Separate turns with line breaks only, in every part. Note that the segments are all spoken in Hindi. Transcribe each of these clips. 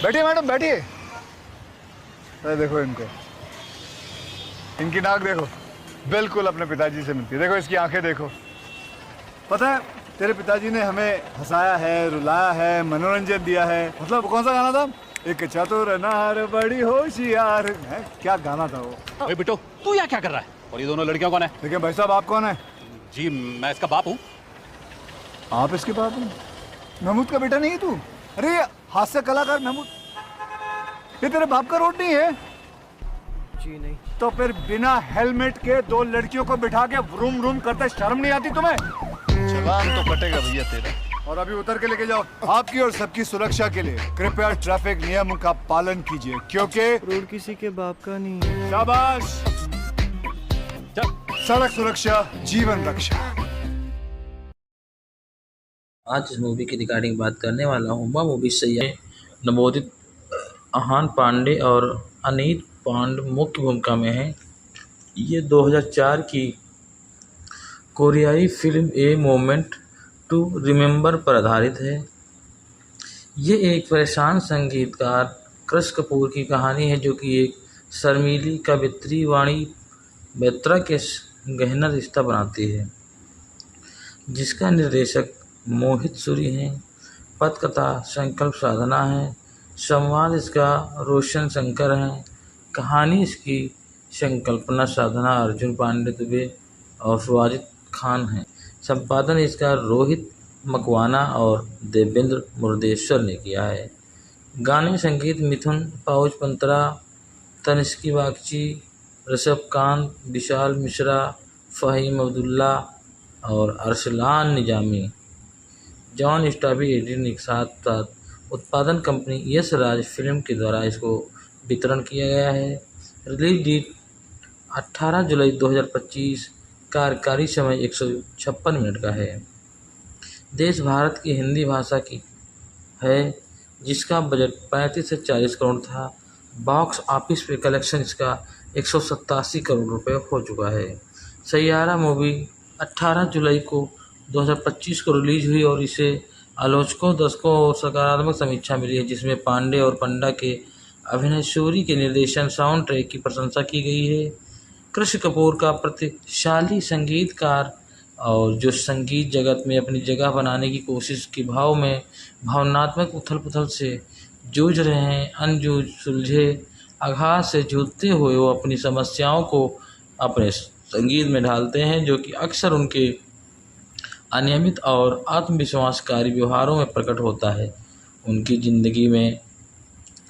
बैठिए मैडम बैठिए। अरे देखो इनको, इनकी नाक देखो, बिल्कुल अपने पिताजी से मिलती है। देखो इसकी आंखें देखो। पता है तेरे पिताजी ने हमें हंसाया है, रुलाया है, मनोरंजन दिया है। मतलब कौन सा गाना था? एक चतुर नार बड़ी होशियार है, क्या गाना था वो?
ओए बिट्टू, तू यहाँ क्या कर रहा है? और ये दोनों लड़कियां कौन है?
देखिए भाई साहब, आप कौन है?
जी मैं इसका बाप हूँ।
आप इसके बाप हैं? महमूद का बेटा नहीं है तू? अरे ये हास्य कलाकार महमूद, ये तेरे बाप का रोड नहीं है?
जी नहीं।
तो फिर बिना हेलमेट के दो लड़कियों को बिठा के व्रूम व्रूम करते शर्म नहीं आती तुम्हें?
चलान तो कटेगा भैया तेरा।
और अभी उतर के लेके जाओ। आपकी और सबकी सुरक्षा के लिए कृपया ट्रैफिक नियमों का पालन कीजिए, क्योंकि
रोड किसी के बाप का नहीं है।
शाबाश।
चल।
सड़क सुरक्षा जीवन रक्षा।
आज इस मूवी की रिगार्डिंग बात करने वाला हूँ। वह मूवी सैयद नवोदित अहान पांडे और अनीत पांड मुख्य भूमिका में है। ये 2004 की कोरियाई फिल्म ए मोमेंट टू रिमेंबर पर आधारित है। ये एक परेशान संगीतकार क्रश कपूर की कहानी है, जो कि एक शर्मीली कवियत्री वाणी बेत्रा के गहना रिश्ता बनाती है, जिसका निर्देशक मोहित सूरी है। पटकथा संकल्प साधना है। संवाद इसका रोशन शंकर है। कहानी इसकी संकल्पना साधना अर्जुन पांडे दुबे और सुवाजित खान है। संपादन इसका रोहित मकवाना और देवेंद्र मुर्देश्वर ने किया है। गाने संगीत मिथुन पाउच पंतरा, तनिष्की बागची, ऋषभ कांत, विशाल मिश्रा, फ़हीम अब्दुल्ला और अरसलान निजामी। जॉन स्टाबी एडिटिंग के साथ साथ उत्पादन कंपनी यश राज फिल्म के द्वारा इसको वितरण किया गया है। रिलीज डेट 18 जुलाई 2025। कार्यकारी समय 156 मिनट का है। देश भारत की हिंदी भाषा की है, जिसका बजट 35 से 40 करोड़ था। बॉक्स ऑफिस पे कलेक्शन इसका 187 करोड़ रुपए हो चुका है। सैयारा मूवी 18 जुलाई को 2025 को रिलीज हुई और इसे आलोचकों, दर्शकों और सकारात्मक समीक्षा मिली है, जिसमें पांडे और पंडा के अभिनय, सूरी के निर्देशन, साउंड ट्रैक की प्रशंसा की गई है। कृष्ण कपूर का प्रतिशाली संगीतकार और जो संगीत जगत में अपनी जगह बनाने की कोशिश के भाव में भावनात्मक उथल-पुथल से जूझ रहे हैं। अनजूझ सुलझे आघात से जूझते हुए वो अपनी समस्याओं को अपने संगीत में ढालते हैं, जो कि अक्सर उनके अनियमित और आत्मविश्वासकारी व्यवहारों में प्रकट होता है। उनकी ज़िंदगी में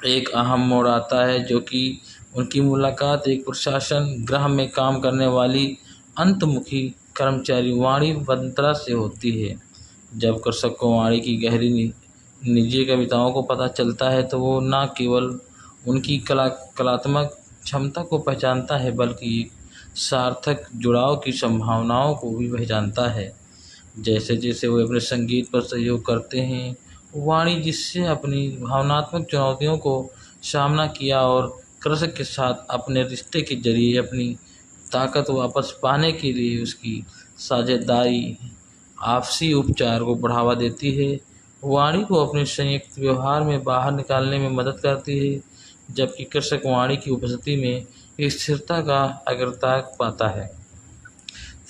एक अहम मोड़ आता है, जो कि उनकी मुलाकात एक प्रशासन गृह में काम करने वाली अंतर्मुखी कर्मचारी वाणी बंत्रा से होती है। जब कृषक को वाणी की गहरी निजी कविताओं को पता चलता है, तो वो न केवल उनकी कलात्मक क्षमता को पहचानता है, बल्कि एक सार्थक जुड़ाव की संभावनाओं को भी पहचानता है। जैसे जैसे वे अपने संगीत पर सहयोग करते हैं, वाणी जिससे अपनी भावनात्मक चुनौतियों को सामना किया और कृषक के साथ अपने रिश्ते के जरिए अपनी ताकत वापस पाने के लिए उसकी साझेदारी आपसी उपचार को बढ़ावा देती है। वाणी को अपने संयुक्त व्यवहार में बाहर निकालने में मदद करती है, जबकि कृषक वाणी की उपस्थिति में स्थिरता का अग्रता पाता है।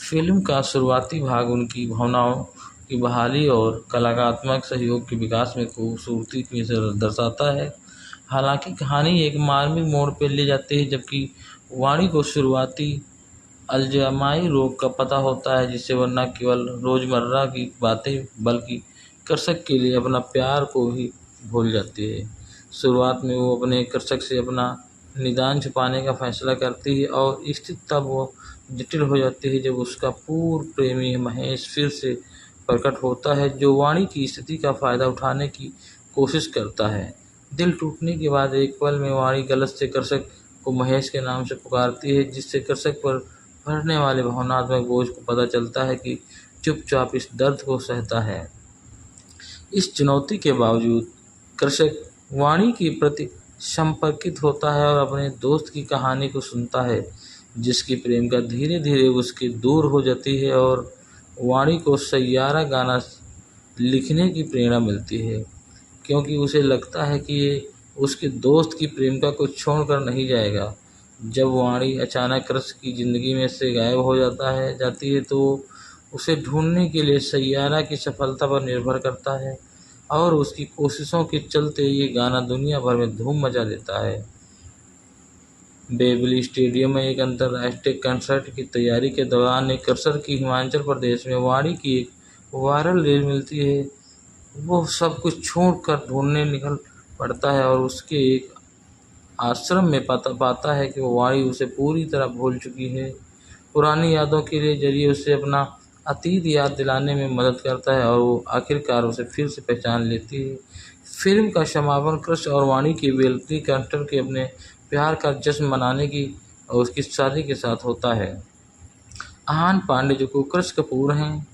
फिल्म का शुरुआती भाग उनकी भावनाओं की बहाली और कलात्मक सहयोग के विकास में खूबसूरती से दर्शाता है। हालांकि कहानी एक मार्मिक मोड़ पर ले जाती है, जबकि वाणी को शुरुआती अल्जाइमर रोग का पता होता है, जिससे वह न केवल रोज़मर्रा की बातें बल्कि कृषक के लिए अपना प्यार को भी भूल जाती है। शुरुआत में वो अपने कृषक से अपना निदान छुपाने का फैसला करती है और स्थिति तब वो जटिल हो जाती है जब उसका पूर्व प्रेमी महेश फिर से प्रकट होता है, जो वाणी की स्थिति का फ़ायदा उठाने की कोशिश करता है। दिल टूटने के बाद एक पल में वाणी गलत से कृषक को महेश के नाम से पुकारती है, जिससे कृषक पर बढ़ने वाले भावनात्मक बोझ को पता चलता है कि चुपचाप इस दर्द को सहता है। इस चुनौती के बावजूद कृषक वाणी के प्रति संपर्कित होता है और अपने दोस्त की कहानी को सुनता है, जिसकी प्रेम का धीरे धीरे उसके दूर हो जाती है और वाणी को सैयारा गाना लिखने की प्रेरणा मिलती है, क्योंकि उसे लगता है कि ये उसके दोस्त की प्रेमिका को छोड़कर नहीं जाएगा। जब वाणी अचानक कृष की ज़िंदगी में से गायब हो जाती है तो उसे ढूंढने के लिए सैयारा की सफलता पर निर्भर करता है, और उसकी कोशिशों के चलते ये गाना दुनिया भर में धूम मचा देता है। वेम्बली स्टेडियम में एक अंतर्राष्ट्रीय कंसर्ट की तैयारी के दौरान एक कृषक की हिमाचल प्रदेश में वाणी की एक वायरल रील मिलती है। वो सब कुछ छोड़कर ढूंढने निकल पड़ता है और उसके एक आश्रम में पाता है कि वो वाणी उसे पूरी तरह भूल चुकी है। पुरानी यादों के लिए जरिए उसे अपना अतीत याद दिलाने में मदद करता है और वो आखिरकार उसे फिर से पहचान लेती है। फिल्म का समापन कृष और वाणी की वेम्बली कंसर्ट के अपने प्यार का जश्न मनाने की और उसकी शादी के साथ होता है। आहान पांडे जो कि कृष कपूर हैं,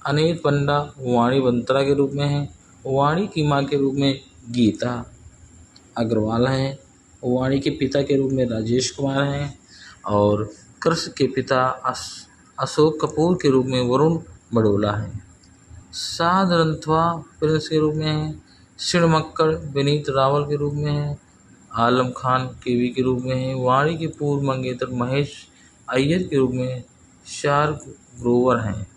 अनीत पंडा वाणी बंत्रा के रूप में हैं, वाणी की मां के रूप में गीता अग्रवाल हैं, वाणी के पिता के रूप में राजेश कुमार हैं और कृष के पिता अशोक कपूर के रूप में वरुण बड़ोला हैं। साध रंथवा प्रिंस के रूप में हैं, शिणमक्कड़ विनीत रावल के रूप में हैं, आलम खान केवी के रूप में हैं, वाणी के पूर्व मंगेतर महेश अय्यर के रूप में शार्क ग्रोवर हैं,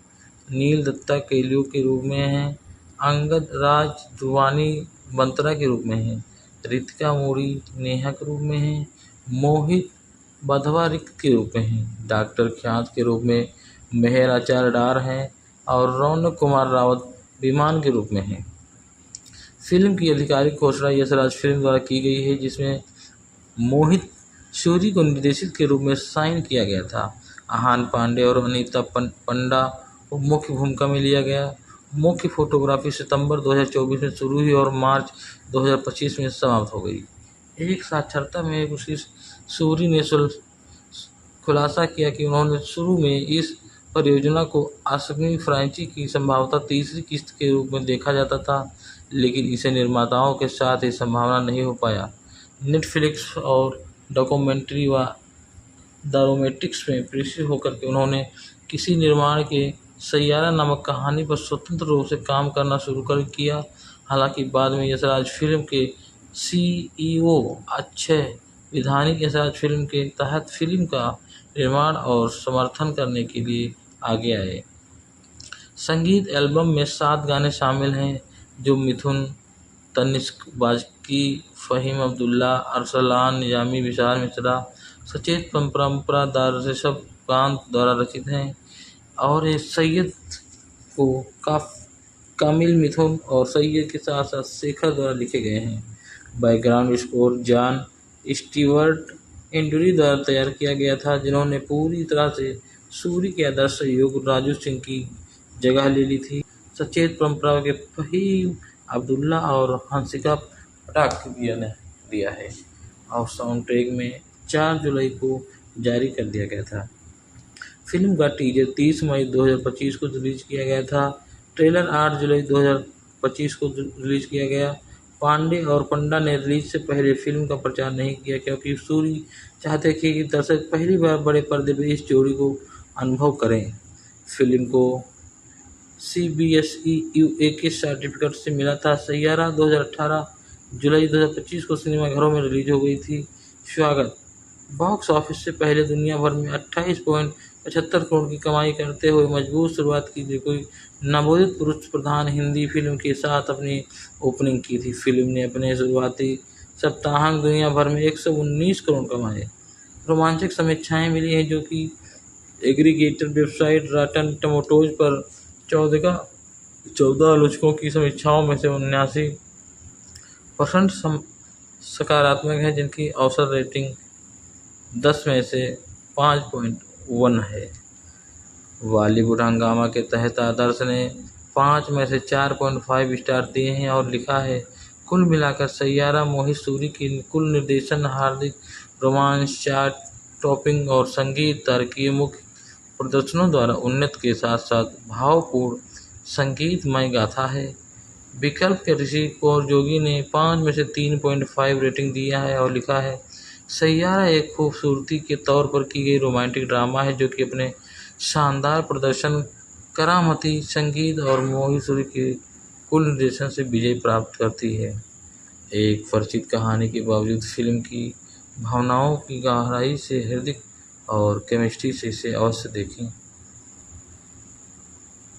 नील दत्ता केलियो के रूप में हैं, अंगद राज ध्रुवानी बंत्रा के रूप में हैं, रितिका मूरी नेहा के रूप में हैं, मोहित बधवारिक के रूप में हैं, डॉक्टर ख्यात के रूप में मेहर आचार्य डार हैं और रौनक कुमार रावत विमान के रूप में हैं। फिल्म की आधिकारिक घोषणा यशराज फिल्म द्वारा की गई है, जिसमें मोहित सूरी को निर्देशक के रूप में साइन किया गया था। आहान पांडे और अनीता पंडा को मुख्य भूमिका में लिया गया। मुख्य फोटोग्राफी सितंबर 2024 में शुरू हुई और मार्च 2025 में समाप्त हो गई। एक साक्षात्कार में सूरी ने खुलासा किया कि उन्होंने शुरू में इस परियोजना को असमी फ्रांचाइजी की संभावतः तीसरी किस्त के रूप में देखा जाता था, लेकिन इसे निर्माताओं के साथ ये संभावना नहीं हो पाया। नेटफ्लिक्स और डॉक्यूमेंट्री व दारोमेटिक्स में प्रेषित होकर के उन्होंने किसी निर्माण के सैयारा नामक कहानी पर स्वतंत्र रूप से काम करना शुरू कर किया। हालांकि बाद में यशराज फिल्म के CEO अक्षय विधानिक यशराज फिल्म के तहत फिल्म का निर्माण और समर्थन करने के लिए आगे आए। संगीत एल्बम में 7 गाने शामिल हैं जो मिथुन, तनिष्क बाजकी, फ़हीम अब्दुल्ला, अरसलान निजामी, विशाल मिश्रा, सचेत परंपरा ऋषभ कांत द्वारा रचित हैं और ये सैयद को कामिल मिथुन और सैयद के साथ साथ शेखर द्वारा लिखे गए हैं। बैकग्राउंड स्कोर जॉन स्टीवर्ट इंडुरी द्वारा तैयार किया गया था, जिन्होंने पूरी तरह से सूरी के आदर्श सहयोग राजू सिंह की जगह ले ली थी। सचेत परंपरा के फ़हीम अब्दुल्ला और हंसिका पटाक ने दिया है और साउंड ट्रैक में 4 जुलाई को जारी कर दिया गया था। फिल्म का टीजर 30 मई 2025 को रिलीज किया गया था। ट्रेलर 8 जुलाई 2025 को रिलीज किया गया। पांडे और पंडा ने रिलीज से पहले फिल्म का प्रचार नहीं किया, क्योंकि सूरी चाहते थे कि दर्शक पहली बार बड़े पर्दे पर इस जोड़ी को अनुभव करें। फिल्म को CBSE UA के सर्टिफिकेट से मिला था। सैयारा 2018 जुलाई 2025 को सिनेमाघरों में रिलीज हो गई थी। स्वागत बॉक्स ऑफिस से पहले दुनिया भर में 28.75 करोड़ की कमाई करते हुए मजबूत शुरुआत की थी। कोई नवोदित पुरुष प्रधान हिंदी फिल्म के साथ अपनी ओपनिंग की थी। फिल्म ने अपने शुरुआती सप्ताहांत दुनिया भर में 119 करोड़ कमाए। रोमांचक समीक्षाएं मिली हैं, जो कि एग्रीगेटर वेबसाइट रॉटन टोमेटोज पर 14 आलोचकों की समीक्षाओं में से 79% सकारात्मक है, जिनकी औसत रेटिंग 10 में से 5.1 है। बॉलीवुड हंगामा के तहत आदर्श ने 5 में से 4.5 स्टार दिए हैं और लिखा है, कुल मिलाकर सैयारा मोहित सूरी की कुल निर्देशन, हार्दिक रोमांस, चार्ट टॉपिंग और संगीत तारकीय मुख्य प्रदर्शनों द्वारा उन्नत के साथ साथ भावपूर्ण संगीतमय गाथा है। विकल्प के ऋषि कौर जोगी ने 5 में से 3.5 रेटिंग दिया है और लिखा है, सैयारा एक खूबसूरती के तौर पर की गई रोमांटिक ड्रामा है, जो कि अपने शानदार प्रदर्शन, करामती संगीत और मोहित सूरी की कुल निर्देशन से विजय प्राप्त करती है। एक परिचित कहानी के बावजूद फिल्म की भावनाओं की गहराई से हृदय और केमिस्ट्री से इसे अवश्य देखें।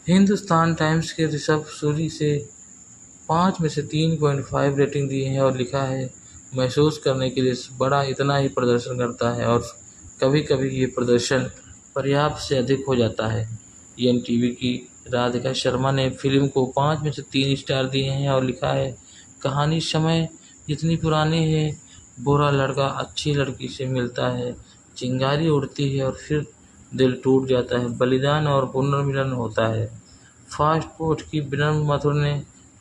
हिंदुस्तान टाइम्स के ऋषभ सूरी से 5 में से 3.5 रेटिंग दी है और लिखा है, महसूस करने के लिए बड़ा इतना ही प्रदर्शन करता है और कभी कभी ये प्रदर्शन पर्याप्त से अधिक हो जाता है। एनटीवी की राधिका शर्मा ने फिल्म को 5 में से 3 स्टार दिए हैं और लिखा है, कहानी समय जितनी पुरानी है, बुरा लड़का अच्छी लड़की से मिलता है, चिंगारी उड़ती है और फिर दिल टूट जाता है, बलिदान और पुनर्मिलन होता है। फास्ट फूड की विनम्र मथुर ने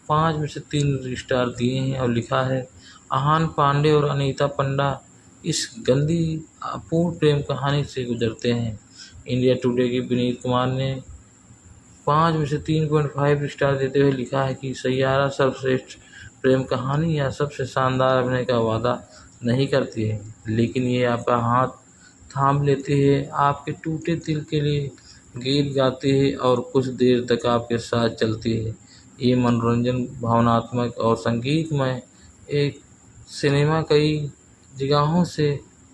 5 में से 3 स्टार दिए हैं और लिखा है, आहान पांडे और अनीता पंडा इस गंदी अपूर्ण प्रेम कहानी से गुजरते हैं। इंडिया टुडे के विनीत कुमार ने 5 में से 3.5 स्टार देते हुए लिखा है कि सैयारा सर्वश्रेष्ठ प्रेम कहानी या सबसे शानदार अभिनय का वादा नहीं करती है, लेकिन ये आपका हाथ थाम लेती है, आपके टूटे दिल के लिए गीत गाती है और कुछ देर तक आपके साथ चलती है। ये मनोरंजन, भावनात्मक और संगीतमय एक सिनेमा कई जगहों से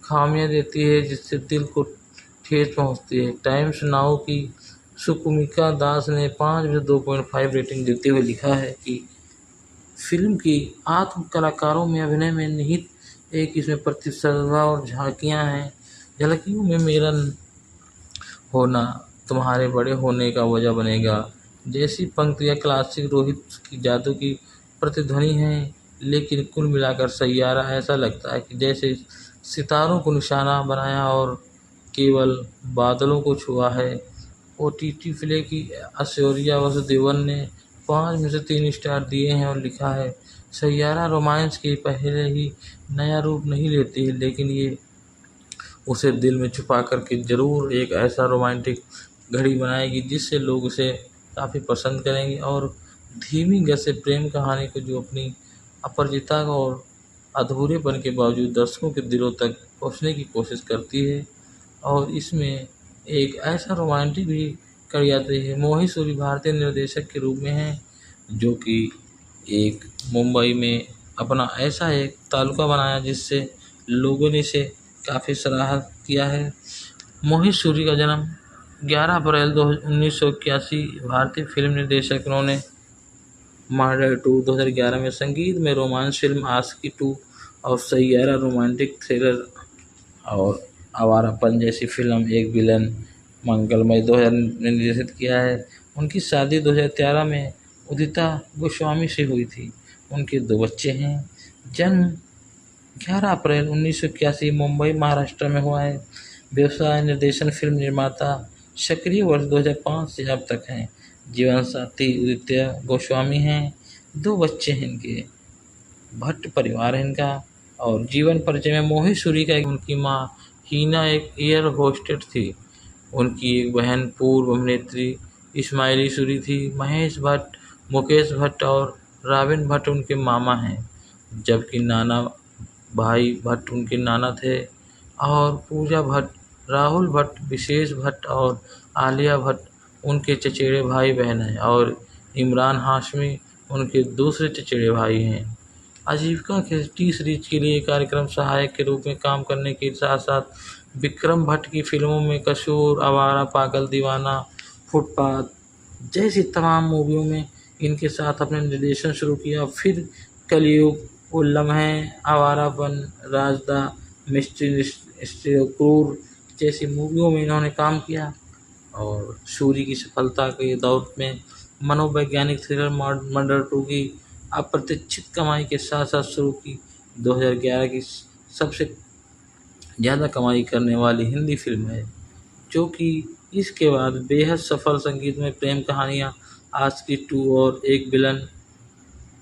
खामियां देती है जिससे दिल को ठेस पहुंचती है। टाइम्स नाउ की सुकुमिका दास ने 5 में से 2.5 रेटिंग देते हुए लिखा है कि फिल्म की आत्म कलाकारों में अभिनय में निहित एक इसमें प्रतिस्पर्धा और झलकियों में मेरा होना तुम्हारे बड़े होने का वजह बनेगा जैसी पंक्तियाँ क्लासिक रोहित की जादू की प्रतिध्वनि हैं, लेकिन कुल मिलाकर सैयारा ऐसा लगता है कि जैसे सितारों को निशाना बनाया और केवल बादलों को छुआ है। ओटीटी प्ले की ऐश्वर्या वासुदेवन ने 5 में से 3 स्टार दिए हैं और लिखा है, सैयारा रोमांस के पहले ही नया रूप नहीं लेती है, लेकिन ये उसे दिल में छुपा करके ज़रूर एक ऐसा रोमांटिक घड़ी बनाएगी जिससे लोग उसे काफ़ी पसंद करेंगे और धीमी गति से प्रेम कहानी को जो अपनी अपरिचितता और अधूरेपन के बावजूद दर्शकों के दिलों तक पहुंचने की कोशिश करती है। और इसमें एक ऐसा रोमांटिक भी कर जाती है। मोहित सूरी भारतीय निर्देशक के रूप में हैं जो कि एक मुंबई में अपना ऐसा एक तालुका बनाया जिससे लोगों ने इसे काफ़ी सराहा किया है। मोहित सूरी का जन्म 11 अप्रैल 1981 भारतीय फिल्म निर्देशक। उन्होंने मर्डर 2 2011 में संगीत में रोमांस फिल्म आशिकी 2 और सैयारा रोमांटिक थ्रिलर और आवारापन जैसी फिल्म एक विलन मंगलमय 2000 में निर्देशित किया है। उनकी शादी 2013 में उदिता गोस्वामी से हुई थी। उनके 2 बच्चे हैं। जन्म 11 अप्रैल 1981 मुंबई महाराष्ट्र में हुआ है। व्यवसाय निर्देशन फिल्म निर्माता। सक्रिय वर्ष 2005 से अब तक हैं। जीवन साथी उदित्य गोस्वामी हैं। 2 बच्चे हैं इनके। भट्ट परिवार है इनका। और जीवन परिचय में मोहित सूरी का उनकी माँ हीना एक एयर होस्टेस थी। उनकी एक बहन पूर्व अभिनेत्री इस्माइली सूरी थी। महेश भट्ट, मुकेश भट्ट और राबिन भट्ट उनके मामा हैं, जबकि नाना भाई भट्ट उनके नाना थे। और पूजा भट्ट, राहुल भट्ट, विशेष भट्ट और आलिया भट्ट उनके चचेरे भाई बहन हैं और इमरान हाशमी उनके दूसरे चचेरे भाई हैं। आजीविका के टी सीरीज के लिए कार्यक्रम सहायक के रूप में काम करने के साथ साथ विक्रम भट्ट की फिल्मों में कसूर, आवारा, पागल दीवाना, फुटपाथ जैसी तमाम मूवियों में इनके साथ अपने निर्देशन शुरू किया। फिर कलयुग, वो लम्हे, आवारापन, राजदा, मिस्ट्री, क्रूर जैसी मूवियों में इन्होंने काम किया। और सूरी की सफलता के दौर में मनोवैज्ञानिक थ्रिलर मर्डर 2 की अप्रत्याशित कमाई के साथ साथ शुरू की 2011 की सबसे ज़्यादा कमाई करने वाली हिंदी फिल्म है, जो कि इसके बाद बेहद सफल संगीतमय प्रेम कहानियाँ आशिकी 2 और एक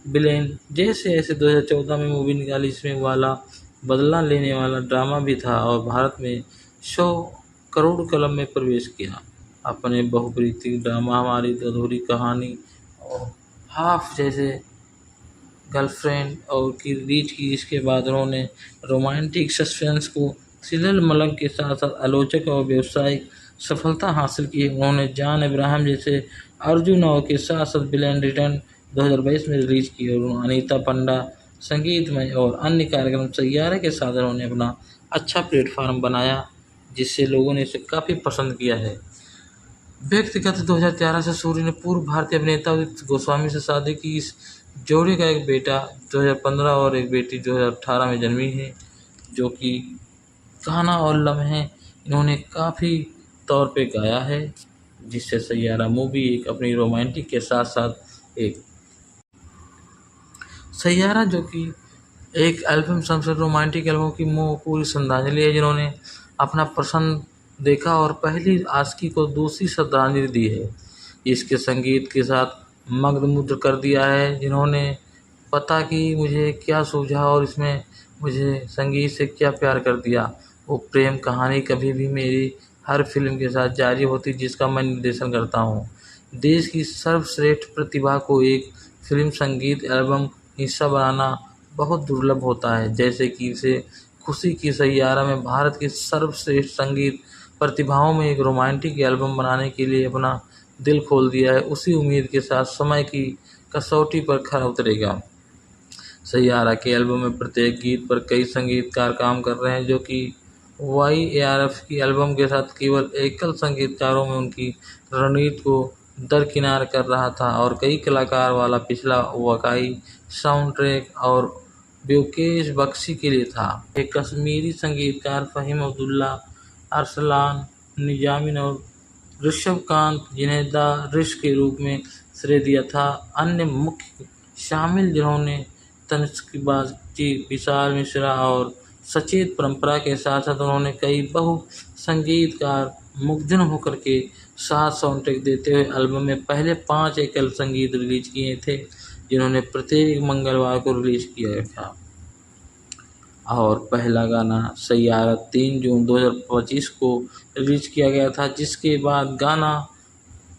विलेन जैसे ऐसे 2014 में मूवी निकाली, जिसमें वाला बदला लेने वाला ड्रामा भी था और भारत में 100 करोड़ क्लब में प्रवेश किया। अपने बहुप्रीति ड्रामा हमारी अधूरी कहानी और हाफ जैसे गर्लफ्रेंड और की रिलीज की। इसके बाद उन्होंने रोमांटिक सस्पेंस को थ्रिलर मलंग के साथ साथ आलोचक और व्यावसायिक सफलता हासिल की। उन्होंने जान इब्राहिम जैसे अर्जुन और के साथ साथ विलेन रिटर्न 2022 में रिलीज की और अनीता पंडा संगीतमय और अन्य कार्यक्रम सैयारा के साथ उन्होंने अपना अच्छा प्लेटफॉर्म बनाया, जिससे लोगों ने इसे काफ़ी पसंद किया है। व्यक्तिगत 2011 से सूरी ने पूर्व भारतीय अभिनेता उदित गोस्वामी से शादी की। इस जोड़ी का एक बेटा 2015 और एक बेटी 2018 में जन्मी है, जो कि गाना और लम्हे इन्होंने काफ़ी तौर पे गाया है, जिससे सैयारा मूवी एक अपनी रोमांटिक के साथ साथ एक सैयारा जो कि एक एल्बम सबसे रोमांटिक एल्बम की पूरी श्रद्धांजलि है, जिन्होंने अपना पसंद देखा और पहली आशिकी को दूसरी श्रद्धांजलि दी है। इसके संगीत के साथ मग्न कर दिया है, जिन्होंने पता कि मुझे क्या सूझा और इसमें मुझे संगीत से क्या प्यार कर दिया। वो प्रेम कहानी कभी भी मेरी हर फिल्म के साथ जारी होती, जिसका मैं निर्देशन करता हूँ। देश की सर्वश्रेष्ठ प्रतिभा को एक फिल्म संगीत एल्बम हिस्सा बनाना बहुत दुर्लभ होता है, जैसे कि इसे खुशी की सैयारा में भारत की सर्वश्रेष्ठ संगीत प्रतिभाओं में एक रोमांटिक एल्बम बनाने के लिए अपना दिल खोल दिया है। उसी उम्मीद के साथ समय की कसौटी पर खरा उतरेगा। सैयारा के एल्बम में प्रत्येक गीत पर कई संगीतकार काम कर रहे हैं, जो कि YARF की एल्बम के साथ केवल एकल संगीतकारों में उनकी रणनीति को दरकिनार कर रहा था और कई कलाकार वाला पिछला वाकई साउंड ट्रैक और ब्योकेश बख्शी के लिए था। एक कश्मीरी संगीतकार फ़हीम अब्दुल्ला, अरसलान निजामी और ऋषभकांत, जिन्हें द ऋष के रूप में श्रेय दिया था। अन्य मुख्य शामिल जिन्होंने तनिष्क बागची, विशाल मिश्रा और सचेत परंपरा के साथ साथ उन्होंने कई बहु संगीतकार मुग्धन होकर के साथ साउंड ट्रैक देते हुए एल्बम में पहले 5 एकल संगीत रिलीज किए थे, जिन्होंने प्रत्येक मंगलवार को रिलीज किया था। और पहला गाना सैयारा 3 जून 2025 को रिलीज किया गया था, जिसके बाद गाना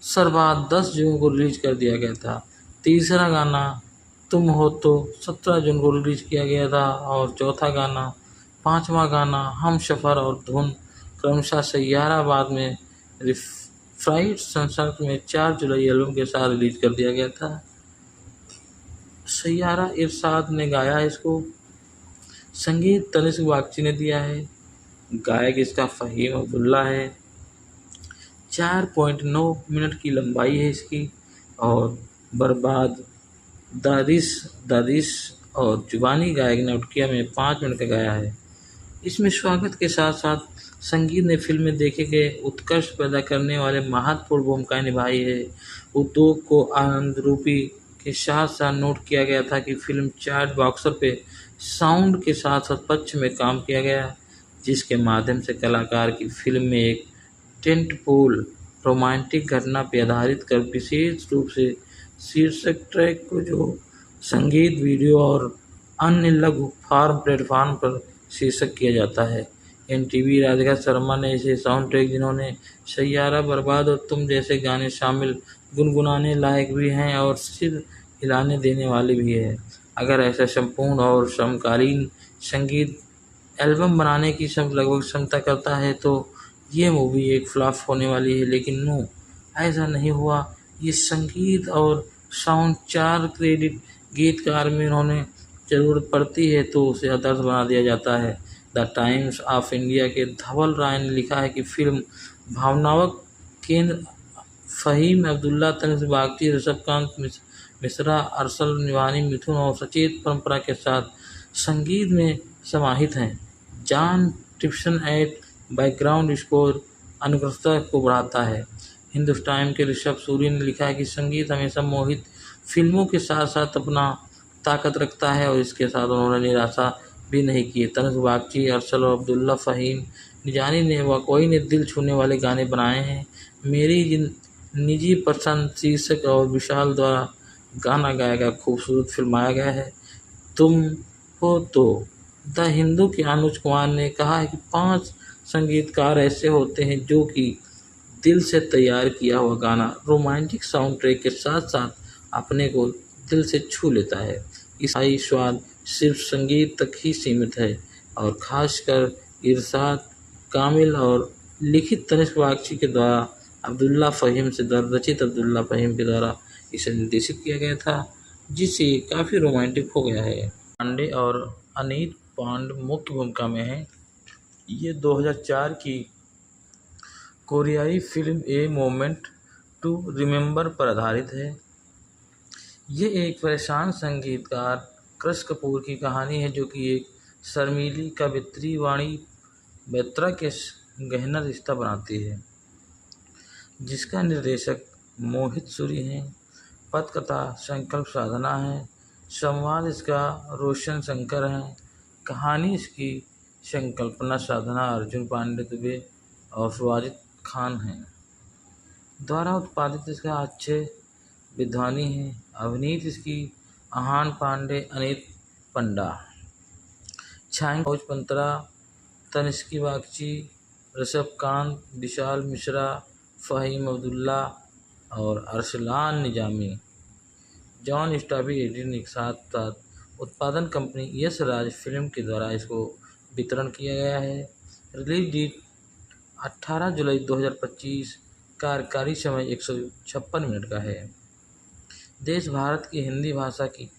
सरबाद 10 जून को रिलीज कर दिया गया था। तीसरा गाना तुम हो तो 17 जून को रिलीज किया गया था और चौथा गाना, पांचवा गाना हम सफ़र और धुन क्रमशः सैयारा बाद में फ्राइड संसर्ग में 4 जुलाई एल्बम के साथ रिलीज कर दिया गया था। सैयारा इरशाद ने गाया इसको, संगीत तनिष्क बागची ने दिया है, गायक इसका फ़हीम अब्दुल्ला है। 4.9 मिनट की लंबाई है इसकी और बर्बाद दादिश और जुबानी गायक ने उटकिया में 5 मिनट का गाया है। इसमें स्वागत के साथ साथ संगीत ने फिल्म में देखे गए उत्कर्ष पैदा करने वाले महत्वपूर्ण भूमिकाएं निभाई है। उद्योग को आनंद रूपी के साथ साथ नोट किया गया था कि फिल्म चार्ट बॉक्सर पे साउंड के साथ साथ पक्ष में काम किया गया, जिसके माध्यम से कलाकार की फिल्म में एक टेंटपोल रोमांटिक घटना पर आधारित कर विशेष रूप से शीर्षक ट्रैक को जो संगीत वीडियो और अन्य लघु फॉर्म प्लेटफॉर्म पर शीर्षक किया जाता है। NTV राधिका शर्मा ने इसे साउंड ट्रैक, जिन्होंने सैयारा, बर्बाद और तुम जैसे गाने शामिल गुनगुनाने लायक भी हैं और सिर हिलाने देने वाले भी हैं। अगर ऐसा संपूर्ण और समकालीन संगीत एल्बम बनाने की लगभग क्षमता करता है तो ये मूवी एक फ्लॉप होने वाली है, लेकिन नो, ऐसा नहीं हुआ। ये संगीत और साउंड 4 क्रेडिट गीतकार में उन्होंने ज़रूरत पड़ती है तो उसे आदर्श बना दिया जाता है। द टाइम्स ऑफ इंडिया के धवल राय ने लिखा है कि फिल्म भावनात्मक केंद्र फ़हीम अब्दुल्ला, तनिष्क बागची, ऋषभकांत मिश्रा, अरसल निवानी, मिथुन और सचेत परंपरा के साथ संगीत में समाहित हैं। जॉन टिप्सन एट बैकग्राउंड स्कोर अनुकृतता को बढ़ाता है। हिंदुस्तान के ऋषभ सूरी ने लिखा है कि संगीत हमेशा मोहित फिल्मों के साथ साथ अपना ताकत रखता है और इसके साथ उन्होंने निराशा भी नहीं की। तनिष्क बागची, अरसल और अब्दुल्ला फ़हीम निजानी ने वाकई ने दिल छूने वाले गाने बनाए हैं। मेरी निजी पसंद शीर्षक और विशाल द्वारा गाना गाया गया खूबसूरत फिल्माया गया है। तुम हो तो द हिंदू के अनुज कुमार ने कहा है कि 5 संगीतकार ऐसे होते हैं जो कि दिल से तैयार किया हुआ गाना रोमांटिक साउंड ट्रैक के साथ साथ अपने को दिल से छू लेता है। इसका स्वाद सिर्फ संगीत तक ही सीमित है और ख़ासकर इरशाद कामिल और लिखित तनिष्क बागची के द्वारा अब्दुल्ला फ़हीम से रचित अब्दुल्ला फ़हीम के द्वारा इसे निर्देशित किया गया था। जिससे ये काफ़ी रोमांटिक हो गया है। पांडे और अनीत पांड मुख्य भूमिका में हैं। ये 2004 की कोरियाई फिल्म ए मोमेंट टू रिमेंबर पर आधारित है। ये एक परेशान संगीतकार कृष कपूर की कहानी है, जो कि एक शर्मीली कवियत्री वाणी बत्रा के गहना रिश्ता बनाती है, जिसका निर्देशक मोहित सूरी हैं। पटकथा संकल्प साधना है। संवाद इसका रोशन शंकर हैं। कहानी इसकी संकल्पना साधना अर्जुन पांडे दुबे और वाजिद खान हैं द्वारा उत्पादित। इसका अक्षय विद्वानी है। अभिनीत इसकी आहान पांडे, अनीत पंडा, छायांकित पंत्रा, तनिष्की बागची, ऋषभ कांत, विशाल मिश्रा, फ़हीम अब्दुल्ला और अरसलान निजामी। जॉन स्टाबी एडिटिंग के साथ साथ उत्पादन कंपनी यश राज फिल्म के द्वारा इसको वितरण किया गया है। रिलीज डेट 18 जुलाई 2025। कार्यकारी समय 156 मिनट का है। देश भारत की हिंदी भाषा की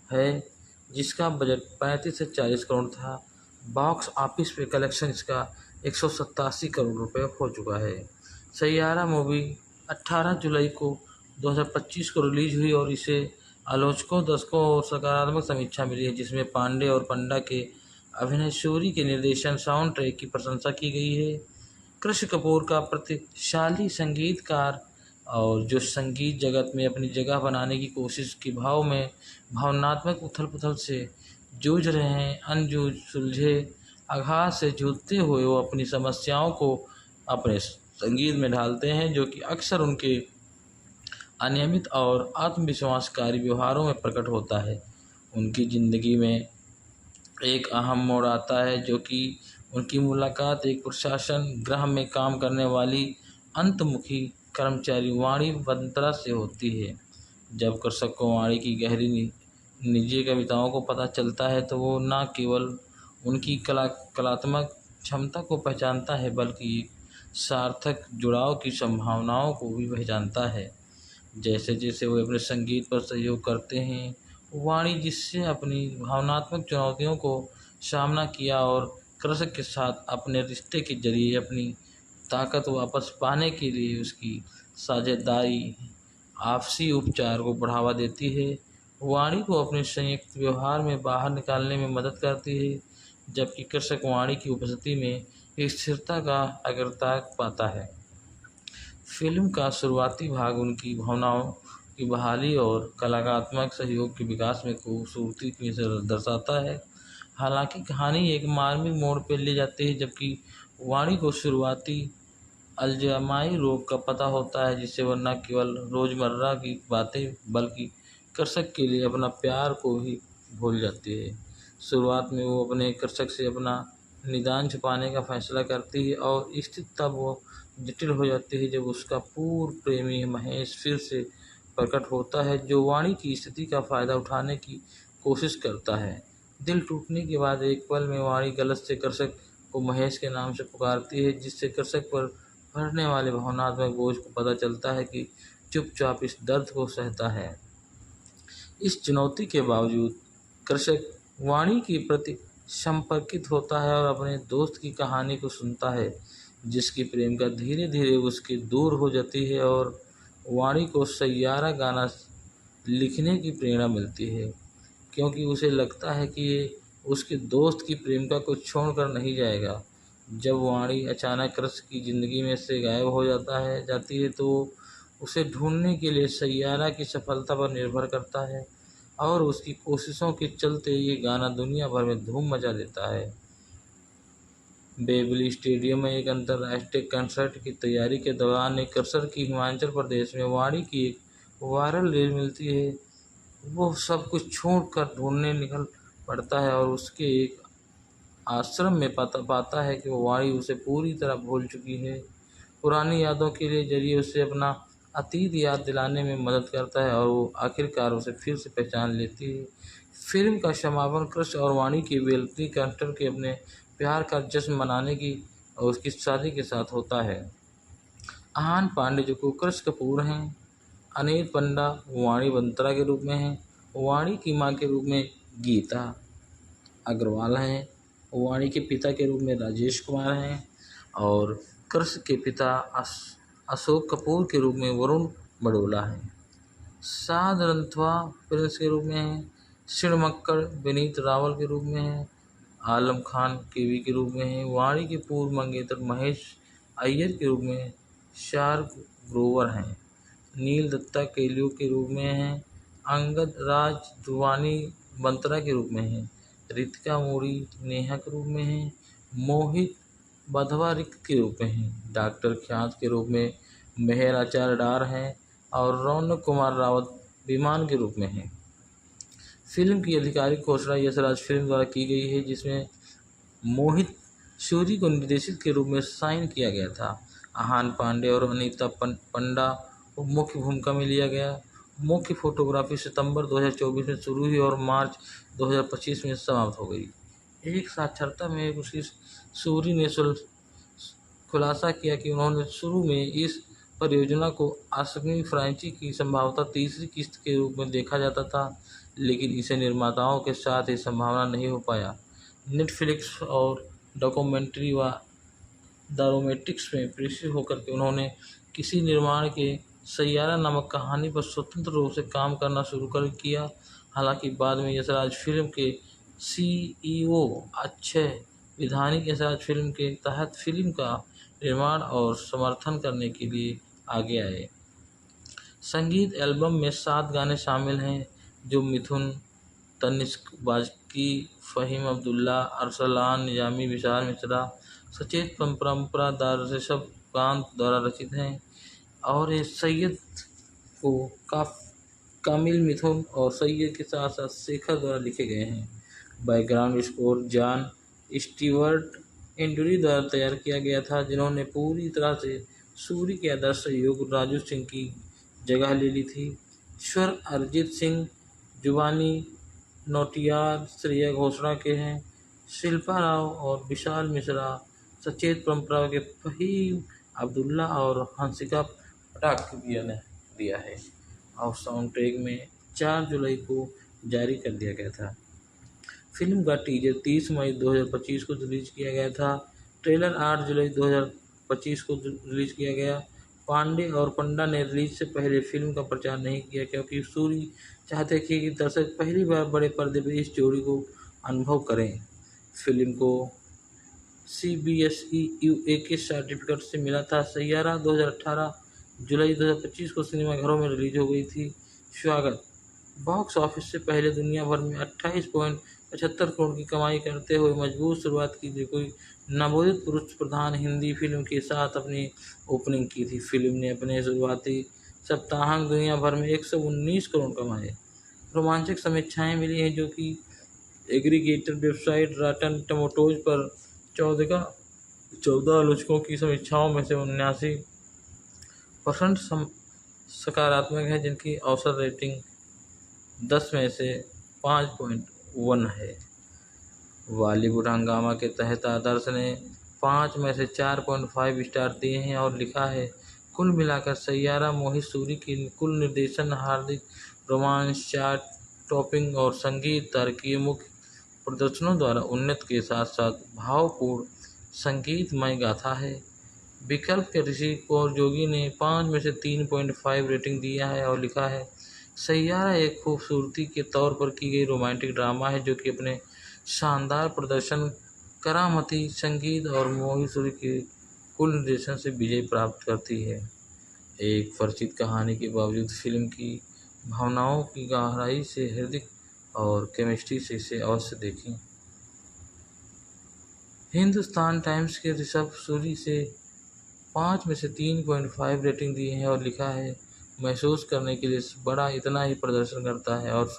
है, जिसका बजट 35 से 40 करोड़ था। बॉक्स ऑफिस पे कलेक्शन इसका 187 करोड़ रुपए हो चुका है। सैयारा मूवी 18 जुलाई को 2025 को रिलीज हुई और इसे आलोचकों, दर्शकों और सकारात्मक समीक्षा मिली है, जिसमें पांडे और पंडा के अभिनय, सूरी के निर्देशन, साउंड ट्रैक की प्रशंसा की गई है। कृष कपूर का प्रतिशाली संगीतकार और जो संगीत जगत में अपनी जगह बनाने की कोशिश के भाव में भावनात्मक उथल पुथल से जूझ रहे हैं। अनजूझ सुलझे आघात से जूझते हुए वो अपनी समस्याओं को अपने संगीत में ढालते हैं, जो कि अक्सर उनके अनियमित और आत्मविश्वासकारी व्यवहारों में प्रकट होता है। उनकी ज़िंदगी में एक अहम मोड़ आता है, जो कि उनकी मुलाकात एक प्रशासन गृह में काम करने वाली अंतमुखी कर्मचारी वाणी बंत्रा से होती है। जब कृषक को वाणी की गहरी निजी कविताओं को पता चलता है, तो वो न केवल उनकी कलात्मक क्षमता को पहचानता है, बल्कि एक सार्थक जुड़ाव की संभावनाओं को भी पहचानता है। जैसे जैसे वे अपने संगीत पर सहयोग करते हैं, वाणी जिससे अपनी भावनात्मक चुनौतियों को सामना किया और कृषक के साथ अपने रिश्ते के जरिए अपनी ताकत वापस पाने के लिए उसकी साझेदारी आपसी उपचार को बढ़ावा देती है। वाणी को अपने संयुक्त व्यवहार में बाहर निकालने में मदद करती है, जबकि कृषक वाणी की उपस्थिति में स्थिरता का अग्रता पाता है। फिल्म का शुरुआती भाग उनकी भावनाओं की बहाली और कलात्मक सहयोग के विकास में खूबसूरती से दर्शाता है। हालांकि कहानी एक मार्मिक मोड़ पर ले जाती है, जबकि वाणी को शुरुआती अल्जाइमर रोग का पता होता है, जिससे वह न केवल रोज़मर्रा की बातें बल्कि कृषक के लिए अपना प्यार को भी भूल जाती है। शुरुआत में वो अपने कृषक से अपना निदान छुपाने का फैसला करती है और स्थिति तब वो जटिल हो जाती है जब उसका पूर्व प्रेमी महेश फिर से प्रकट होता है, जो वाणी की स्थिति का फ़ायदा उठाने की कोशिश करता है। दिल टूटने के बाद एक पल में वाणी गलत से कृषक को महेश के नाम से पुकारती है, जिससे कृषक पर बढ़ने वाले भावनात्मक बोझ को पता चलता है कि चुपचाप इस दर्द को सहता है। इस चुनौती के बावजूद कृषक वाणी के प्रति संपर्कित होता है और अपने दोस्त की कहानी को सुनता है, जिसकी प्रेम का धीरे धीरे उसके दूर हो जाती है और वाणी को सैयारा गाना लिखने की प्रेरणा मिलती है, क्योंकि उसे लगता है कि ये उसके दोस्त की प्रेमिका को छोड़कर नहीं जाएगा। जब वाणी अचानक कृष की ज़िंदगी में से गायब हो जाती है, तो उसे ढूंढने के लिए सैयारा की सफलता पर निर्भर करता है और उसकी कोशिशों के चलते ये गाना दुनिया भर में धूम मचा देता है। वेम्बली स्टेडियम में एक अंतर्राष्ट्रीय कंसर्ट की तैयारी के दौरान एक कृषक की हिमाचल प्रदेश में वाणी की एक वायरल रील मिलती है। वो सब कुछ छोड़कर ढूंढने निकल पड़ता है और उसके एक आश्रम में पाता है कि वो वाणी उसे पूरी तरह भूल चुकी है। पुरानी यादों के लिए जरिए उसे अपना अतीत याद दिलाने में मदद करता है और वो आखिरकार उसे फिर से पहचान लेती है। फिल्म का समापन कृष और वाणी की वेम्बली कंसर्ट के अपने प्यार का जश्न मनाने की और उसकी शादी के साथ होता है। आहान पांडे जो कृष कपूर हैं, अनीत पंडा वाणी बंत्रा के रूप में हैं वाणी की मां के रूप में गीता अग्रवाल हैं। वाणी के पिता के रूप में राजेश कुमार हैं और कृष के पिता अशोक कपूर के रूप में वरुण बड़ोला हैं। साध रंथवा प्रिंस के रूप में हैं। शिणमक्कड़ विनीत रावल के रूप में हैं। आलम खान केवी के रूप में हैं। वाणी के पूर्व मंगेतर महेश अय्यर के रूप में शार्क ग्रोवर हैं। नील दत्ता केलियो के रूप में हैं। अंगद राज ध्रुवानी बंतरा के रूप में हैं। रितिका मोरी नेहा के रूप में हैं। मोहित बधवा रिक्त के रूप में हैं। डॉक्टर ख्यात के रूप में मेहर आचार्य डार हैं और रौनक कुमार रावत विमान के रूप में हैं। फिल्म की आधिकारिक घोषणा यशराज फिल्म द्वारा की गई है, जिसमें मोहित सूरी को निर्देशक के रूप में साइन किया गया था। आहान पांडे और अनीता पंडा को मुख्य भूमिका में लिया गया। मुख्य फोटोग्राफी सितंबर 2024 में शुरू हुई और मार्च 2025 में समाप्त हो गई। एक साक्षात्कार में उसकी सूरी ने खुलासा किया कि उन्होंने शुरू में इस परियोजना को आसमी फ्रांचाइजी की संभावतः तीसरी किस्त के रूप में देखा जाता था, लेकिन इसे निर्माताओं के साथ ये संभावना नहीं हो पाया। नेटफ्लिक्स और डॉक्यूमेंट्री व दारोमेटिक्स में प्रेषित होकर के उन्होंने किसी निर्माण के सैयारा नामक कहानी पर स्वतंत्र रूप से काम करना शुरू कर किया। हालांकि बाद में यशराज फिल्म के CEO अक्षय विधानिक यशराज फिल्म के तहत फिल्म का निर्माण और समर्थन करने के लिए आगे आए। संगीत एल्बम में 7 गाने शामिल हैं, जो मिथुन, तनिष्क बाजकी, फ़हीम अब्दुल्ला, अरसलान निजामी, विशाल मिश्रा, सचेत परंपरा दार ऋषभ कांत द्वारा रचित हैं और ये सैयद को कामिल मिथुन और सैयद के साथ साथ शेखर द्वारा लिखे गए हैं। बैकग्राउंड स्कोर जॉन स्टीवर्ट एंड्री द्वारा तैयार किया गया था, जिन्होंने पूरी तरह से सूरी के आदर्श सहयोग राजू सिंह की जगह ले ली थी। स्वर अरिजीत सिंह, जुबानी नौटियाल, श्रेया घोषणा के हैं। शिल्पा राव और विशाल मिश्रा सचेत परंपरा के फ़हीम अब्दुल्ला और हंसिका पटाख ने दिया है और साउंड ट्रैक में 4 जुलाई को जारी कर दिया गया था। फिल्म का टीजर 30 मई 2025 को रिलीज किया गया था। ट्रेलर 8 जुलाई 2025 को रिलीज किया गया। पांडे और पंडा ने रिलीज से पहले फिल्म का प्रचार नहीं किया, क्योंकि सूरी चाहते थे कि दर्शक पहली बार बड़े पर्दे पर इस जोड़ी को अनुभव करें। फिल्म को CBSE UAK सर्टिफिकेट से मिला था। सैयारा 2018 जुलाई 2025 को सिनेमाघरों में रिलीज हो गई थी। स्वागत बॉक्स ऑफिस से पहले दुनिया भर में 28.75 करोड़ की कमाई करते हुए मजबूत शुरुआत की थी। कोई नवोदित पुरुष प्रधान हिंदी फिल्म के साथ अपनी ओपनिंग की थी। फिल्म ने अपने शुरुआती सप्ताहांत दुनिया भर में 119 करोड़ कमाए। रोमांचक समीक्षाएं मिली हैं, जो कि एग्रीगेटर वेबसाइट रॉटन टोमेटोज पर 14 आलोचकों की समीक्षाओं में से 79% सकारात्मक है, जिनकी औसत रेटिंग 10 में से 5.1 है। बॉलीवुड हंगामा के तहत आदर्श ने 5 में से 4.5 स्टार दिए हैं और लिखा है, कुल मिलाकर सैयारा मोहित सूरी की कुल निर्देशन, हार्दिक रोमांस, चार्ट टॉपिंग और संगीत तारकीय मुख्य प्रदर्शनों द्वारा उन्नत के साथ साथ भावपूर्ण संगीतमय गाथा है। विकल्प के ऋषि कौर जोगी ने 5 में से 3.5 रेटिंग दिया है और लिखा है, सैयारा एक खूबसूरती के तौर पर की गई रोमांटिक ड्रामा है, जो कि अपने शानदार प्रदर्शन, करामती संगीत और मोहित सूरी के कुल निर्देशन से विजय प्राप्त करती है। एक परिचित कहानी के बावजूद फिल्म की भावनाओं की गहराई से हृदय और केमिस्ट्री से इसे अवश्य देखें। हिंदुस्तान टाइम्स के ऋषभ सूरी से 5 में से 3.5 रेटिंग दिए हैं और लिखा है, महसूस करने के लिए बड़ा इतना ही प्रदर्शन करता है और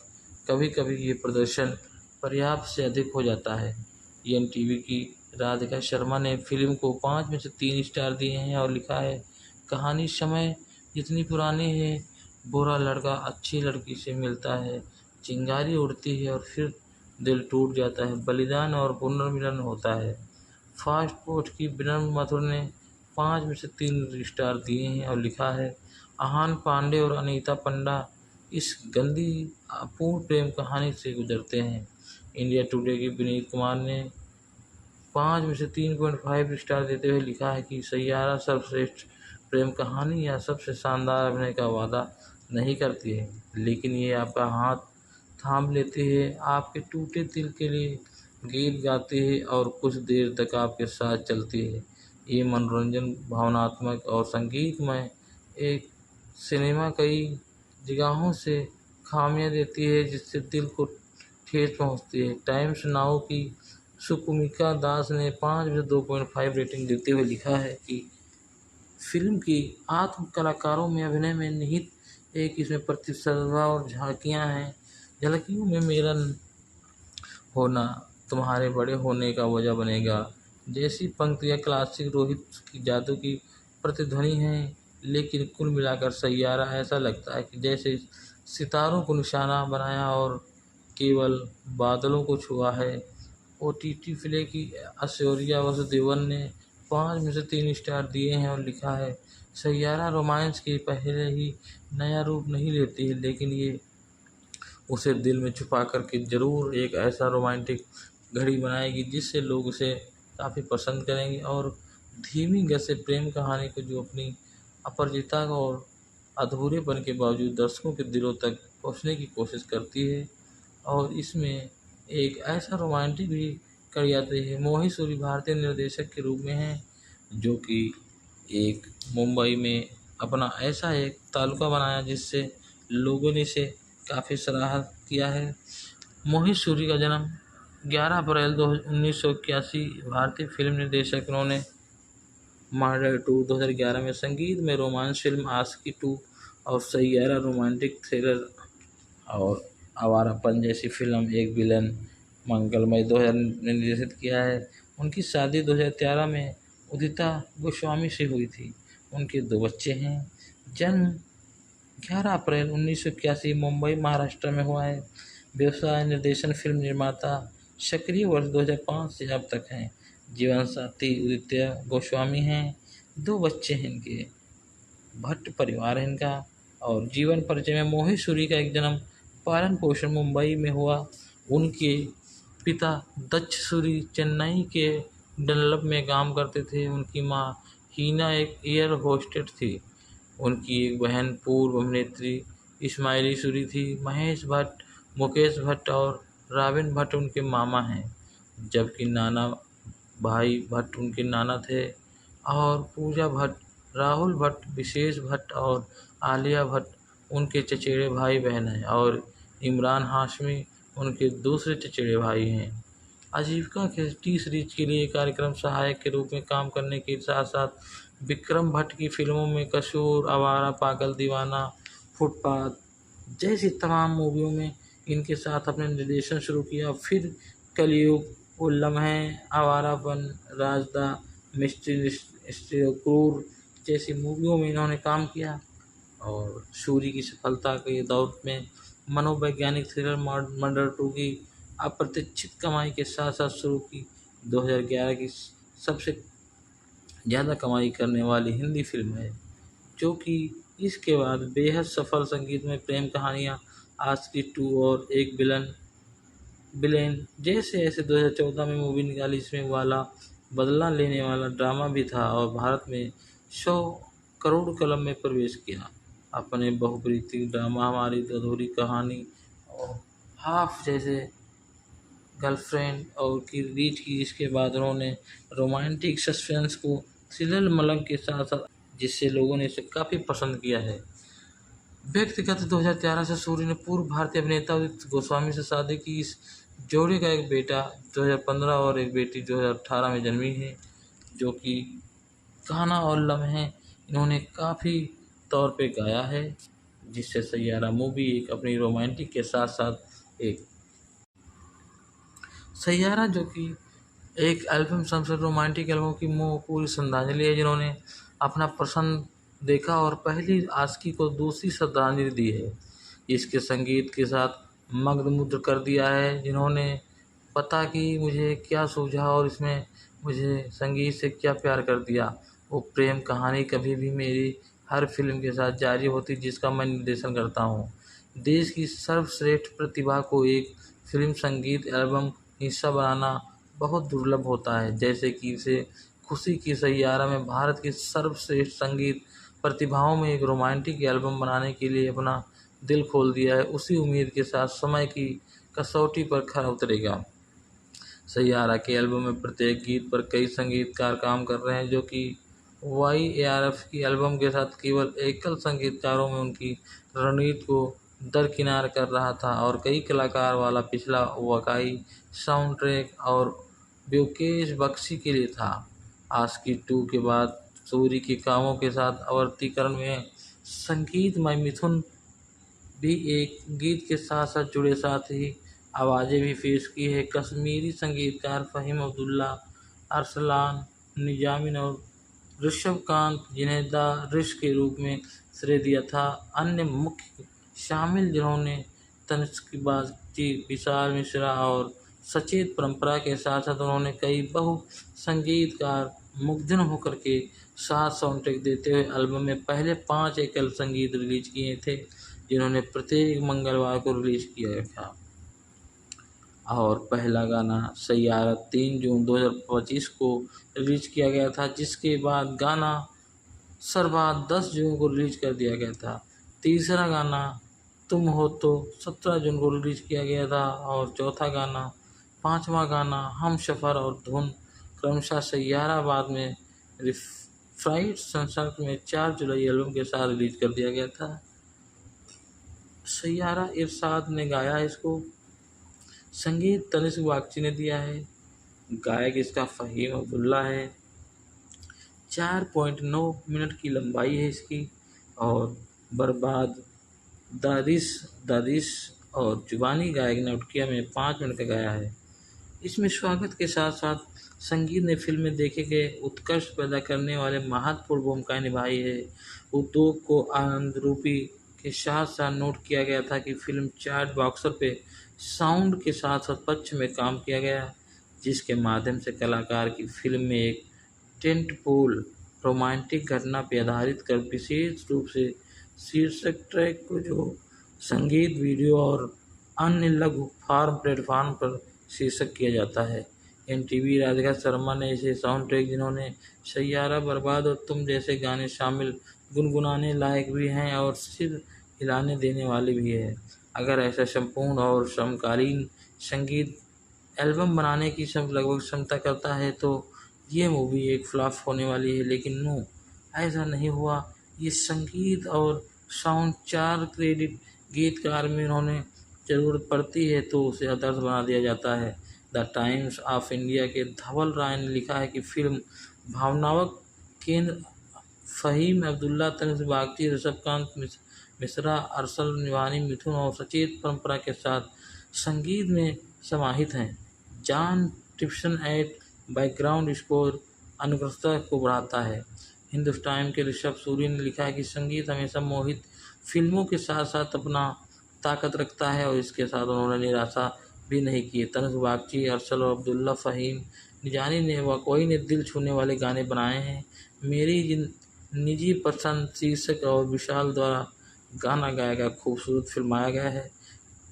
कभी कभी ये प्रदर्शन पर्याप्त से अधिक हो जाता है। NTV की राधिका शर्मा ने फिल्म को 5 में से 3 स्टार दिए हैं और लिखा है, कहानी समय जितनी पुरानी है, बुरा लड़का अच्छी लड़की से मिलता है, चिंगारी उड़ती है और फिर दिल टूट जाता है, बलिदान और पुनर्मिलन होता है। फास्ट फूड की विनम्र मथुर ने 5 में से 3 स्टार दिए हैं और लिखा है, आहान पांडे और अनीता पंडा इस गंदी अपूर्ण प्रेम कहानी से गुजरते हैं। इंडिया टुडे के विनीत कुमार ने 5 में से 3.5 स्टार देते हुए लिखा है कि सैयारा सर्वश्रेष्ठ प्रेम कहानी या सबसे शानदार अभिनय का वादा नहीं करती है, लेकिन ये आपका हाथ थाम लेती है, आपके टूटे दिल के लिए गीत गाती है और कुछ देर तक आपके साथ चलती है। ये मनोरंजन, भावनात्मक और संगीतमय एक सिनेमा कई जगहों से खामियां देती है, जिससे दिल को ठेस पहुंचती है। टाइम्स नाउ की सुकुमिका दास ने 5 में से 2.5 रेटिंग देते हुए लिखा है कि फिल्म की आत्म कलाकारों में अभिनय में निहित एक इसमें प्रतिस्पर्धा और झांकियां हैं। झलकियों में मेरा होना तुम्हारे बड़े होने का वजह बनेगा जैसी पंक्तियाँ क्लासिक रोहित की जादू की प्रतिध्वनि हैं, लेकिन कुल मिलाकर सैयारा ऐसा लगता है कि जैसे सितारों को निशाना बनाया और केवल बादलों को छुआ है। ओटीटी प्ले की ऐश्वर्या वसुदेवन ने 5 में से 3 स्टार दिए हैं और लिखा है, सैयारा रोमांस के पहले ही नया रूप नहीं लेती है, लेकिन ये उसे दिल में छुपा करके ज़रूर एक ऐसा रोमांटिक घड़ी बनाएगी जिससे लोग उसे काफ़ी पसंद करेंगे। और धीमी गति से प्रेम कहानी को जो अपनी अपरिचितता और अधूरेपन के बावजूद दर्शकों के दिलों तक पहुंचने की कोशिश करती है। और इसमें एक ऐसा रोमांटिक भी कर जाती है। मोहित सूरी भारतीय निर्देशक के रूप में हैं, जो कि एक मुंबई में अपना ऐसा एक तालुका बनाया जिससे लोगों ने इसे काफ़ी सराहा किया है। मोहित सूरी का जन्म 11 अप्रैल 1981 भारतीय फिल्म निर्देशक। उन्होंने मर्डर 2 2011 में संगीत में रोमांस फिल्म आशिकी 2 और सैयारा रोमांटिक थ्रिलर और आवारापन जैसी फिल्म एक विलन मंगलमय 2000 में निर्देशित किया है। उनकी शादी 2013 में उदिता गोस्वामी से हुई थी। उनके 2 बच्चे हैं। जन्म 11 अप्रैल 1981 मुंबई महाराष्ट्र में हुआ है। व्यवसाय निर्देशन, फिल्म निर्माता। सक्रिय वर्ष 2005 से अब तक हैं। जीवन साथी उदित्य गोस्वामी हैं। 2 बच्चे हैं इनके। भट्ट परिवार है इनका। और जीवन परिचय में मोहित सूरी का एक जन्म पालन पोषण मुंबई में हुआ। उनके पिता दक्ष सूरी चेन्नई के डनलप में काम करते थे। उनकी माँ हीना एक एयर होस्टेस थी। उनकी एक बहन पूर्व अभिनेत्री इस्माइली सूरी थी। महेश भट्ट, मुकेश भट्ट और राबिन भट्ट उनके मामा हैं, जबकि नाना भाई भट्ट उनके नाना थे। और पूजा भट्ट, राहुल भट्ट, विशेष भट्ट और आलिया भट्ट उनके चचेरे भाई बहन हैं। और इमरान हाशमी उनके दूसरे चचेरे भाई हैं। आजीविका के टी सीरीज के लिए कार्यक्रम सहायक के रूप में काम करने के साथ साथ विक्रम भट्ट की फिल्मों में कसूर, आवारा, पागल दीवाना, फुटपाथ जैसी तमाम मूवियों में इनके साथ अपने निर्देशन शुरू किया। फिर कलयुग, वो लम्हे, आवारापन, राजदा, मिस्ट्री क्रूर जैसी मूवियों में इन्होंने काम किया। और सूरी की सफलता के दौर में मनोवैज्ञानिक थ्रिलर मर्डर 2 की अप्रत्याशित कमाई के साथ साथ शुरू की 2011 की सबसे ज़्यादा कमाई करने वाली हिंदी फिल्म है, जो कि इसके बाद बेहद सफल संगीतमय प्रेम कहानियाँ आशिकी 2 और एक विलेन जैसे ऐसे 2014 में मूवी निकाली, इसमें वाला बदला लेने वाला ड्रामा भी था और भारत में 100 करोड़ क्लब में प्रवेश किया। अपने बहुप्रीति ड्रामा हमारी अधूरी कहानी और हाफ जैसे गर्लफ्रेंड और की रीच की, इसके बाद उन्होंने रोमांटिक सस्पेंस को थ्रिलर मलंग के साथ साथ, जिससे लोगों ने इसे काफ़ी पसंद किया है। व्यक्तिगत 2013 से सूरी ने पूर्व भारतीय अभिनेता उदित गोस्वामी से शादी की। इस जोड़े का एक बेटा 2015 और एक बेटी 2018 में जन्मी है, जो कि गाना और लम्हे इन्होंने काफ़ी तौर पे गाया है, जिससे सैयारा मूवी एक अपनी रोमांटिक के साथ साथ एक सैयारा जो कि एक एल्बम सबसे रोमांटिक एल्बम की पूरी श्रद्धांजलि है, जिन्होंने अपना पसंद देखा और पहली आशिकी को दूसरी श्रद्धांजलि दी है। इसके संगीत के साथ मग्न कर दिया है, जिन्होंने पता कि मुझे क्या सूझा और इसमें मुझे संगीत से क्या प्यार कर दिया। वो प्रेम कहानी कभी भी मेरी हर फिल्म के साथ जारी होती जिसका मैं निर्देशन करता हूँ। देश की सर्वश्रेष्ठ प्रतिभा को एक फिल्म संगीत एल्बम हिस्सा बनाना बहुत दुर्लभ होता है। जैसे कि इसे खुशी की सैयारा में भारत की सर्वश्रेष्ठ संगीत प्रतिभाओं में एक रोमांटिक एल्बम बनाने के लिए अपना दिल खोल दिया है, उसी उम्मीद के साथ समय की कसौटी पर खरा उतरेगा। सैयारा के एल्बम में प्रत्येक गीत पर कई संगीतकार काम कर रहे हैं, जो कि YARF की एल्बम के साथ केवल एकल संगीतकारों में उनकी रणनीति को दरकिनार कर रहा था और कई कलाकार वाला पिछला वाकई साउंड ट्रैक और ब्योकेश बख्शी के लिए था। आशिकी 2 के बाद सूरी के कामों के साथ आवर्तीकरण में संगीतमय मिथुन भी एक गीत के साथ साथ जुड़े, साथ ही आवाज़ें भी पेश की है। कश्मीरी संगीतकार फ़हीम अब्दुल्ला, अरसलान निजामी और ऋषभकांत, जिन्हें द ऋष के रूप में श्रेय दिया था। अन्य मुख्य शामिल जिन्होंने तनिष्क बागची, विशाल मिश्रा और सचेत परंपरा के साथ साथ उन्होंने कई बहु संगीतकार मुग्धन होकर के साथ साउंड ट्रैक देते हुए एल्बम में पहले 5 एकल संगीत रिलीज किए थे, जिन्होंने प्रत्येक मंगलवार को रिलीज किया था। और पहला गाना सैयारा 3 जून 2025 को रिलीज किया गया था, जिसके बाद गाना सरबाद 10 जून को रिलीज कर दिया गया था। तीसरा गाना तुम हो तो 17 जून को रिलीज किया गया था और चौथा गाना, पांचवा गाना हम सफ़र और धुन क्रमशः सैयारा बाद में फ्राइड संसर्ग में 4 जुलाई एल्बम के साथ रिलीज कर दिया गया था। सैयारा इरशाद ने गाया है इसको, संगीत तनिष्क बागची ने दिया है, गायक इसका फ़हीम अब्दुल्ला है। 4.9 मिनट की लंबाई है इसकी और बर्बाद दादिश और जुबानी गायक ने उटकिया में 5 मिनट का गाया है। इसमें स्वागत के साथ साथ संगीत ने फिल्म में देखे गए उत्कर्ष पैदा करने वाले महत्वपूर्ण भूमिकाएं निभाई है। उद्योग को आनंद रूपी के साथ साथ नोट किया गया था कि फिल्म चार्ट बॉक्सर पे साउंड के साथ साथ पक्ष में काम किया गया, जिसके माध्यम से कलाकार की फिल्म में एक टेंट पोल रोमांटिक घटना पर आधारित कर विशेष रूप से शीर्षक ट्रैक को जो संगीत वीडियो और अन्य लघु फॉर्म प्लेटफॉर्म पर शीर्षक किया जाता है। NTV राधिका शर्मा ने इसे साउंड ट्रैक, जिन्होंने सैयारा, बर्बाद और तुम जैसे गाने शामिल, गुनगुनाने लायक भी हैं और सिर हिलाने देने वाले भी है। अगर ऐसा संपूर्ण और समकालीन संगीत एल्बम बनाने की लगभग क्षमता करता है तो ये मूवी एक फ्लॉप होने वाली है, लेकिन नो, ऐसा नहीं हुआ। ये संगीत और साउंड 4 क्रेडिट गीतकार में उन्होंने ज़रूरत पड़ती है तो उसे आदर्श बना दिया जाता है। द टाइम्स ऑफ इंडिया के धवल राय ने लिखा है कि फिल्म भावनात्मक केंद्र फ़हीम अब्दुल्ला, तनिष्क बागची, ऋषभकांत मिश्रा, अरसल निवानी, मिथुन और सचेत परंपरा के साथ संगीत में समाहित हैं। जॉन टिप्सन एट बैकग्राउंड स्कोर अनुकृतता को बढ़ाता है। हिंदुस्तान के ऋषभ सूरी ने लिखा है कि संगीत हमेशा मोहित फिल्मों के साथ साथ अपना ताकत रखता है और इसके साथ उन्होंने निराशा भी नहीं की। तनिष्क बागची, अरसल और अब्दुल्ला फ़हीम निजानी ने वाकई ने दिल छूने वाले गाने बनाए हैं। मेरी निजी पसंद शीर्षक और विशाल द्वारा गाना गाया गया खूबसूरत फिल्माया गया है।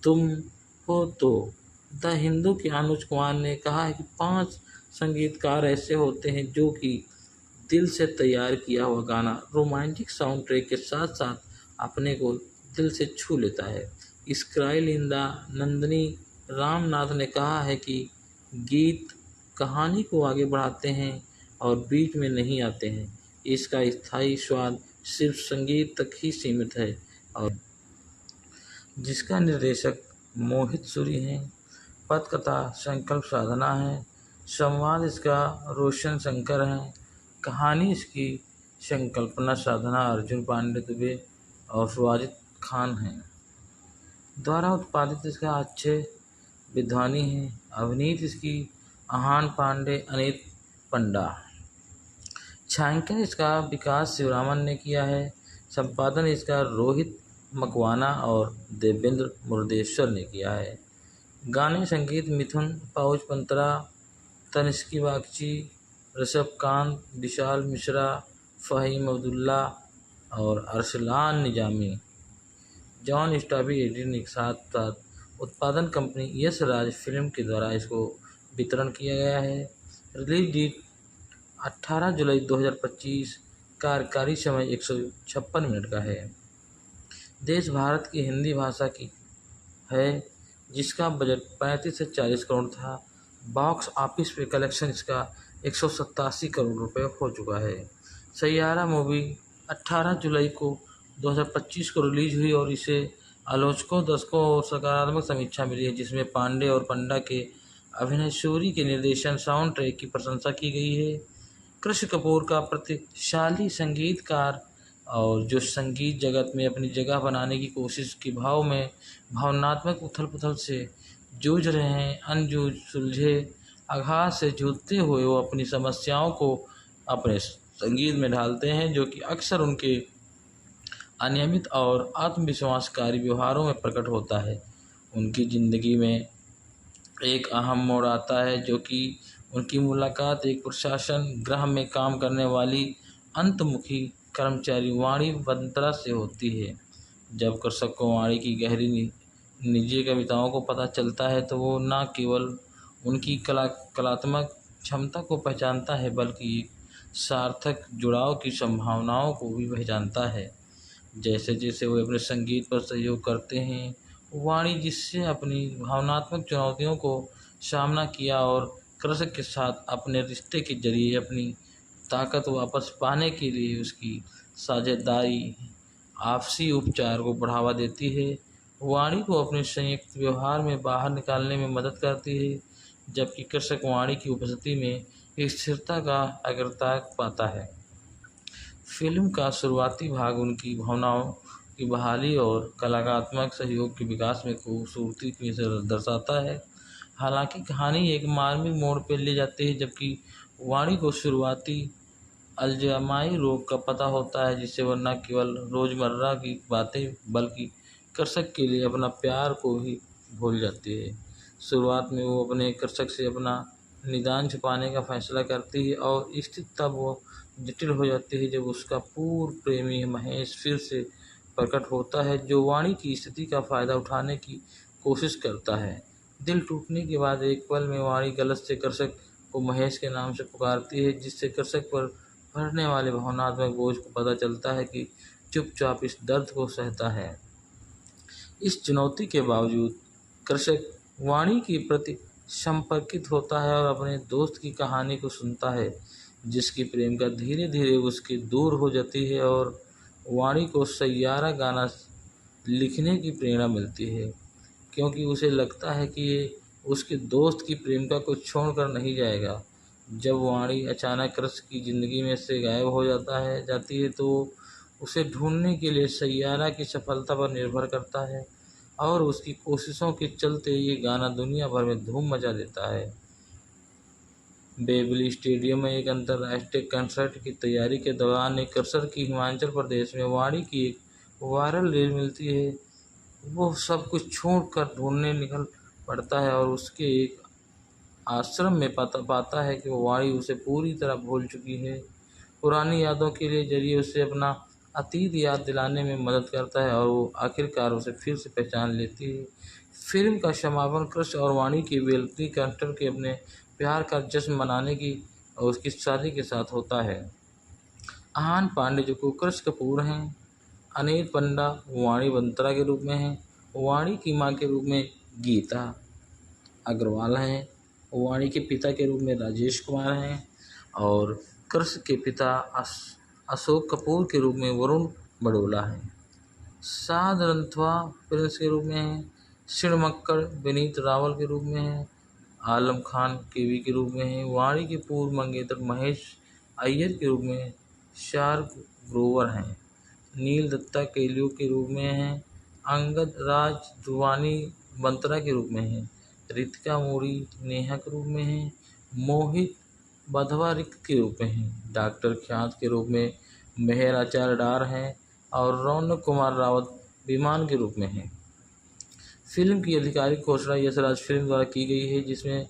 तुम हो तो द हिंदू के अनुज कुमार ने कहा है कि 5 संगीतकार ऐसे होते हैं जो कि दिल से तैयार किया हुआ गाना रोमांटिक साउंड ट्रैक के साथ साथ अपने को दिल से छू लेता है। स्क्राइलिंदा नंदिनी रामनाथ ने कहा है कि गीत कहानी को आगे बढ़ाते हैं और बीच में नहीं आते हैं। इसका स्थायी स्वाद सिर्फ संगीत तक ही सीमित है और जिसका निर्देशक मोहित सूरी हैं। पटकथा संकल्प साधना है। संवाद इसका रोशन शंकर हैं। कहानी इसकी संकल्पना साधना अर्जुन पांडे दुबे और वाजिद खान हैं। द्वारा उत्पादित इसका अच्छे विद्वानी हैं। अभिनीत इसकी आहान पांडे, अनित पंडा। छायांकन इसका विकास शिवरामन ने किया है। संपादन इसका रोहित मकवाना और देवेंद्र मुर्देश्वर ने किया है। गाने संगीत मिथुन पाउच पंतरा, तनिष्क बागची, ऋषभकांत, विशाल मिश्रा, फ़हीम अब्दुल्ला और अरसलान निजामी। जॉन स्टाबी एडिटिंग के साथ साथ उत्पादन कंपनी यश राज फिल्म के द्वारा इसको वितरण किया गया है। रिलीज डेट 18 जुलाई 2025। कार्यकारी समय 156 मिनट का है। देश भारत की हिंदी भाषा की है, जिसका बजट 35 से 40 करोड़ था। बॉक्स ऑफिस पे कलेक्शन इसका 187 करोड़ रुपए हो चुका है। सैयारा मूवी 18 जुलाई को 2025 को रिलीज हुई और इसे आलोचकों, दर्शकों और सकारात्मक समीक्षा मिली है, जिसमें पांडे और पंडा के अभिनय, सूरी के निर्देशन, साउंड ट्रैक की प्रशंसा की गई है। कृष्ण कपूर का प्रतिशाली संगीतकार और जो संगीत जगत में अपनी जगह बनाने की कोशिश के भाव में भावनात्मक उथल पुथल से जूझ रहे हैं। अनजूझ सुलझे आघात से जूझते हुए वो अपनी समस्याओं को अपने संगीत में ढालते हैं, जो कि अक्सर उनके अनियमित और आत्मविश्वासकारी व्यवहारों में प्रकट होता है। उनकी ज़िंदगी में एक अहम मोड़ आता है, जो कि उनकी मुलाकात एक प्रशासन गृह में काम करने वाली अंतमुखी कर्मचारी वाणी बंत्रा से होती है। जब कृषक को वाणी की गहरी निजी कविताओं को पता चलता है, तो वो न केवल उनकी कलात्मक क्षमता को पहचानता है, बल्कि एक सार्थक जुड़ाव की संभावनाओं को भी पहचानता है। जैसे जैसे वे अपने संगीत पर सहयोग करते हैं, वाणी जिससे अपनी भावनात्मक चुनौतियों को सामना किया और कृषक के साथ अपने रिश्ते के जरिए अपनी ताकत वापस पाने के लिए उसकी साझेदारी आपसी उपचार को बढ़ावा देती है। वाणी को अपने संयुक्त व्यवहार में बाहर निकालने में मदद करती है, जबकि कृषक वाणी की उपस्थिति में एक स्थिरता का अग्रता पाता है। फिल्म का शुरुआती भाग उनकी भावनाओं की बहाली और कलात्मक सहयोग के विकास में खूबसूरती से दर्शाता है। हालांकि कहानी एक मार्मिक मोड़ पर ले जाती है, जबकि वाणी को शुरुआती अल्जाइमर रोग का पता होता है, जिससे वह न केवल रोज़मर्रा की बातें बल्कि कृषक के लिए अपना प्यार को ही भूल जाती है। शुरुआत में वो अपने कृषक से अपना निदान छुपाने का फैसला करती है और स्थिति तब वो जटिल हो जाती है जब उसका पूर्व प्रेमी महेश फिर से प्रकट होता है, जो वाणी की स्थिति का फ़ायदा उठाने की कोशिश करता है। दिल टूटने के बाद एक पल में वाणी गलत से कृषक को महेश के नाम से पुकारती है, जिससे कृषक पर पड़ने वाले भावनात्मक बोझ को पता चलता है कि चुपचाप इस दर्द को सहता है। इस चुनौती के बावजूद कृषक वाणी के प्रति संपर्कित होता है और अपने दोस्त की कहानी को सुनता है, जिसकी प्रेम का धीरे धीरे उसके दूर हो जाती है और वाणी को सैयारा गाना लिखने की प्रेरणा मिलती है, क्योंकि उसे लगता है कि ये उसके दोस्त की प्रेमिका को छोड़कर नहीं जाएगा। जब वाणी अचानक कृष्ण की ज़िंदगी में से गायब हो जाती है, तो उसे ढूंढने के लिए सैयारा की सफलता पर निर्भर करता है और उसकी कोशिशों के चलते ये गाना दुनिया भर में धूम मचा देता है। वेम्बली स्टेडियम में एक अंतर्राष्ट्रीय कंसर्ट की तैयारी के दौरान एक कृषक की हिमाचल प्रदेश में वाणी की एक वायरल रील मिलती है। वो सब कुछ छोड़कर ढूंढने निकल पड़ता है और उसके एक आश्रम में पाता है कि वो वाणी उसे पूरी तरह भूल चुकी है। पुरानी यादों के लिए जरिए उसे अपना अतीत याद दिलाने में मदद करता है और वो आखिरकार उसे फिर से पहचान लेती है। फिल्म का समापन कृष्ण और वाणी की वेलती कंटर के अपने प्यार का जश्न मनाने की और उसकी शादी के साथ होता है। आहान पांडे जो को कृष्ण कपूर हैं, अनिल पंडा वाणी बंत्रा के रूप में हैं, वाणी की मां के रूप में गीता अग्रवाल हैं, वाणी के पिता के रूप में राजेश कुमार हैं और कृष्ण के पिता अशोक कपूर के रूप में वरुण बड़ोला हैं। साध रंथवा प्रिंस के रूप में हैं, शिणमक्कड़ विनीत रावल के रूप में हैं, आलम खान केवी के रूप में हैं, वाणी के पूर्व मंगेतर महेश अय्यर के रूप में शार्क ग्रोवर हैं, नील दत्ता केलियो के रूप में हैं, अंगद राज ध्रुवानी बंत्रा के रूप में हैं, रितिका मोरी नेहा के रूप में हैं, मोहित बधवा रिक्त के रूप में हैं, डॉक्टर ख्यात के रूप में मेहर आचार्य डार हैं और रौनक कुमार रावत विमान के रूप में हैं। फिल्म की आधिकारिक घोषणा यश राज फिल्म द्वारा की गई है, जिसमें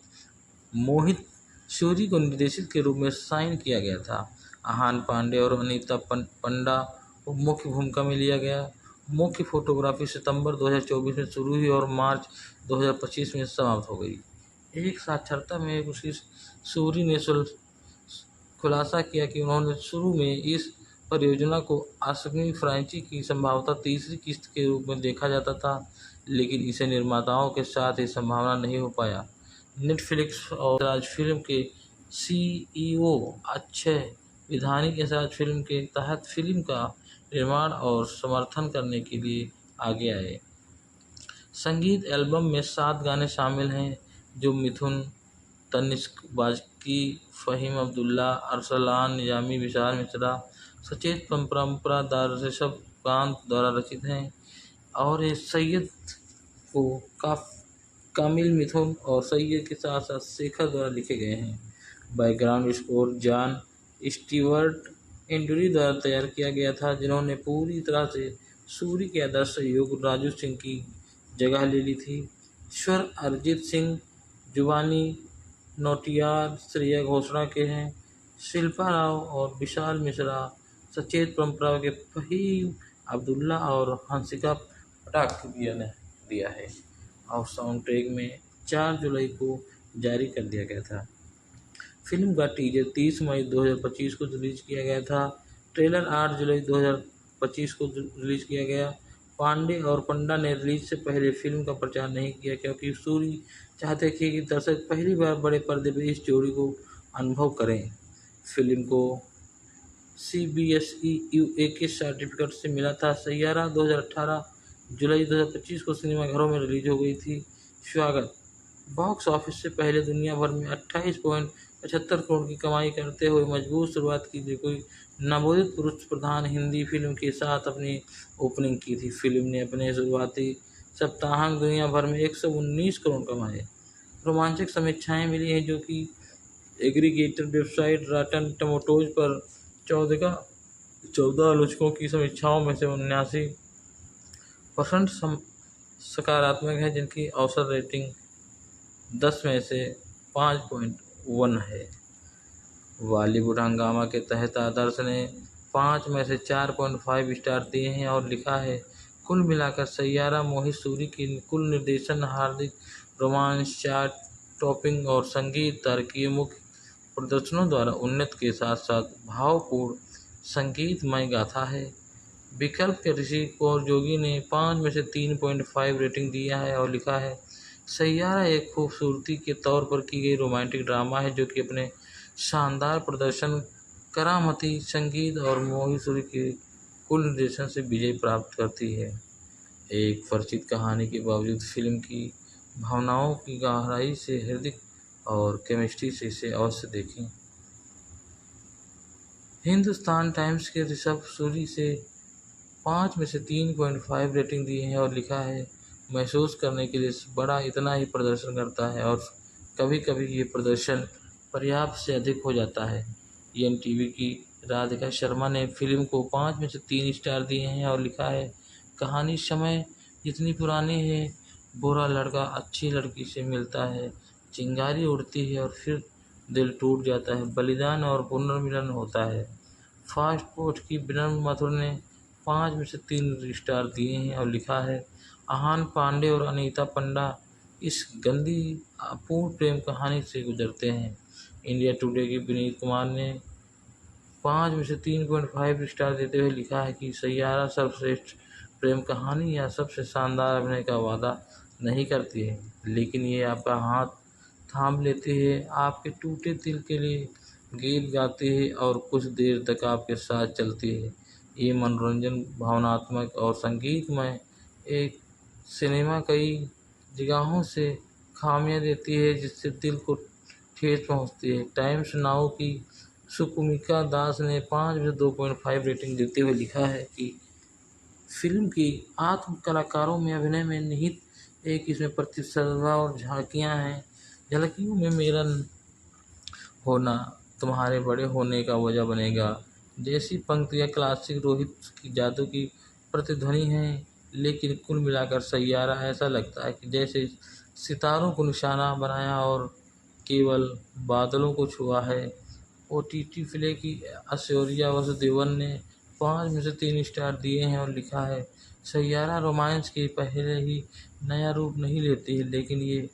मोहित सूरी को निर्देशित के रूप में साइन किया गया था। आहान पांडे और अनीता पंडा को मुख्य भूमिका में लिया गया। मुख्य फोटोग्राफी सितंबर 2024 में शुरू हुई और मार्च 2025 में समाप्त हो गई। एक साक्षात्कार में उसकी सूरी ने खुलासा किया कि उन्होंने शुरू में इस परियोजना को आगामी फ्रांचाइजी की संभवतः तीसरी किस्त के रूप में देखा जाता था, लेकिन इसे निर्माताओं के साथ ये संभावना नहीं हो पाया। नेटफ्लिक्स और राज फिल्म के सीईओ अक्षय विधानी के साथ फिल्म के तहत फिल्म का निर्माण और समर्थन करने के लिए आगे आए। संगीत एल्बम में 7 गाने शामिल हैं जो मिथुन, तनिष्क बाजकी, फ़हीम अब्दुल्ला, अरसलान निजामी, विशाल मिश्रा, सचेत परंपरा ऋषभ कांत द्वारा रचित हैं और ये सैयद को कामिल मिथुन और सैयद के साथ साथ शेखर द्वारा लिखे गए हैं। बैकग्राउंड स्कोर जॉन स्टीवर्ट एंड्री द्वारा तैयार किया गया था, जिन्होंने पूरी तरह से सूरी के आदर्श सहयोग राजू सिंह की जगह ले ली थी। स्वर अरिजीत सिंह, जुबानी नौटियाल, श्रेया घोषणा के हैं। शिल्पा राव और विशाल मिश्रा सचेत परंपरा के फ़हीम अब्दुल्ला और हंसिका पटाख ने दिया है और साउंड ट्रैक में 4 जुलाई को जारी कर दिया गया था। फिल्म का टीजर 30 मई 2025 को रिलीज किया गया था। ट्रेलर 8 जुलाई 2025 को रिलीज किया गया। पांडे और पंडा ने रिलीज से पहले फिल्म का प्रचार नहीं किया क्योंकि सूरी चाहते थे कि दर्शक पहली बार बड़े पर्दे पर इस जोड़ी को अनुभव करें। फिल्म को CBSE UAK सर्टिफिकेट से मिला था। सैयारा 2018 जुलाई 2025 को सिनेमाघरों में रिलीज हो गई थी। स्वागत बॉक्स ऑफिस से पहले दुनिया भर में 28.75 करोड़ की कमाई करते हुए मजबूत शुरुआत की थी। कोई नवोदित पुरुष प्रधान हिंदी फिल्म के साथ अपनी ओपनिंग की थी। फिल्म ने अपने शुरुआती सप्ताहांत दुनिया भर में 119 करोड़ कमाए। रोमांचक समीक्षाएं मिली हैं जो कि एग्रीगेटर वेबसाइट रॉटन टोमेटोज पर 14 आलोचकों की समीक्षाओं में से 79% सकारात्मक है, जिनकी औसत रेटिंग 10 में से 5.1 है। बॉलीवुड हंगामा के तहत आदर्श ने 5 में से 4.5 स्टार दिए हैं और लिखा है, कुल मिलाकर सैयारा मोहित सूरी की कुल निर्देशन, हार्दिक रोमांस, चार्ट टॉपिंग और संगीत तारकीय मुख्य प्रदर्शनों द्वारा उन्नत के साथ साथ भावपूर्ण संगीतमय गाथा है। विकल्प के ऋषि कौर जोगी ने 5 में से 3.5 रेटिंग दिया है और लिखा है, सैयारा एक खूबसूरती के तौर पर की गई रोमांटिक ड्रामा है जो कि अपने शानदार प्रदर्शन, करामती संगीत और मोहित सूरी के कुल निर्देशन से विजय प्राप्त करती है। एक परिचित कहानी के बावजूद फिल्म की भावनाओं की गहराई से, हृदय और केमिस्ट्री से इसे अवश्य देखें। हिंदुस्तान टाइम्स के ऋषभ सूरी से 5 में से 3.5 रेटिंग दी है और लिखा है, महसूस करने के लिए बड़ा इतना ही प्रदर्शन करता है और कभी कभी ये प्रदर्शन पर्याप्त से अधिक हो जाता है। NTV की राधिका शर्मा ने फिल्म को 5 में से 3 स्टार दिए हैं और लिखा है, कहानी समय जितनी पुरानी है, बुरा लड़का अच्छी लड़की से मिलता है, चिंगारी उड़ती है और फिर दिल टूट जाता है, बलिदान और पुनर्मिलन होता है। फास्ट फूड की विनम्र मथुर ने 5 में से 3 स्टार दिए हैं और लिखा है, आहान पांडे और अनीता पंडा इस गंदी अपूर्ण प्रेम कहानी से गुजरते हैं। इंडिया टुडे की विनीत कुमार ने 5 में से 3.5 स्टार देते हुए लिखा है कि सैयारा सर्वश्रेष्ठ प्रेम कहानी या सबसे शानदार अभिनय का वादा नहीं करती है, लेकिन ये आपका हाथ थाम लेती है, आपके टूटे दिल के लिए गीत गाती है और कुछ देर तक आपके साथ चलती है। ये मनोरंजन, भावनात्मक और संगीतमय एक सिनेमा कई जगहों से खामियां देती है जिससे दिल को ठेस पहुंचती है। टाइम्स नाउ की सुकुमिका दास ने 5 में 2.5 रेटिंग देते हुए लिखा है कि फिल्म की आत्म कलाकारों में अभिनय में निहित एक इसमें प्रतिस्पर्धा और झांकियाँ हैं। झलकियों में मेरा होना तुम्हारे बड़े होने का वजह बनेगा जैसी पंक्तियाँ क्लासिक रोहित की जादू की प्रतिध्वनि हैं, लेकिन कुल मिलाकर सैयारा ऐसा लगता है कि जैसे सितारों को निशाना बनाया और केवल बादलों को छुआ है। OTT प्ले की ऐश्वर्या वासुदेवन ने 5 में से 3 स्टार दिए हैं और लिखा है, सैयारा रोमांस के पहले ही नया रूप नहीं लेती है, लेकिन ये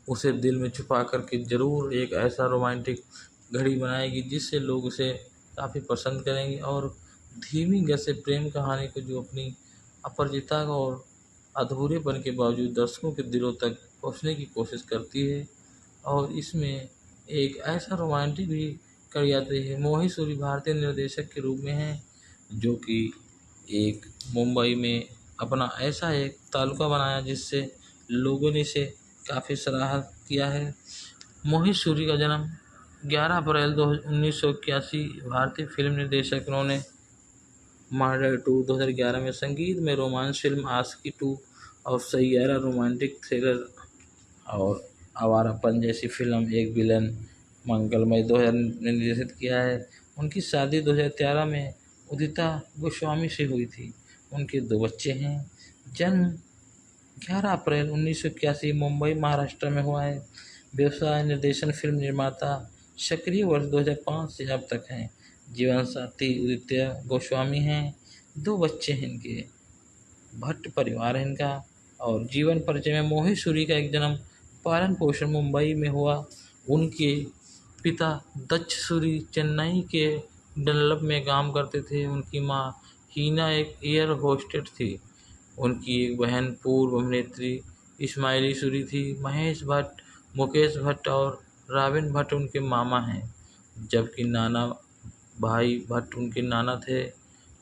उसे दिल में छुपा कर के ज़रूर एक ऐसा रोमांटिक घड़ी बनाएगी जिससे लोग उसे काफ़ी पसंद करेंगे। और धीमी गति से प्रेम कहानी को जो अपनी अपरिचितता और अधूरेपन के बावजूद दर्शकों के दिलों तक पहुंचने की कोशिश करती है। और इसमें एक ऐसा रोमांटिक भी कड़ी आती है। मोहित सूरी भारतीय निर्देशक के रूप में हैं, जो कि एक मुंबई में अपना ऐसा एक तालुका बनाया जिससे लोगों ने इसे काफ़ी सराहा किया है। मोहित सूरी का जन्म 11 अप्रैल 1981 भारतीय फिल्म निर्देशक। उन्होंने मर्डर 2 2011 में संगीत में रोमांस फिल्म आशिकी 2 और सैयारा रोमांटिक थ्रिलर और आवारापन जैसी फिल्म एक विलन मंगलमय 2000 में निर्देशित किया है। उनकी शादी 2013 में उदिता गोस्वामी से हुई थी। उनके 2 बच्चे हैं। जन्म 11 अप्रैल 1981 मुंबई महाराष्ट्र में हुआ है। व्यवसाय निर्देशन फिल्म निर्माता। सक्रिय वर्ष 2005 से अब तक हैं। जीवन साथी उदिता गोस्वामी हैं। 2 बच्चे हैं इनके। भट्ट परिवार है इनका। और जीवन परिचय में मोहित सूरी का एक जन्म पालन पोषण मुंबई में हुआ। उनके पिता दक्ष सूरी चेन्नई के डनलप में काम करते थे। उनकी मां हीना एक एयर होस्टेस थी। उनकी एक बहन पूर्व अभिनेत्री इस्माइली सूरी थी। महेश भट्ट, मुकेश भट्ट और राबिन भट्ट उनके मामा हैं, जबकि नाना भाई भट्ट उनके नाना थे।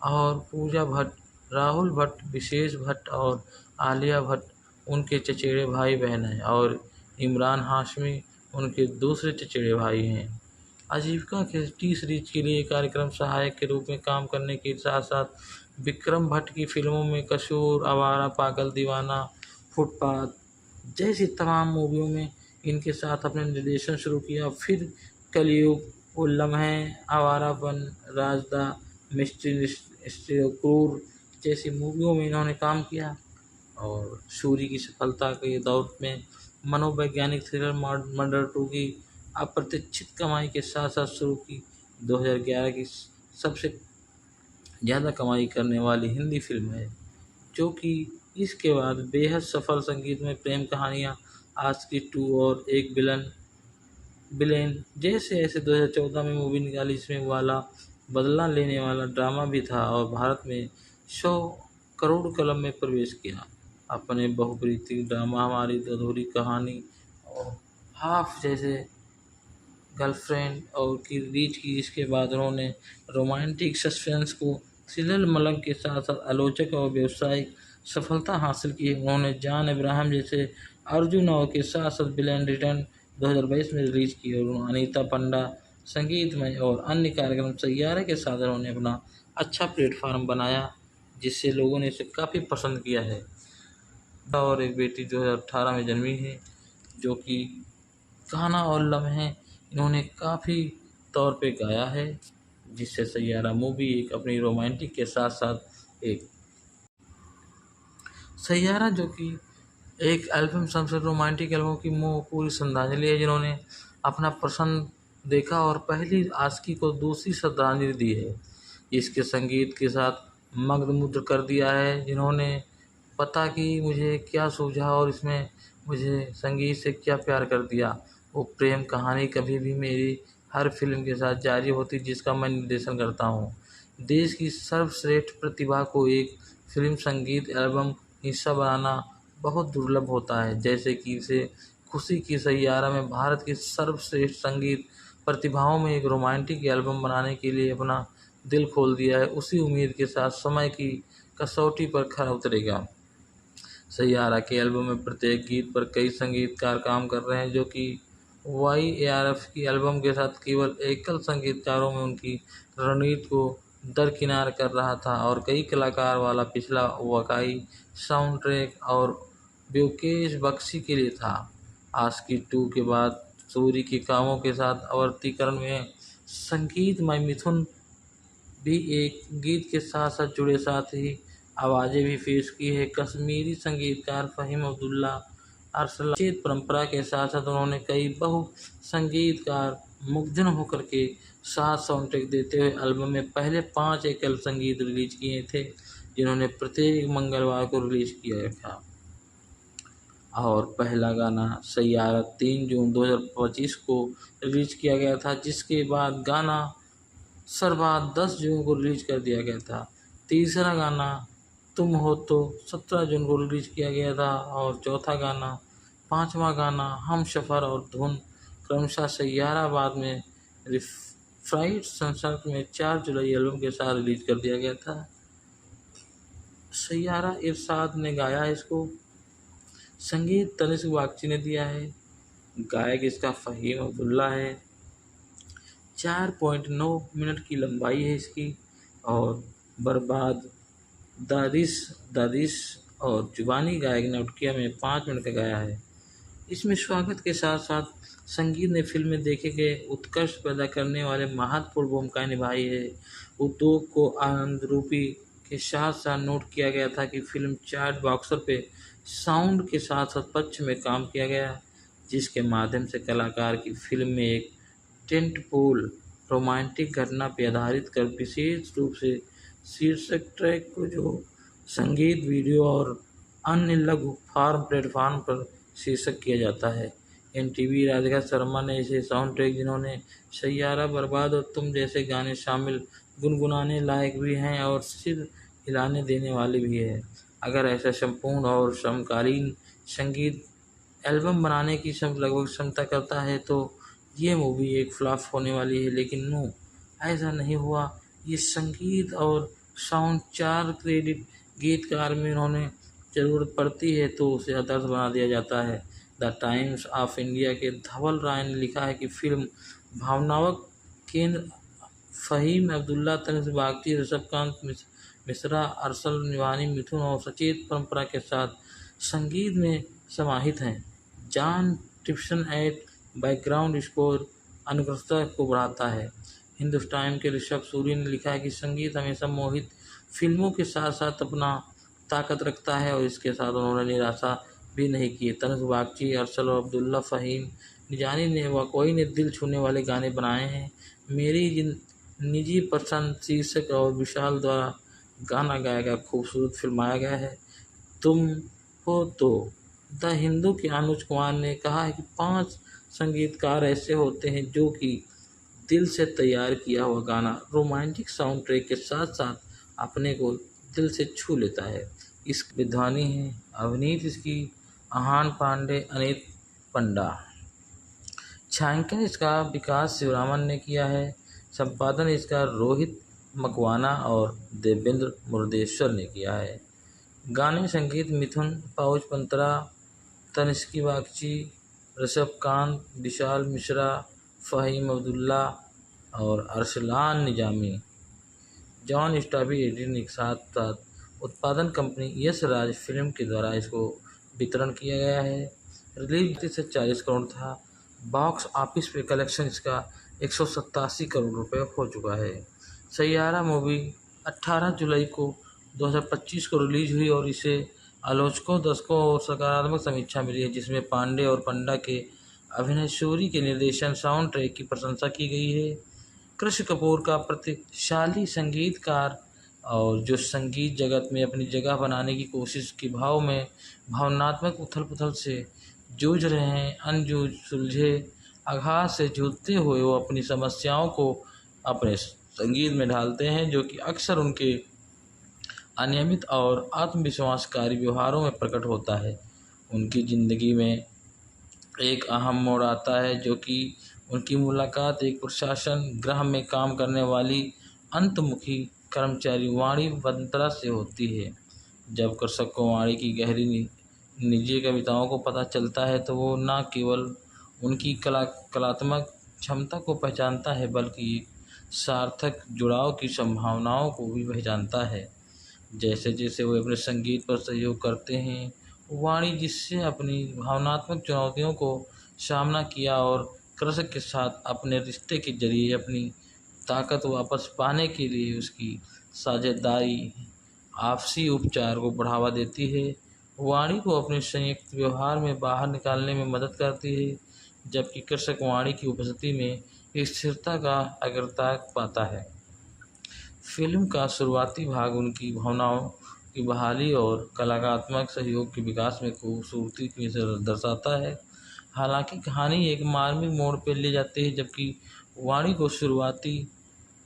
और पूजा भट्ट, राहुल भट्ट, विशेष भट्ट और आलिया भट्ट उनके चचेरे भाई बहन हैं। और इमरान हाशमी उनके दूसरे चचेरे भाई हैं। आजीविका के टी सीरीज के लिए कार्यक्रम सहायक के रूप में काम करने के साथ साथ विक्रम भट्ट की फिल्मों में कसूर, आवारा, पागल दीवाना, फुटपाथ जैसी तमाम मूवियों में इनके साथ अपने निर्देशन शुरू किया। फिर कलयुग, वो लम्हे, आवारापन, राजदा, मिस्ट्री क्रूर जैसी मूवियों में इन्होंने काम किया। और सूरी की सफलता के दौर में मनोवैज्ञानिक थ्रिलर मर्डर 2 की अप्रत्याशित कमाई के साथ साथ शुरू की 2011 की सबसे ज़्यादा कमाई करने वाली हिंदी फिल्म है, जो कि इसके बाद बेहद सफल संगीतमय प्रेम कहानियाँ आशिकी 2 और एक विलेन जैसे ऐसे 2014 में मूवी निकाली, जिसमें वाला बदला लेने वाला ड्रामा भी था और भारत में 100 करोड़ क्लब में प्रवेश किया। अपने बहुप्रीति ड्रामा हमारी अधूरी कहानी और हाफ जैसे गर्लफ्रेंड और की रीच की, जिसके बाद उन्होंने रोमांटिक सस्पेंस को थ्रिलर मलंग के साथ साथ आलोचक और व्यावसायिक सफलता हासिल की। उन्होंने जॉन अब्राहम जैसे अर्जुन और के साथ साथ विलेन रिटर्न 2022 में रिलीज की। और अनीता पंडा संगीतमय और अन्य कार्यक्रम सैयारा के साथ उन्होंने अपना अच्छा प्लेटफार्म बनाया, जिससे लोगों ने इसे काफ़ी पसंद किया है। और एक बेटी 2018 में जन्मी है, जो कि गाना और लम्हे इन्होंने काफ़ी तौर पे गाया है, जिससे सैयारा मूवी एक अपनी रोमांटिक के साथ साथ एक सैयारा जो कि एक एल्बम सबसे रोमांटिक एल्बम की पूरी श्रद्धांजलि है, जिन्होंने अपना पसंद देखा और पहली आशिकी को दूसरी श्रद्धांजलि दी है। इसके संगीत के साथ मग्नमुग्ध कर दिया है। जिन्होंने पता कि मुझे क्या सूझा और इसमें मुझे संगीत से क्या प्यार कर दिया। वो प्रेम कहानी कभी भी मेरी हर फिल्म के साथ जारी होती जिसका मैं निर्देशन करता हूँ। देश की सर्वश्रेष्ठ प्रतिभा को एक फिल्म संगीत एल्बम हिस्सा बनाना बहुत दुर्लभ होता है, जैसे कि इसे खुशी की सैयारा में भारत की सर्वश्रेष्ठ संगीत प्रतिभाओं में एक रोमांटिक एल्बम बनाने के लिए अपना दिल खोल दिया है। उसी उम्मीद के साथ समय की कसौटी पर खरा उतरेगा। सैयारा के एल्बम में प्रत्येक गीत पर कई संगीतकार काम कर रहे हैं, जो कि YARF की एल्बम के साथ केवल एकल संगीतकारों में उनकी रणनीति को दरकिनार कर रहा था और कई कलाकार वाला पिछला वाकई साउंड ट्रैक और ब्योकेश बख्शी के लिए था। आशिकी 2 के बाद सूरी के कामों के साथ आवर्तीकरण में संगीतमय मिथुन भी एक गीत के साथ साथ जुड़े, साथ ही आवाज़ें भी पेश की है। कश्मीरी संगीतकार फ़हीम अब्दुल्ला अरसलान परंपरा के साथ साथ उन्होंने कई बहु संगीतकार मुग्धन होकर के सात साउंड ट्रैक देते हुए एल्बम में पहले 5 एकल संगीत रिलीज किए थे, जिन्होंने प्रत्येक मंगलवार को रिलीज किया था। और पहला गाना सैयारा 3 जून 2025 को रिलीज किया गया था, जिसके बाद गाना सरबाद 10 जून को रिलीज कर दिया गया था। तीसरा गाना तुम हो तो 17 जून को रिलीज किया गया था और चौथा गाना, पांचवा गाना हम सफ़र और धुन क्रमशः सैयारा बाद में फ्राइड संसर्ग में 4 जुलाई एल्बम के साथ रिलीज कर दिया गया था। सैयारा इरशाद ने गाया है इसको, संगीत तनिष्क बागची ने दिया है, गायक इसका फ़हीम अब्दुल्ला है। 4.9 मिनट की लंबाई है इसकी और बर्बाद दादिश और जुबानी गायक ने उटकिया में 5 मिनट का गाया है। इसमें स्वागत के साथ साथ संगीत ने फिल्म में देखे गए उत्कर्ष पैदा करने वाले महत्वपूर्ण भूमिकाएं निभाई है। उद्योग को आनंद रूपी के साथ साथ नोट किया गया था कि फिल्म चार्ट बॉक्सर पे साउंड के साथ साथ पक्ष में काम किया गया, जिसके माध्यम से कलाकार की फिल्म में एक टेंटपोल रोमांटिक घटना पर आधारित कर विशेष रूप से शीर्षक ट्रैक को जो संगीत वीडियो और अन्य लघु फॉर्म प्लेटफॉर्म पर शीर्षक किया जाता है। एनटीवी राधिका शर्मा ने इसे साउंड ट्रैक, जिन्होंने सैयारा, बर्बाद और तुम जैसे गाने शामिल, गुनगुनाने लायक भी हैं और सिर हिलाने देने वाले भी है। अगर ऐसा संपूर्ण और समकालीन संगीत एल्बम बनाने की लगभग क्षमता करता है तो ये मूवी एक फ्लॉप होने वाली है, लेकिन नो, ऐसा नहीं हुआ। ये संगीत और साउंड 4 क्रेडिट गीतकार में उन्होंने ज़रूरत पड़ती है तो उसे आदर्श बना दिया जाता है। द टाइम्स ऑफ इंडिया के धवल राय ने लिखा है कि फिल्म भावनात्मक केंद्र फ़हीम अब्दुल्ला, तनिष्क बागची, ऋषभकांत मिश्रा, अरसल निवानी, मिथुन और सचेत परंपरा के साथ संगीत में समाहित हैं। जॉन टिप्सन एट बैकग्राउंड स्कोर अनुकृतता को बढ़ाता है। हिंदुस्तान के ऋषभ सूरी ने लिखा है कि संगीत हमेशा मोहित फिल्मों के साथ साथ अपना ताकत रखता है और इसके साथ उन्होंने निराशा भी नहीं की। तनिष्क बागची, अरसल और अब्दुल्ला फ़हीम निजानी ने वाकई ने दिल छूने वाले गाने बनाए हैं। मेरी निजी पसंद शीर्षक और विशाल द्वारा गाना गाया गया खूबसूरत फिल्माया गया है। तुम हो तो द हिंदू के अनुज कुमार ने कहा है कि 5 संगीतकार ऐसे होते हैं जो कि दिल से तैयार किया हुआ गाना रोमांटिक साउंड ट्रैक के साथ साथ अपने को दिल से छू लेता है। इस विद्वानी है अवनीत इसकी, आहान पांडे, अनीत पंडा। छायांकन इसका विकास शिवरामन ने किया है। संपादन इसका रोहित मकवाना और देवेंद्र मुर्देश्वर ने किया है। गाने संगीत मिथुन पाउच पंतरा, तनिष्क बागची, ऋषभकांत, विशाल मिश्रा, फ़हीम अब्दुल्ला और अरसलान निजामी। जॉन स्टाबी एडिटिंग के साथ साथ उत्पादन कंपनी यश राज फिल्म के द्वारा इसको वितरण किया गया है। रिलीज से 40 करोड़ था। बॉक्स ऑफिस पे कलेक्शन इसका 187 करोड़ रुपए हो चुका है। सैयारा मूवी 18 जुलाई को 2025 को रिलीज हुई और इसे आलोचकों, दर्शकों और सकारात्मक समीक्षा मिली है, जिसमें पांडे और पंडा के अभिनय, सूरी के निर्देशन, साउंड ट्रैक की प्रशंसा की गई है। कृष्ण कपूर का प्रतिशाली संगीतकार और जो संगीत जगत में अपनी जगह बनाने की कोशिश के भाव में भावनात्मक उथल पुथल से जूझ रहे हैं। अनजूझ सुलझे आघात से जूझते हुए वो अपनी समस्याओं को अपने संगीत में ढालते हैं, जो कि अक्सर उनके अनियमित और आत्मविश्वासकारी व्यवहारों में प्रकट होता है। उनकी ज़िंदगी में एक अहम मोड़ आता है, जो कि उनकी मुलाकात एक प्रशासन गृह में काम करने वाली अंतमुखी कर्मचारी वाणी बंतरा से होती है। जब कृषक को वाणी की गहरी निजी कविताओं को पता चलता है तो वो न केवल उनकी कलात्मक क्षमता को पहचानता है, बल्कि एक सार्थक जुड़ाव की संभावनाओं को भी पहचानता है। जैसे जैसे वे अपने संगीत पर सहयोग करते हैं, वाणी जिससे अपनी भावनात्मक चुनौतियों को सामना किया और कृषक के साथ अपने रिश्ते के जरिए अपनी ताकत वापस पाने के लिए उसकी साझेदारी आपसी उपचार को बढ़ावा देती है। वाणी को अपने संयुक्त व्यवहार में बाहर निकालने में मदद करती है, जबकि कृषक वाणी की उपस्थिति में स्थिरता का अग्रता पाता है। फिल्म का शुरुआती भाग उनकी भावनाओं की बहाली और कलात्मक सहयोग के विकास में खूबसूरती से दर्शाता है। हालांकि कहानी एक मार्मिक मोड़ पर ले जाती है, जबकि वाणी को शुरुआती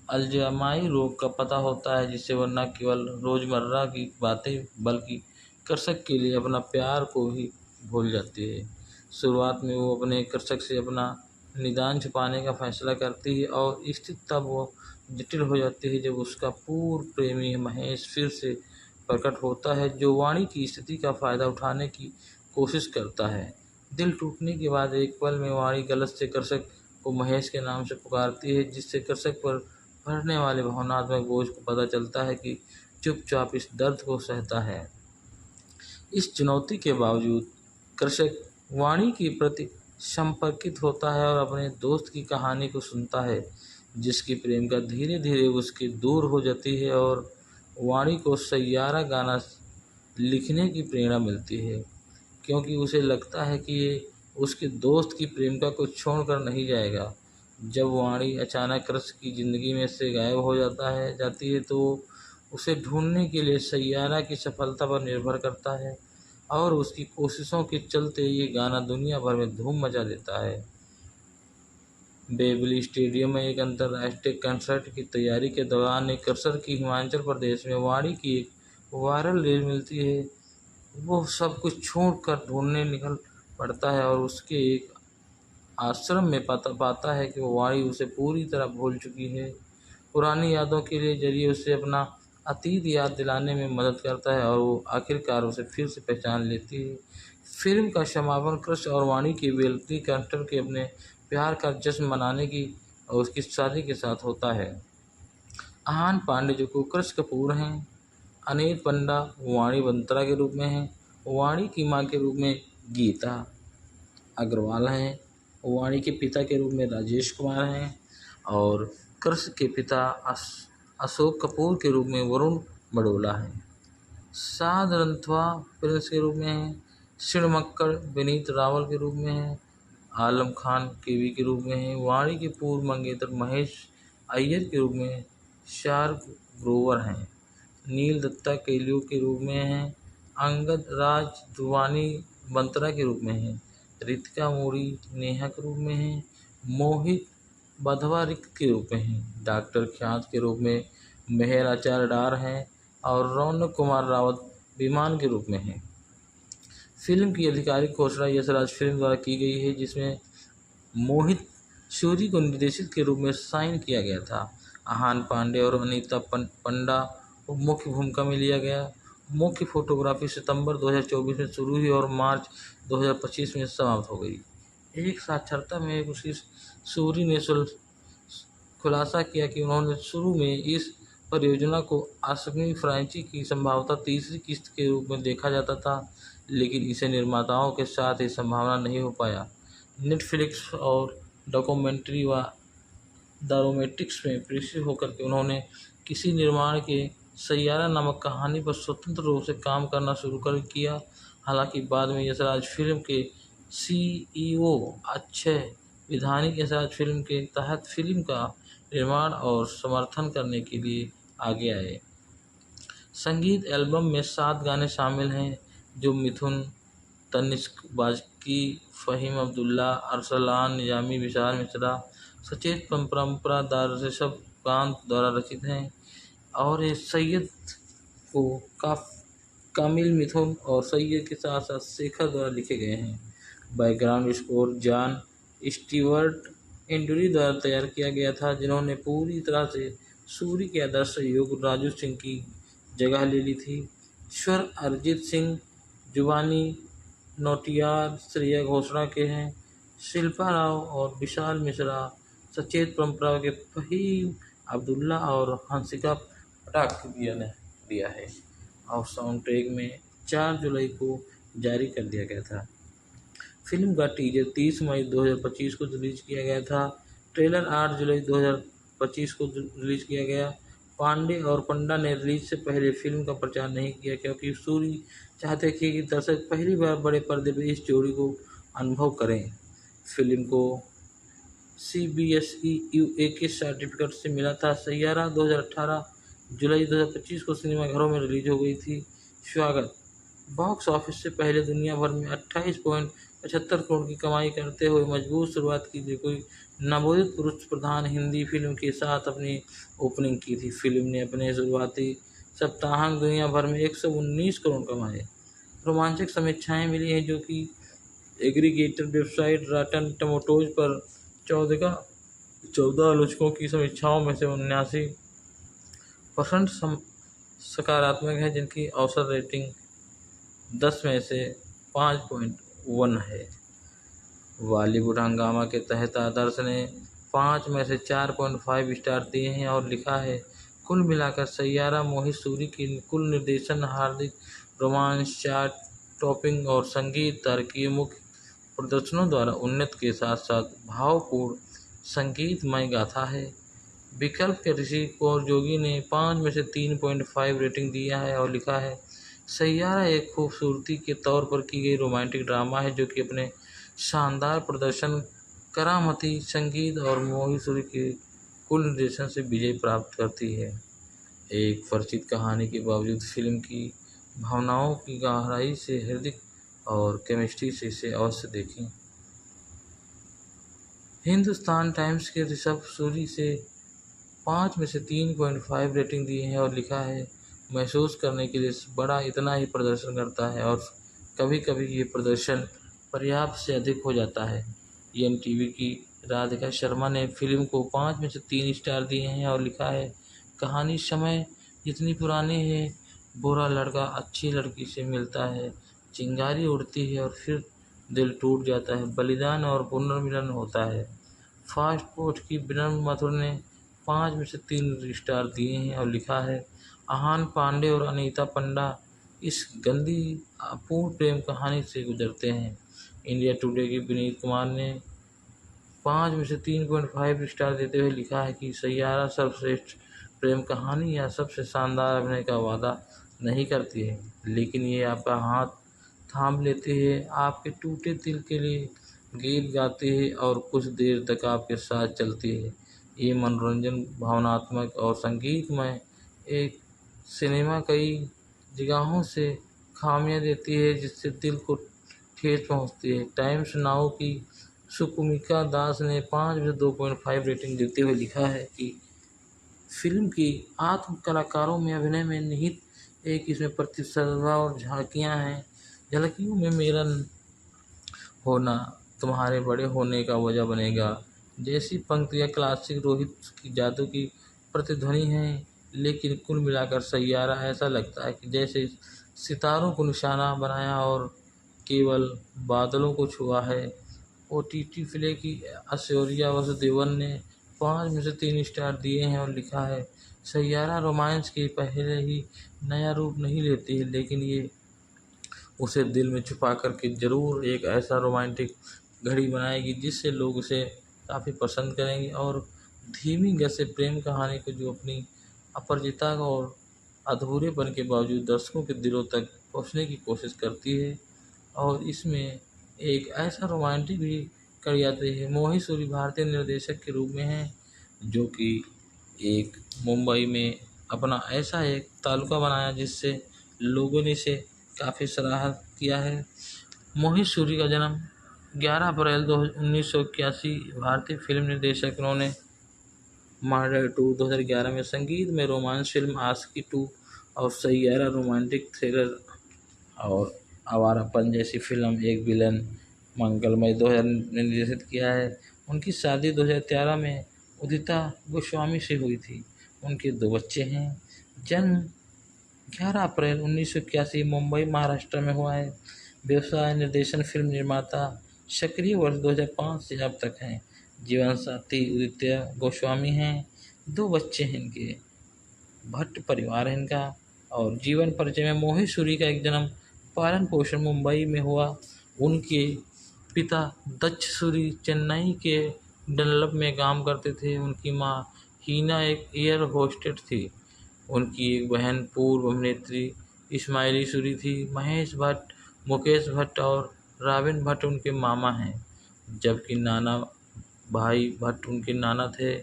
अल्जाइमर रोग का पता होता है, जिससे वह न केवल रोज़मर्रा की बातें बल्कि कृषक के लिए अपना प्यार को ही भूल जाती है। शुरुआत में वो अपने कृषक से अपना निदान छुपाने का फैसला करती है और स्थिति तब वो जटिल हो जाती है जब उसका पूर्व प्रेमी महेश फिर से प्रकट होता है, जो वाणी की स्थिति का फ़ायदा उठाने की कोशिश करता है। दिल टूटने के बाद एक पल में वाणी गलत से कृषक को महेश के नाम से पुकारती है, जिससे कृषक पर पड़ने वाले भावनात्मक बोझ को पता चलता है कि चुपचाप इस दर्द को सहता है। इस चुनौती के बावजूद कृषक वाणी के प्रति संपर्कित होता है और अपने दोस्त की कहानी को सुनता है, जिसकी प्रेम का धीरे धीरे उसके दूर हो जाती है और वाणी को सैयारा गाना लिखने की प्रेरणा मिलती है, क्योंकि उसे लगता है कि ये उसके दोस्त की प्रेमिका को छोड़कर नहीं जाएगा। जब वाणी अचानक कृष की ज़िंदगी में से गायब हो जाती है तो उसे ढूंढने के लिए सैयारा की सफलता पर निर्भर करता है और उसकी कोशिशों के चलते ये गाना दुनिया भर में धूम मचा देता है। वेम्बली स्टेडियम में एक अंतर्राष्ट्रीय कंसर्ट की तैयारी के दौरान एक कृषक की हिमाचल प्रदेश में वाणी की एक वायरल रील मिलती है। वो सब कुछ छोड़कर ढूंढने निकल पड़ता है और उसके एक आश्रम में पाता है कि वो वाणी उसे पूरी तरह भूल चुकी है। पुरानी यादों के लिए जरिए उसे अपना अतीत याद दिलाने में मदद करता है और वो आखिरकार उसे फिर से पहचान लेती है। फिल्म का समापन कृष और वाणी की वेम्बली कंसर्ट के अपने प्यार का जश्न मनाने की और उसकी शादी के साथ होता है। आहान पांडे जो को कृष कपूर हैं, अनीत पंडा वाणी बंत्रा के रूप में हैं, वाणी की मां के रूप में गीता अग्रवाल हैं, वाणी के पिता के रूप में राजेश कुमार हैं और कृष के पिता अशोक कपूर के रूप में वरुण बड़ोला हैं। साध रंथवा प्रिंस के रूप में हैं, शिणमक्कड़ विनीत रावल के रूप में हैं, आलम खान केवी के रूप में हैं, वाणी के पूर्व मंगेतर महेश अय्यर के रूप में शार्क ग्रोवर हैं, नील दत्ता केलियो के रूप में हैं, अंगद राज दुवानी बंत्रा के रूप में हैं, रितिका मोरी नेहा के रूप में हैं, मोहित बधवा रिक्त के रूप में हैं, डॉक्टर ख्यात के रूप में मेहर आचार्य डार हैं और रौनक कुमार रावत विमान के रूप में हैं। फिल्म की आधिकारिक घोषणा यशराज फिल्म द्वारा की गई है, जिसमें मोहित सूरी को निर्देशक के रूप में साइन किया गया था। आहान पांडे और अनीता पंडा को मुख्य भूमिका में लिया गया। मुख्य फोटोग्राफी सितंबर 2024 में शुरू हुई और मार्च 2025 में समाप्त हो गई। एक साक्षात्कार में उसकी सूरी ने खुलासा किया कि उन्होंने शुरू में इस परियोजना को असमी फ्रांचाइजी की संभावतः तीसरी किस्त के रूप में देखा जाता था, लेकिन इसे निर्माताओं के साथ ही संभावना नहीं हो पाया। नेटफ्लिक्स और डॉक्यूमेंट्री व दारोमेट्रिक्स में प्रेषित होकर के उन्होंने किसी निर्माण के सैयारा नामक कहानी पर स्वतंत्र रूप से काम करना शुरू कर किया। हालांकि बाद में यशराज फिल्म के CEO अक्षय विधानिक यशराज फिल्म के तहत फिल्म का निर्माण और समर्थन करने के लिए आगे आए। संगीत एल्बम में 7 गाने शामिल हैं, जो मिथुन, तनिष्क बाजकी, फ़हीम अब्दुल्ला, अरसलान निजामी, विशाल मिश्रा, सचेत परंपरा ऋषभ कांत द्वारा रचित हैं और ये सैयद को कामिल मिथुन और सैयद के साथ साथ शेखर द्वारा लिखे गए हैं। बैकग्राउंड स्कोर जॉन स्टीवर्ट एंड्री द्वारा तैयार किया गया था, जिन्होंने पूरी तरह से सूरी के आदर्श सहयोग राजू सिंह की जगह ले ली थी। स्वर अरिजीत सिंह, जुबानी नौटियाल, श्रेया घोषणा के हैं। शिल्पा राव और विशाल मिश्रा सचेत परंपरा के फ़हीम अब्दुल्ला और हंसिका पटाख दिया है और साउंड ट्रैक में 4 जुलाई को जारी कर दिया गया था। फिल्म का टीजर 30 मई 2025 को रिलीज किया गया था। ट्रेलर 8 जुलाई 2025 को रिलीज किया गया। पांडे और पंडा ने रिलीज से पहले फिल्म का प्रचार नहीं किया, क्योंकि सूरी चाहते थे कि दर्शक पहली बार बड़े पर्दे पर इस जोड़ी को अनुभव करें। फिल्म को CBSE UA के सर्टिफिकेट से मिला था। सैयारा 2018 जुलाई 2025 को सिनेमाघरों में रिलीज हो गई थी। स्वागत बॉक्स ऑफिस से पहले दुनिया भर में 28.75 करोड़ की कमाई करते हुए मजबूत शुरुआत की थी। कोई नवोदित पुरुष प्रधान हिंदी फिल्म के साथ अपनी ओपनिंग की थी। फिल्म ने अपने शुरुआती सप्ताहांत दुनिया भर में 119 करोड़ कमाए। रोमांचक समीक्षाएं मिली हैं, जो कि एग्रीगेटर वेबसाइट रॉटन टोमेटोज पर 14 आलोचकों की समीक्षाओं में से 79% सकारात्मक है, जिनकी औसत रेटिंग 10 में से 5.1 है। बॉलीवुड हंगामा के तहत आदर्श ने 5 में से 4.5 स्टार दिए हैं और लिखा है, कुल मिलाकर सैयारा मोहित सूरी की कुल निर्देशन, हार्दिक रोमांस, चार्ट टॉपिंग और संगीत तारकीय मुख्य प्रदर्शनों द्वारा उन्नत के साथ साथ भावपूर्ण संगीतमय गाथा है। विकल्प के ऋषि कौर जोगी ने 5 में से 3.5 रेटिंग दिया है और लिखा है, सैयारा एक खूबसूरती के तौर पर की गई रोमांटिक ड्रामा है, जो कि अपने शानदार प्रदर्शन, करामती संगीत और मोहित सूरी के कुल निर्देशन से विजय प्राप्त करती है। एक परिचित कहानी के बावजूद फिल्म की भावनाओं की गहराई से, हृदय और केमिस्ट्री से इसे अवश्य देखें। हिंदुस्तान टाइम्स के ऋषभ सूरी से 5 में से 3.5 रेटिंग दी है और लिखा है, महसूस करने के लिए बड़ा इतना ही प्रदर्शन करता है और कभी कभी ये प्रदर्शन पर्याप्त से अधिक हो जाता है। NTV की राधिका शर्मा ने फिल्म को 5 में से 3 स्टार दिए हैं और लिखा है, कहानी समय जितनी पुरानी है, बुरा लड़का अच्छी लड़की से मिलता है, चिंगारी उड़ती है और फिर दिल टूट जाता है, बलिदान और पुनर्मिलन होता है। फास्ट पोस्ट की विनम्र मथुर ने 5 में से 3 स्टार दिए हैं और लिखा है, आहान पांडे और अनीता पंडा इस गंदी अपूर्ण प्रेम कहानी से गुजरते हैं। इंडिया टुडे की विनीत कुमार ने 5 में से 3.5 स्टार देते हुए लिखा है कि सैयारा सर्वश्रेष्ठ प्रेम कहानी या सबसे शानदार अभिनय का वादा नहीं करती है, लेकिन ये आपका हाथ थाम लेती है, आपके टूटे दिल के लिए गीत गाती है और कुछ देर तक आपके साथ चलती है। ये मनोरंजन, भावनात्मक और संगीतमय एक सिनेमा कई जगहों से खामियां देती है, जिससे दिल को ठेस पहुंचती है। टाइम्स नाउ की सुकुमिका दास ने 5 में से 2.5 रेटिंग देते हुए लिखा है कि फिल्म की आत्म कलाकारों में अभिनय में निहित एक इसमें प्रतिस्पर्धा और झलकियों में मेरा होना तुम्हारे बड़े होने का वजह बनेगा जैसी पंक्तियाँ क्लासिक रोहित की जादू की प्रतिध्वनि हैं। लेकिन कुल मिलाकर सैयारा ऐसा लगता है कि जैसे सितारों को निशाना बनाया और केवल बादलों को छुआ है। OTT प्ले की ऐश्वर्या वसुदेवन ने 5 में से 3 स्टार दिए हैं और लिखा है, सैयारा रोमांस के पहले ही नया रूप नहीं लेती है, लेकिन ये उसे दिल में छुपा करके ज़रूर एक ऐसा रोमांटिक घड़ी बनाएगी जिससे लोग उसे काफ़ी पसंद करेंगे। और धीमी गति से प्रेम कहानी को जो अपनी अपरिचितता और अधूरेपन के बावजूद दर्शकों के दिलों तक पहुंचने की कोशिश करती है। और इसमें एक ऐसा रोमांटिक भी कर जाती है। मोहित सूरी भारतीय निर्देशक के रूप में हैं, जो कि एक मुंबई में अपना ऐसा एक तालुका बनाया जिससे लोगों ने इसे काफ़ी सराहा किया है। मोहित सूरी का जन्म 11 अप्रैल 1981 भारतीय फिल्म निर्देशक। उन्होंने मर्डर 2 2011 में संगीत में रोमांस फिल्म आशिकी 2 और सैयारा रोमांटिक थ्रिलर और आवारापन जैसी फिल्म एक विलन मंगलमय 2000 में निर्देशित किया है। उनकी शादी 2013 में उदिता गोस्वामी से हुई थी। उनके 2 बच्चे हैं। जन्म 11 अप्रैल 1981 मुंबई महाराष्ट्र में हुआ है। व्यवसाय निर्देशन, फिल्म निर्माता। सक्रिय वर्ष 2005 से अब तक हैं। जीवन साथी उदित्य गोस्वामी हैं। 2 बच्चे हैं इनके। भट्ट परिवार है इनका। और जीवन परिचय में मोहित सूरी का एक जन्म पालन पोषण मुंबई में हुआ। उनके पिता दक्ष सूरी चेन्नई के डनलप में काम करते थे। उनकी माँ हीना एक एयर होस्टेस थी। उनकी एक बहन पूर्व अभिनेत्री इस्माइली सूरी थी। महेश भट्ट, मुकेश भट्ट और राबिन भट्ट उनके मामा हैं, जबकि नाना भाई भट्ट उनके नाना थे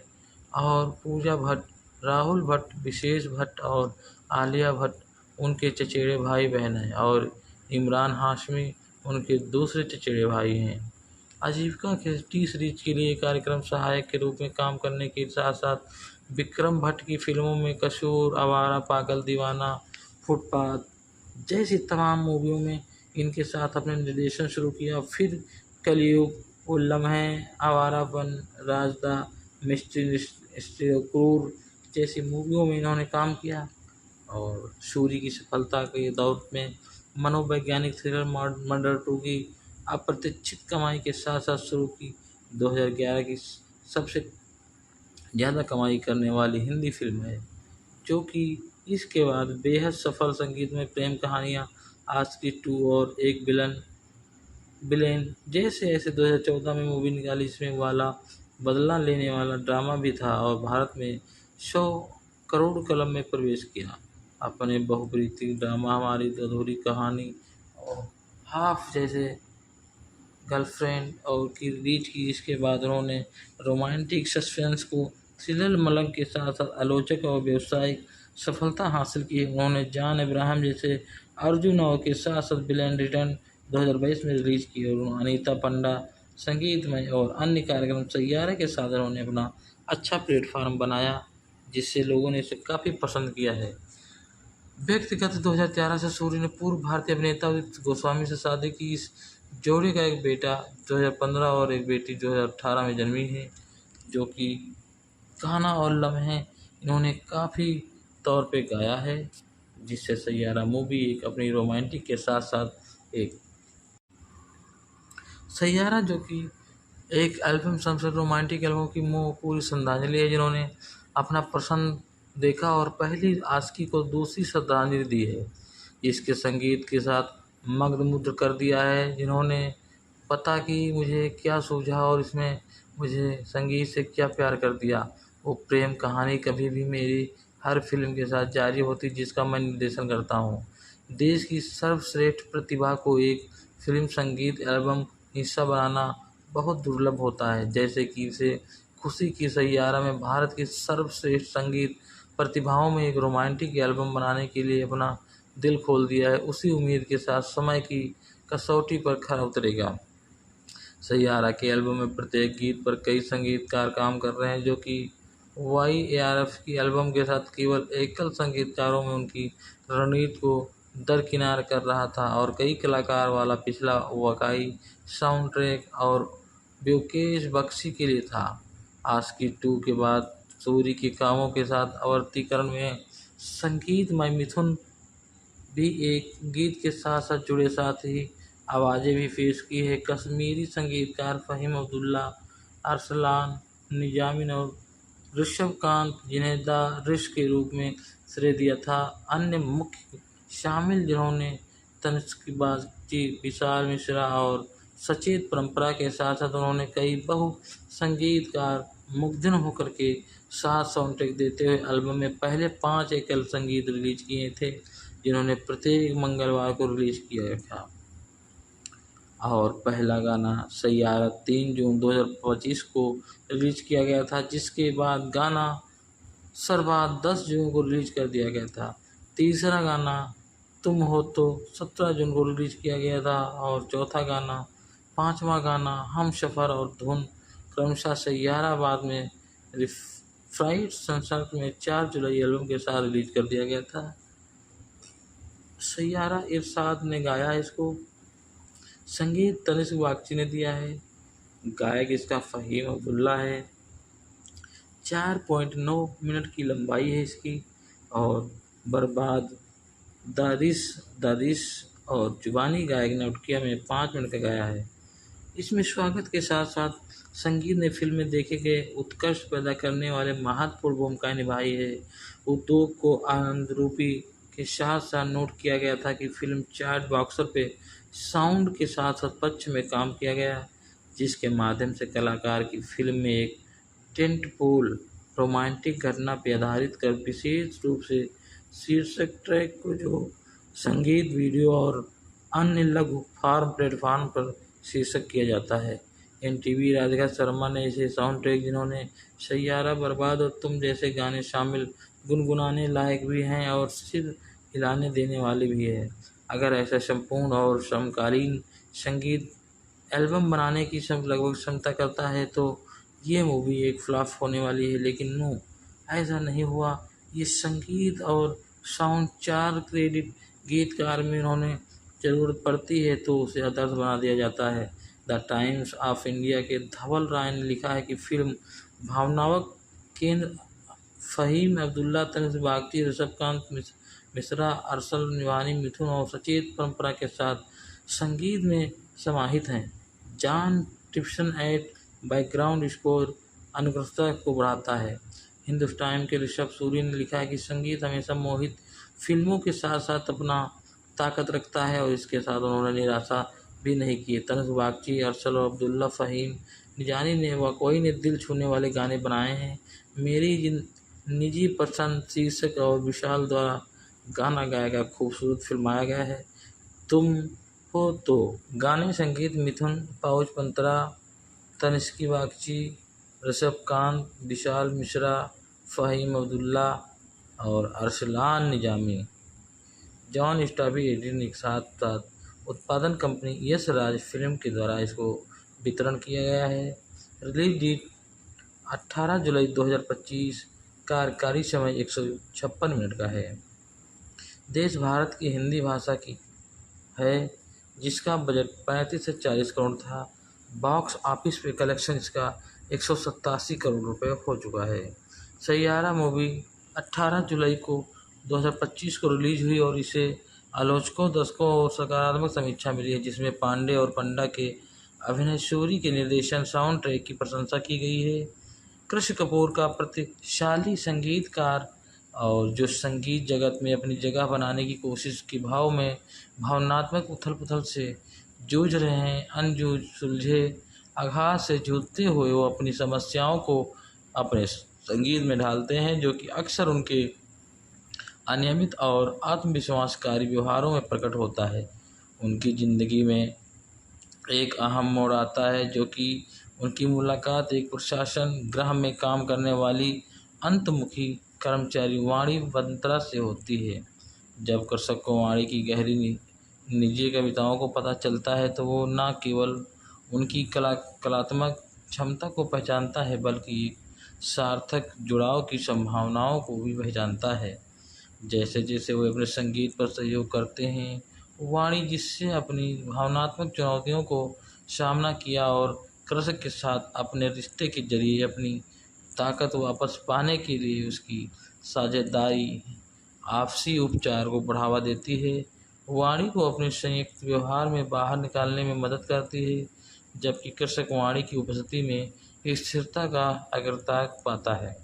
और पूजा भट्ट, राहुल भट्ट, विशेष भट्ट और आलिया भट्ट उनके चचेरे भाई बहन हैं और इमरान हाशमी उनके दूसरे चचेरे भाई हैं। आजीविका के टी सीरीज के लिए कार्यक्रम सहायक के रूप में काम करने के साथ साथ विक्रम भट्ट की फिल्मों में कसूर, आवारा, पागल दीवाना, फुटपाथ जैसी तमाम मूवियों में इनके साथ अपने निर्देशन शुरू किया। फिर कलयुग, वो लम्हे, आवारापन, राजदा, मिस्ट्री क्रूर जैसी मूवियों में इन्होंने काम किया और सूरी की सफलता के दौर में मनोवैज्ञानिक थ्रिलर मर्डर 2 की अप्रत्याशित कमाई के साथ साथ शुरू की 2011 की सबसे ज़्यादा कमाई करने वाली हिंदी फिल्म है, जो कि इसके बाद बेहद सफल संगीतमय प्रेम कहानियाँ आशिकी 2 और एक विलेन जैसे ऐसे 2014 में मूवी निकाली, जिसमें वाला बदला लेने वाला ड्रामा भी था और भारत में 100 करोड़ क्लब में प्रवेश किया। अपने बहुप्रीति ड्रामा हमारी अधूरी कहानी और हाफ जैसे गर्लफ्रेंड और की रिलीज की, जिसके बाद उन्होंने रोमांटिक सस्पेंस को थ्रिलर मलंग के साथ साथ आलोचक और व्यावसायिक सफलता हासिल की। उन्होंने जान इब्राहिम जैसे अर्जुन और के साथ साथ विलेन रिटर्न 2022 में रिलीज की और अनीता पंडा संगीतमय और अन्य कार्यक्रम सैयारा के साथ उन्होंने अपना अच्छा प्लेटफार्म बनाया, जिससे लोगों ने इसे काफ़ी पसंद किया है। व्यक्तिगत 2011 से सूरी ने पूर्व भारतीय अभिनेता उदित गोस्वामी से शादी की। इस जोड़ी का एक बेटा 2015 और एक बेटी 2018 में जन्मी है, जो कि गाना और लम्हे इन्होंने काफ़ी तौर पे गाया है, जिससे सैयारा मूवी एक अपनी रोमांटिक के साथ साथ एक सैयारा जो कि एक एल्बम सबसे रोमांटिक एल्बम की पूरी श्रद्धांजलि है, जिन्होंने अपना पसंद देखा और पहली आशिकी को दूसरी श्रद्धांजलि दी है। इसके संगीत के साथ मग्नमुग्ध कर दिया है, जिन्होंने पता कि मुझे क्या सूझा और इसमें मुझे संगीत से क्या प्यार कर दिया। वो प्रेम कहानी कभी भी मेरी हर फिल्म के साथ जारी होती, जिसका मैं निर्देशन करता हूँ। देश की सर्वश्रेष्ठ प्रतिभा को एक फिल्म संगीत एल्बम हिस्सा बनाना बहुत दुर्लभ होता है, जैसे कि इसे खुशी की सैयारा में भारत की सर्वश्रेष्ठ संगीत प्रतिभाओं में एक रोमांटिक एल्बम बनाने के लिए अपना दिल खोल दिया है। उसी उम्मीद के साथ समय की कसौटी पर खरा उतरेगा। सैयारा के एल्बम में प्रत्येक गीत पर कई संगीतकार काम कर रहे हैं, जो कि YARF की एल्बम के साथ केवल एकल संगीतकारों में उनकी रणनीति को दरकिनार कर रहा था और कई कलाकार वाला पिछला वाकई साउंड ट्रैक और ब्योकेश बख्शी के लिए था। आशिकी 2 के बाद सूरी के कामों के साथ आवर्तीकरण में संगीतमय मिथुन भी एक गीत के साथ साथ जुड़े, साथ ही आवाज़ें भी पेश की है। कश्मीरी संगीतकार फ़हीम अब्दुल्ला, अरसलान निजामी और ऋषभकांत, जिन्हें द ऋष के रूप में श्रेय दिया था। अन्य मुख्य शामिल जिन्होंने तनिष्क बागची, विशाल मिश्रा और सचेत परंपरा के साथ साथ उन्होंने कई बहु संगीतकार मुग्धन होकर के साथ साउंड ट्रैक देते हुए एल्बम में पहले 5 एकल संगीत रिलीज किए थे, जिन्होंने प्रत्येक मंगलवार को रिलीज किया था। और पहला गाना सैयारा 3 जून 2025 को रिलीज किया गया था, जिसके बाद गाना सरबाद 10 जून को रिलीज कर दिया गया था। तीसरा गाना तुम हो तो 17 जून को रिलीज किया गया था और चौथा गाना, पांचवा गाना हम सफ़र और धुन क्रमशः सैयारा बाद में फ्राइड संसर्ग में 4 जुलाई एल्बम के साथ रिलीज कर दिया गया था। सैयारा इरशाद ने गाया है इसको, संगीत तनिष्क बागची ने दिया है, गायक इसका फ़हीम अब्दुल्ला है। 4.9 मिनट की लंबाई है इसकी और बर्बाद, दादिश और जुबानी गायक ने उटकिया में 5 मिनट का गाया है। इसमें स्वागत के साथ साथ संगीत ने फिल्म में देखे गए उत्कर्ष पैदा करने वाले महत्वपूर्ण भूमिकाएं निभाई है। उद्योग को आनंद रूपी के साथ साथ नोट किया गया था कि फिल्म चार्ट बॉक्सर पे साउंड के साथ साथ पक्ष में काम किया गया, जिसके माध्यम से कलाकार की फिल्म में एक टेंटपोल रोमांटिक घटना पर आधारित कर विशेष रूप से शीर्षक ट्रैक को जो संगीत वीडियो और अन्य लघु फॉर्म प्लेटफॉर्म पर शीर्षक किया जाता है। एनटीवी राधिका शर्मा ने इसे साउंड ट्रैक जिन्होंने सैयारा, बर्बाद और तुम जैसे गाने शामिल गुनगुनाने लायक भी हैं और सिर हिलाने देने वाले भी है। अगर ऐसा संपूर्ण और समकालीन संगीत एल्बम बनाने की लगभग क्षमता करता है तो ये मूवी एक फ्लॉप होने वाली है, लेकिन नो, ऐसा नहीं हुआ। ये संगीत और साउंड 4 क्रेडिट गीतकार में उन्होंने ज़रूरत पड़ती है तो उसे आदर्श बना दिया जाता है। द टाइम्स ऑफ इंडिया के धवल राय ने लिखा है कि फिल्म भावनात्मक केंद्र फ़हीम अब्दुल्ला, तनिष्क बागची, ऋषभकांत मिश्रा, अरसल निवानी, मिथुन और सचेत परंपरा के साथ संगीत में समाहित हैं। जॉन टिप्सन एट बैकग्राउंड स्कोर अनुकरणता को बढ़ाता है। हिंदुस्तान के ऋषभ सूरी ने लिखा है कि संगीत हमेशा मोहित फिल्मों के साथ साथ अपना ताकत रखता है और इसके साथ उन्होंने निराशा भी नहीं की। तनिष्क बागची, अरसल और अब्दुल्ला फ़हीम निजानी ने वाकई ने दिल छूने वाले गाने बनाए हैं। मेरी निजी पसंद शीर्षक और विशाल द्वारा गाना गाया गया खूबसूरत फिल्माया गया है। तुम हो तो गाने संगीत मिथुन पाउच पंतरा, तनिष्क बागची, ऋषभकांत, विशाल मिश्रा, फ़हीम अब्दुल्ला और अरसलान निजामी। जॉन स्टाबी एडिटिंग के साथ साथ उत्पादन कंपनी यश राज फिल्म के द्वारा इसको वितरण किया गया है। रिलीज डेट 18 जुलाई 2025। कार्यकारी समय 156 मिनट का है। देश भारत की हिंदी भाषा की है जिसका बजट 35 से 40 करोड़ था। बॉक्स ऑफिस पे कलेक्शन इसका 187 करोड़ रुपए हो चुका है। सैयारा मूवी 18 जुलाई को 2025 को रिलीज हुई और इसे आलोचकों, दर्शकों और सकारात्मक समीक्षा मिली है, जिसमें पांडे और पंडा के अभिनय, शूरी के निर्देशन, साउंड ट्रैक की प्रशंसा की गई है। कृष्ण कपूर का प्रतिशाली संगीतकार और जो संगीत जगत में अपनी जगह बनाने की कोशिश के भाव में भावनात्मक उथल-पुथल से जूझ रहे हैं। अनजूझ सुलझे आघात से जूझते हुए वो अपनी समस्याओं को अपने संगीत में ढालते हैं, जो कि अक्सर उनके अनियमित और आत्मविश्वासकारी व्यवहारों में प्रकट होता है। उनकी ज़िंदगी में एक अहम मोड़ आता है, जो कि उनकी मुलाकात एक प्रशासन गृह में काम करने वाली अंतर्मुखी कर्मचारी वाणी बंत्रा से होती है। जब कृषक को वाणी की गहरी निजी कविताओं को पता चलता है तो वो न केवल उनकी कलात्मक क्षमता को पहचानता है, बल्कि एक सार्थक जुड़ाव की संभावनाओं को भी पहचानता है। जैसे जैसे वे अपने संगीत पर सहयोग करते हैं, वाणी जिससे अपनी भावनात्मक चुनौतियों को सामना किया और कृषक के साथ अपने रिश्ते के जरिए अपनी ताकत वापस पाने के लिए उसकी साझेदारी आपसी उपचार को बढ़ावा देती है। वाणी को अपने संयुक्त व्यवहार में बाहर निकालने में मदद करती है, जबकि कृषक वाणी की उपस्थिति में स्थिरता का अग्रता पाता है।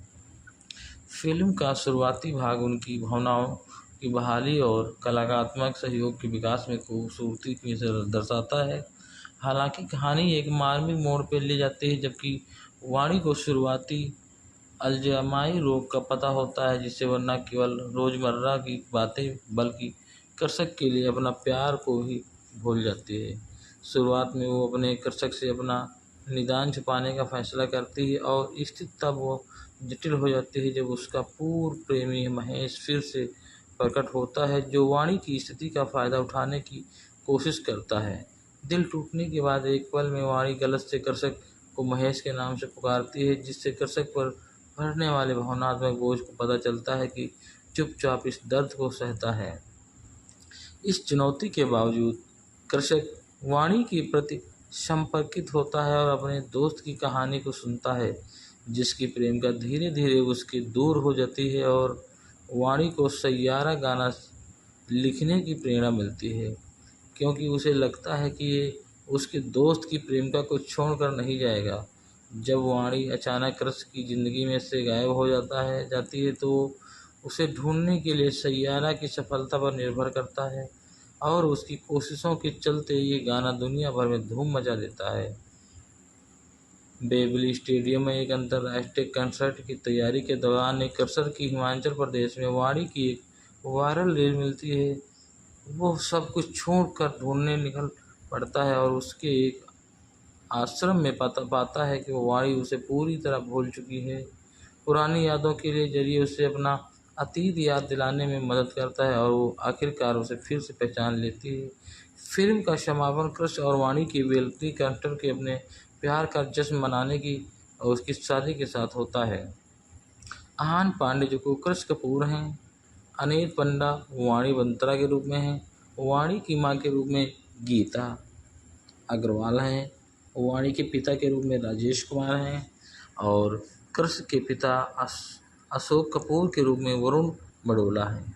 फिल्म का शुरुआती भाग उनकी भावनाओं की बहाली और कलात्मक सहयोग के विकास में खूबसूरती से दर्शाता है। हालांकि कहानी एक मार्मिक मोड़ पर ले जाती है, जबकि वाणी को शुरुआती अल्जाइमर रोग का पता होता है, जिससे वह न केवल रोज़मर्रा की बातें बल्कि कृषक के लिए अपना प्यार को भी भूल जाती है। शुरुआत में वो अपने कृषक से अपना निदान छुपाने का फैसला करती है और स्थिति तब वो जटिल हो जाती है जब उसका पूर्व प्रेमी महेश फिर से प्रकट होता है, जो वाणी की स्थिति का फ़ायदा उठाने की कोशिश करता है। दिल टूटने के बाद एक पल में वाणी गलत से कृषक को महेश के नाम से पुकारती है, जिससे कृषक पर बढ़ने वाले भावनात्मक बोझ को पता चलता है कि चुपचाप इस दर्द को सहता है। इस चुनौती के बावजूद कृषक वाणी के प्रति संपर्कित होता है और अपने दोस्त की कहानी को सुनता है, जिसकी प्रेम का धीरे धीरे उसके दूर हो जाती है और वाणी को सैयारा गाना लिखने की प्रेरणा मिलती है, क्योंकि उसे लगता है कि ये उसके दोस्त की प्रेमिका को छोड़कर नहीं जाएगा। जब वाणी अचानक कृष्ण की ज़िंदगी में से गायब हो जाती है तो उसे ढूंढने के लिए सैयारा की सफलता पर निर्भर करता है और उसकी कोशिशों के चलते ये गाना दुनिया भर में धूम मचा देता है। वेम्बली स्टेडियम में एक अंतर्राष्ट्रीय कंसर्ट की तैयारी के दौरान एक कृषक की हिमाचल प्रदेश में वाणी की एक वायरल रील मिलती है। वो सब कुछ छोड़कर ढूंढने निकल पड़ता है और उसके एक आश्रम में पाता है कि वो वाणी उसे पूरी तरह भूल चुकी है। पुरानी यादों के लिए जरिए उसे अपना अतीत याद दिलाने में मदद करता है और वो आखिरकार उसे फिर से पहचान लेती है। फिल्म का समापन कृष्ण और वाणी की वेलती कैरेक्टर के अपने प्यार का जश्न मनाने की और उसकी शादी के साथ होता है। आहान पांडे जो कि कृष्ण कपूर हैं, अनीत पंडा वाणी बंत्रा के रूप में हैं, वाणी की मां के रूप में गीता अग्रवाल हैं, वाणी के पिता के रूप में राजेश कुमार हैं और कृष्ण के पिता अशोक कपूर के रूप में वरुण बड़ोला हैं।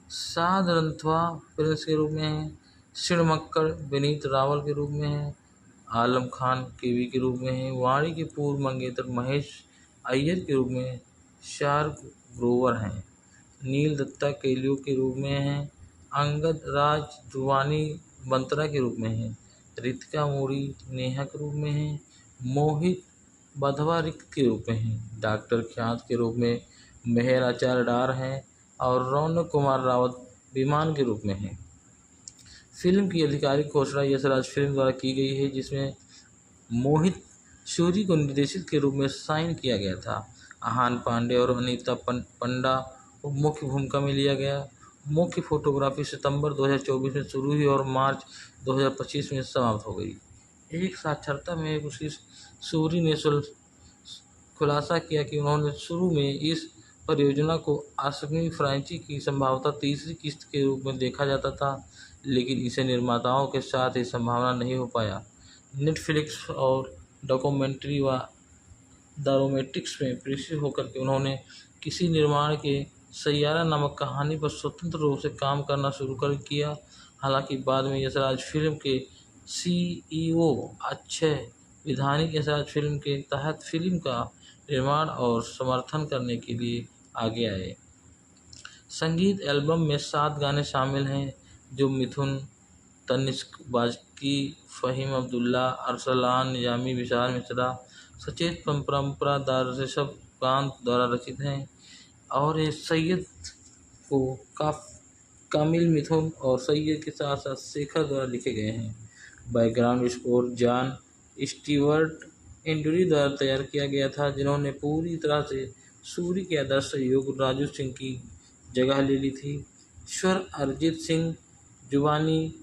साध रंथवा प्रिंस के रूप में हैं, शिणमक्कड़ विनीत रावल के रूप में हैं, आलम खान केवी के रूप में हैं, वाणी के पूर्व मंगेतर महेश अय्यर के रूप में शार्क ग्रोवर हैं, नील दत्ता केलियो के रूप में हैं, अंगद राज दुवानी बंत्रा के रूप में हैं, रितिका मोरी नेहा के रूप में हैं, मोहित बधवा रिक के रूप में हैं, डॉक्टर ख्यात के रूप में मेहर आचार्य डार हैं और रौनक कुमार रावत विमान के रूप में हैं। फिल्म की आधिकारिक घोषणा यशराज फिल्म द्वारा की गई है, जिसमें मोहित सूरी को निर्देशक के रूप में साइन किया गया था। आहान पांडे और अनीता पंडा को मुख्य भूमिका में लिया गया। मुख्य फोटोग्राफी सितंबर 2024 में शुरू हुई और मार्च 2025 में समाप्त हो गई। एक साक्षात्कार में उसकी सूरी ने खुलासा किया कि उन्होंने शुरू में इस परियोजना को आसमी फ्रांचाइजी की संभावतः तीसरी किस्त के रूप में देखा जाता था, लेकिन इसे निर्माताओं के साथ ये संभावना नहीं हो पाया। नेटफ्लिक्स और डॉक्यूमेंट्री व दारोमेटिक्स में प्रेषित होकर के उन्होंने किसी निर्माण के सैयारा नामक कहानी पर स्वतंत्र रूप से काम करना शुरू कर किया। हालांकि बाद में यशराज फिल्म के CEO अक्षय विधानिक यशराज फिल्म के तहत फिल्म का निर्माण और समर्थन करने के लिए आगे आए। संगीत एल्बम में 7 गाने शामिल हैं जो मिथुन, तनिष्क बाजकी, फ़हीम अब्दुल्ला, अरसलान निजामी, विशाल मिश्रा, सचेत परंपरा दार ऋषभ कांत द्वारा रचित हैं और ये सैयद को कामिल मिथुन और सैयद के साथ साथ शेखर द्वारा लिखे गए हैं। बैकग्राउंड स्कोर जॉन स्टीवर्ट इंडुरी द्वारा तैयार किया गया था, जिन्होंने पूरी तरह से सूरी के आदर्श सहयोग राजू सिंह की जगह ले ली थी। स्वर अरिजीत सिंह, जुबानी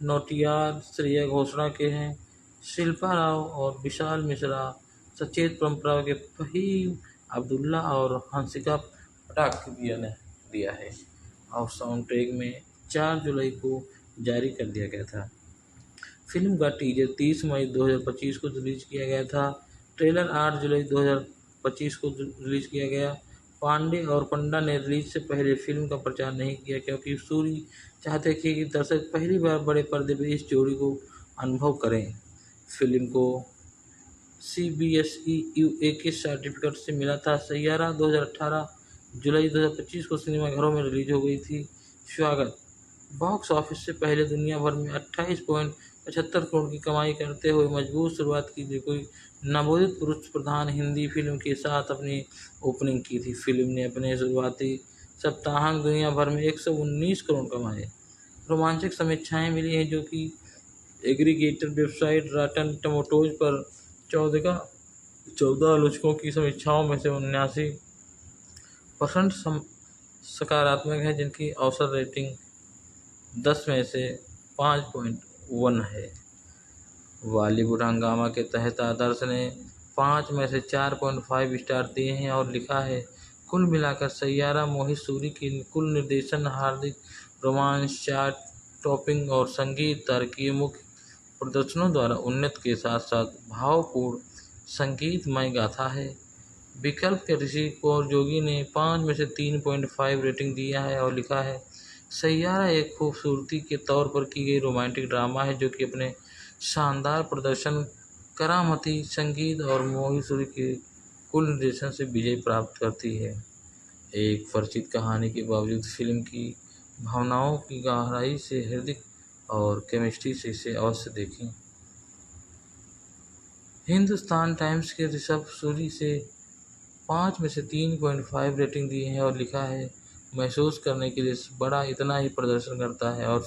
नौटियाल श्रेया घोषणा के हैं। शिल्पा राव और विशाल मिश्रा सचेत परंपरा के फ़हीम अब्दुल्ला और हंसिका पटाख ने दिया है और साउंड ट्रैक में 4 जुलाई को जारी कर दिया गया था। फिल्म का टीजर 30 मई 2025 को रिलीज किया गया था। ट्रेलर 8 जुलाई 2025 को रिलीज किया गया। पांडे और पंडा ने रिलीज से पहले फिल्म का प्रचार नहीं किया क्योंकि सूरी चाहते थे कि दर्शक पहली बार बड़े पर्दे पर इस जोड़ी को अनुभव करें। फिल्म को CBSE UA के सर्टिफिकेट से मिला था। सैयारा 2018 जुलाई 2025 को सिनेमाघरों में रिलीज हो गई थी। स्वागत बॉक्स ऑफिस से पहले दुनिया भर में 28.75 करोड़ की कमाई करते हुए मजबूत शुरुआत की थी। कोई नवोदित पुरुष प्रधान हिंदी फिल्म के साथ अपनी ओपनिंग की थी। फिल्म ने अपने शुरुआती सप्ताहांत दुनिया भर में 119 करोड़ कमाए। रोमांचक समीक्षाएं मिली हैं जो कि एग्रीगेटर वेबसाइट रॉटन टोमेटोज पर 14 आलोचकों की समीक्षाओं में से 79% सकारात्मक है, जिनकी औसत रेटिंग 10 में से 5.1 है। बॉलीवुड हंगामा के तहत आदर्श ने 5 में से 4.5 स्टार दिए हैं और लिखा है, कुल मिलाकर सैयारा मोहित सूरी की कुल निर्देशन, हार्दिक रोमांस, चार्ट टॉपिंग और संगीत तारकीय मुख्य प्रदर्शनों द्वारा उन्नत के साथ साथ भावपूर्ण संगीतमय गाथा है। विकल्प के ऋषि कौर जोगी ने 5 में से 3.5 रेटिंग दिया है और लिखा है, सैयारा एक खूबसूरती के तौर पर की गई रोमांटिक ड्रामा है जो कि अपने शानदार प्रदर्शन, करामती संगीत और मोहित सूरी के कुल निर्देशन से विजय प्राप्त करती है। एक परिचित कहानी के बावजूद फिल्म की भावनाओं की गहराई से हृदय और केमिस्ट्री से इसे अवश्य देखें। हिंदुस्तान टाइम्स के ऋषभ सूरी से 5 में से 3.5 रेटिंग दिए हैं और लिखा है, महसूस करने के लिए बड़ा इतना ही प्रदर्शन करता है और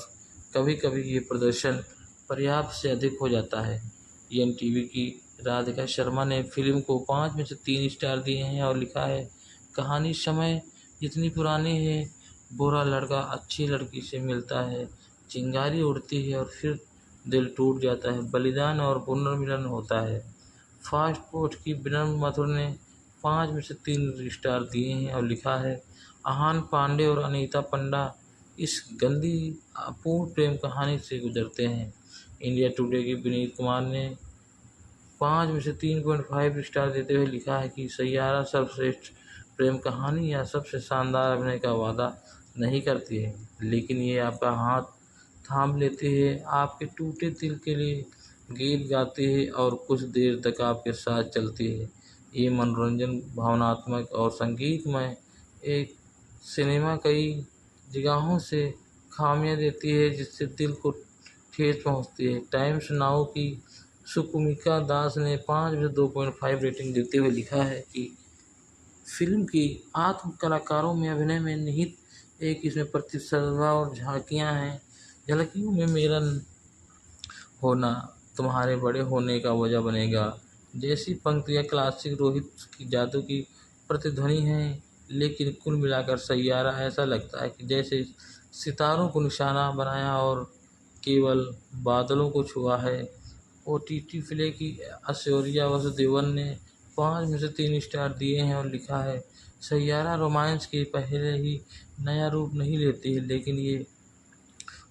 कभी कभी ये प्रदर्शन पर्याप्त से अधिक हो जाता है। एनटीवी की राधिका शर्मा ने फिल्म को 5 में से 3 स्टार दिए हैं और लिखा है, कहानी समय जितनी पुरानी है, बुरा लड़का अच्छी लड़की से मिलता है, चिंगारी उड़ती है और फिर दिल टूट जाता है, बलिदान और पुनर्मिलन होता है। फास्ट पोस्ट की विनम्र मथुर ने 5 में से 3 स्टार दिए हैं और लिखा है, आहान पांडे और अनीता पंडा इस गंदी अपूर्ण प्रेम कहानी से गुजरते हैं। इंडिया टुडे के विनीत कुमार ने 5 में से 3.5 स्टार देते हुए लिखा है कि सैयारा सर्वश्रेष्ठ प्रेम कहानी या सबसे शानदार अभिनय का वादा नहीं करती है, लेकिन ये आपका हाथ थाम लेती है, आपके टूटे दिल के लिए गीत गाती है और कुछ देर तक आपके साथ चलती है। ये मनोरंजन, भावनात्मक और संगीतमय एक सिनेमा कई जगहों से खामियां देती है जिससे दिल को ठेस पहुंचती है। टाइम्स नाउ की सुकुमिका दास ने 5 में से 2.5 रेटिंग देते हुए लिखा है कि फिल्म की आत्म कलाकारों में अभिनय में निहित एक इसमें प्रतिस्पर्धा और झांकियां हैं। झलकियों में मेरा होना तुम्हारे बड़े होने का वजह बनेगा जैसी पंक्तियाँ क्लासिक रोहित की जादू की प्रतिध्वनि हैं, लेकिन कुल मिलाकर सैयारा ऐसा लगता है कि जैसे सितारों को निशाना बनाया और केवल बादलों को छुआ है। ओटीटी प्ले की ऐश्वर्या वासुदेवन ने 5 में से 3 स्टार दिए हैं और लिखा है, सैयारा रोमांस के पहले ही नया रूप नहीं लेती है, लेकिन ये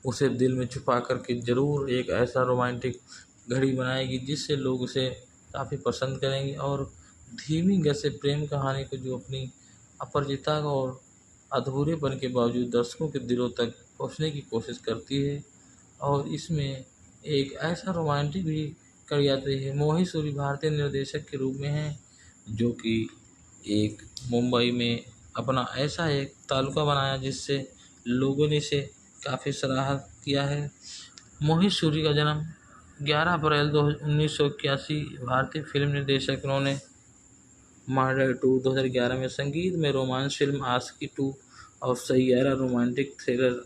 उसे दिल में छुपा करके ज़रूर एक ऐसा रोमांटिक घड़ी बनाएगी जिससे लोग उसे काफ़ी पसंद करेंगे और धीमी गति से प्रेम कहानी को जो अपनी अपरिचिता और अधूरेपन के बावजूद दर्शकों के दिलों तक पहुंचने की कोशिश करती है। और इसमें एक ऐसा रोमांटिक भी कर जाती है। मोही सूरी भारतीय निर्देशक के रूप में हैं जो कि एक मुंबई में अपना ऐसा एक तालुका बनाया जिससे लोगों ने इसे काफ़ी सराहा किया है। मोहित सूरी का जन्म 11 अप्रैल 1981 भारतीय फिल्म निर्देशक। उन्होंने मर्डर 2 2011 में संगीत में रोमांस फिल्म आशिकी 2 और सैयारा रोमांटिक थ्रिलर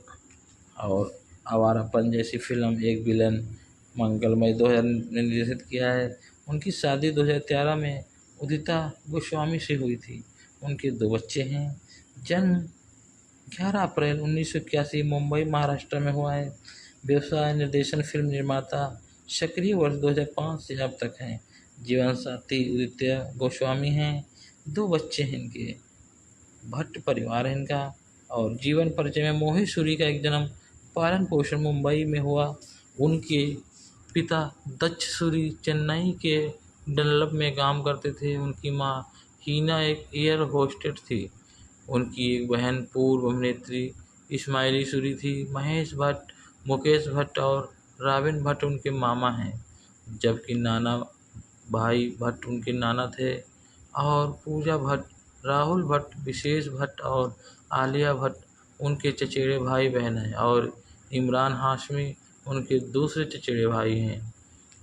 और आवारापन जैसी फिल्म एक विलन मंगलमय 2000 में निर्देशित किया है। उनकी शादी 2013 में उदिता गोस्वामी से हुई थी। उनके 2 बच्चे हैं। जन्म 11 अप्रैल 1981 मुंबई महाराष्ट्र में हुआ है। व्यवसाय निर्देशन फिल्म निर्माता। सक्रिय वर्ष 2005 से अब तक हैं। जीवन साथी उदित्य गोस्वामी हैं। 2 बच्चे हैं इनके। भट्ट परिवार है इनका। और जीवन परिचय में मोहित सूरी का एक जन्म पालन पोषण मुंबई में हुआ। उनके पिता दक्ष सूरी चेन्नई के डनलप में काम करते थे। उनकी माँ हीना एक एयर होस्टेस थी। उनकी एक बहन पूर्व अभिनेत्री इस्माइली सूरी थी। महेश भट्ट, मुकेश भट्ट और राबिन भट्ट उनके मामा हैं, जबकि नाना भाई भट्ट उनके नाना थे। और पूजा भट्ट, राहुल भट्ट, विशेष भट्ट और आलिया भट्ट उनके चचेरे भाई बहन हैं और इमरान हाशमी उनके दूसरे चचेरे भाई हैं।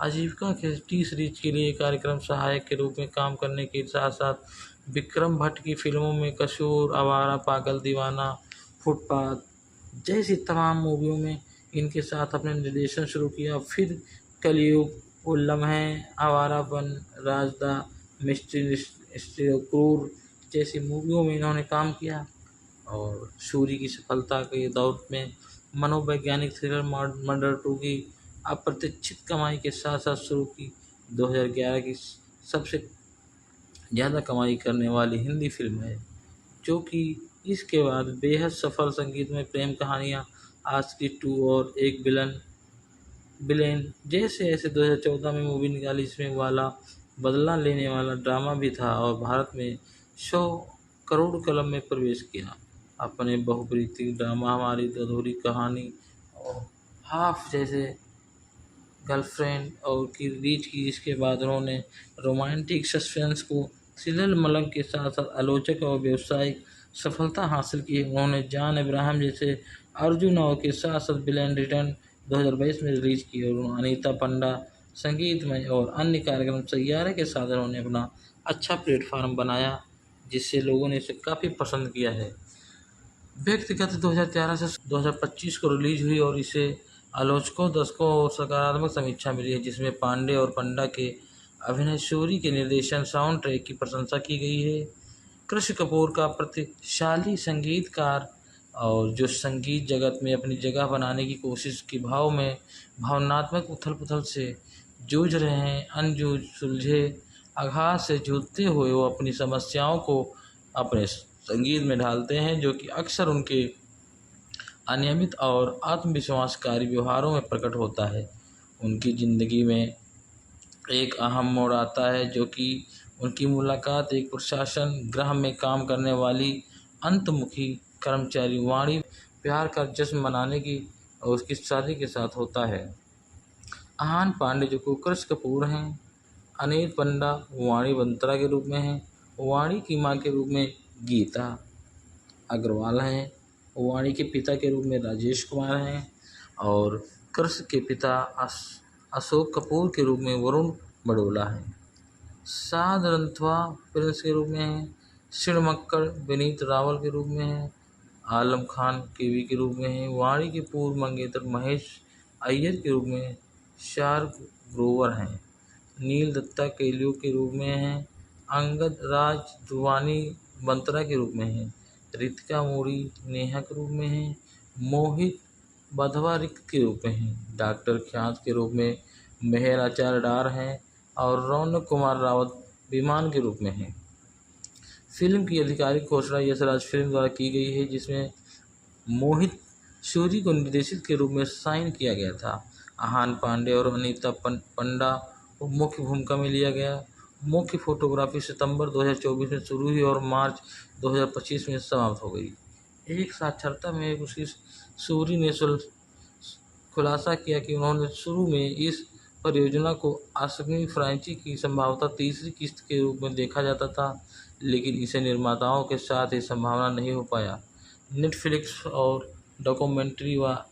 आजीविका के टी सीरीज के लिए कार्यक्रम सहायक के रूप में काम करने के साथ साथ विक्रम भट्ट की फिल्मों में कसूर, आवारा, पागल दीवाना, फुटपाथ जैसी तमाम मूवियों में इनके साथ अपने निर्देशन शुरू किया। फिर कलयुग, वो लम्हे, आवारापन, राजदा, मिस्ट्री क्रूर जैसी मूवियों में इन्होंने काम किया। और सूरी की सफलता के दौर में मनोवैज्ञानिक थ्रिलर मर्डर 2 की अप्रत्याशित कमाई के साथ साथ शुरू की 2011 की सबसे ज़्यादा कमाई करने वाली हिंदी फिल्म है, जो कि इसके बाद बेहद सफल संगीतमय प्रेम कहानियाँ आशिकी 2 और एक विलेन जैसे ऐसे 2014 में मूवी निकाली, जिसमें वाला बदला लेने वाला ड्रामा भी था और भारत में 100 करोड़ क्लब में प्रवेश किया। अपने बहुप्रीति ड्रामा हमारी अधूरी कहानी और हाफ जैसे गर्लफ्रेंड और की रीच की, इसके बाद उन्होंने रोमांटिक सस्पेंस को थ्रिलर मलंग के साथ साथ आलोचक और व्यावसायिक सफलता हासिल की। उन्होंने जॉन अब्राहम जैसे अर्जुन और के साथ साथ विलेन रिटर्न 2022 में रिलीज की और अनीता पंडा संगीतमय और अन्य कार्यक्रम सैयारे के साथ उन्होंने अपना अच्छा प्लेटफार्म बनाया, जिससे लोगों ने इसे काफ़ी पसंद किया है। व्यक्तिगत 2013 से 2025 को रिलीज हुई और इसे आलोचकों, दर्शकों और सकारात्मक समीक्षा मिली है, जिसमें पांडे और पंडा के अभिनय, सूरी के निर्देशन, साउंड ट्रैक की प्रशंसा की गई है। कृष्ण कपूर का प्रतिशाली संगीतकार और जो संगीत जगत में अपनी जगह बनाने की कोशिश के भाव में भावनात्मक उथल-पुथल से जूझ रहे हैं, अनजूझ सुलझे आघात से जूझते हुए वो अपनी समस्याओं को अपने संगीत में ढालते हैं, जो कि अक्सर उनके अनियमित और आत्मविश्वासकारी व्यवहारों में प्रकट होता है। उनकी ज़िंदगी में एक अहम मोड़ आता है, जो कि उनकी मुलाकात एक प्रशासन गृह में काम करने वाली अंतमुखी कर्मचारी वाणी प्यार का जश्न मनाने की और उसकी शादी के साथ होता है। आहान पांडे जो कृष्ण कपूर हैं, अनीत पंडा वाणी बंत्रा के रूप में हैं, वाणी की मां के रूप में गीता अग्रवाल हैं, वाणी के पिता के रूप में राजेश कुमार हैं और कृष्ण के पिता अशोक कपूर के रूप में वरुण बड़ोला हैं। साध रंथवा प्रिंस के रूप में हैं, शिणमक्कड़ विनीत रावल के रूप में हैं, आलम खान केवी के रूप में हैं, वाणी के पूर्व मंगेतर महेश अय्यर के रूप में शार्क ग्रोवर हैं, नील दत्ता केलियो के रूप में हैं, अंगद राज दुवानी बंत्रा के रूप में हैं, रितिका मोड़ी नेहा के रूप में हैं, मोहित बधवा के रूप में हैं, डॉक्टर ख्यात के रूप में मेहर आचार्य डार हैं और रौनक कुमार रावत विमान के रूप में हैं। फिल्म की आधिकारिक घोषणा यशराज फिल्म द्वारा की गई है, जिसमें मोहित सूरी को निर्देशक के रूप में साइन किया गया था। आहान पांडे और अनीता पंडा को मुख्य भूमिका में लिया गया। मुख्य फोटोग्राफी सितंबर 2024 में शुरू हुई और मार्च 2025 में समाप्त हो गई। एक साक्षात्कार में उसकी सूरी ने खुलासा किया कि उन्होंने शुरू में इस परियोजना को आगामी फ्रांचाइजी की संभावतः तीसरी किस्त के रूप में देखा जाता था, लेकिन इसे निर्माताओं के साथ ये संभावना नहीं हो पाया। नेटफ्लिक्स और डॉक्यूमेंट्री व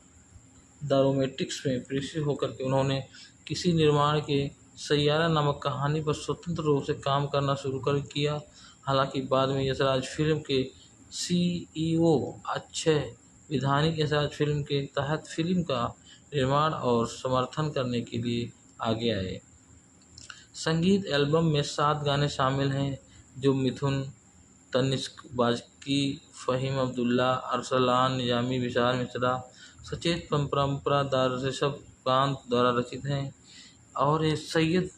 डोमेस्टिक्स में प्रशिक्षित होकर के उन्होंने किसी निर्माण के सैयारा नामक कहानी पर स्वतंत्र रूप से काम करना शुरू कर किया। हालांकि बाद में यशराज फिल्म के CEO अक्षय विधानिक यशराज फिल्म के तहत फिल्म का निर्माण और समर्थन करने के लिए आगे आए। संगीत एल्बम में 7 गाने शामिल हैं, जो मिथुन, तनिष्क बाजकी, फ़हीम अब्दुल्ला, अरसलान निजामी, विशाल मिश्रा, सचेत परंपरा दार ऋषभ कांत द्वारा रचित हैं और ये सैयद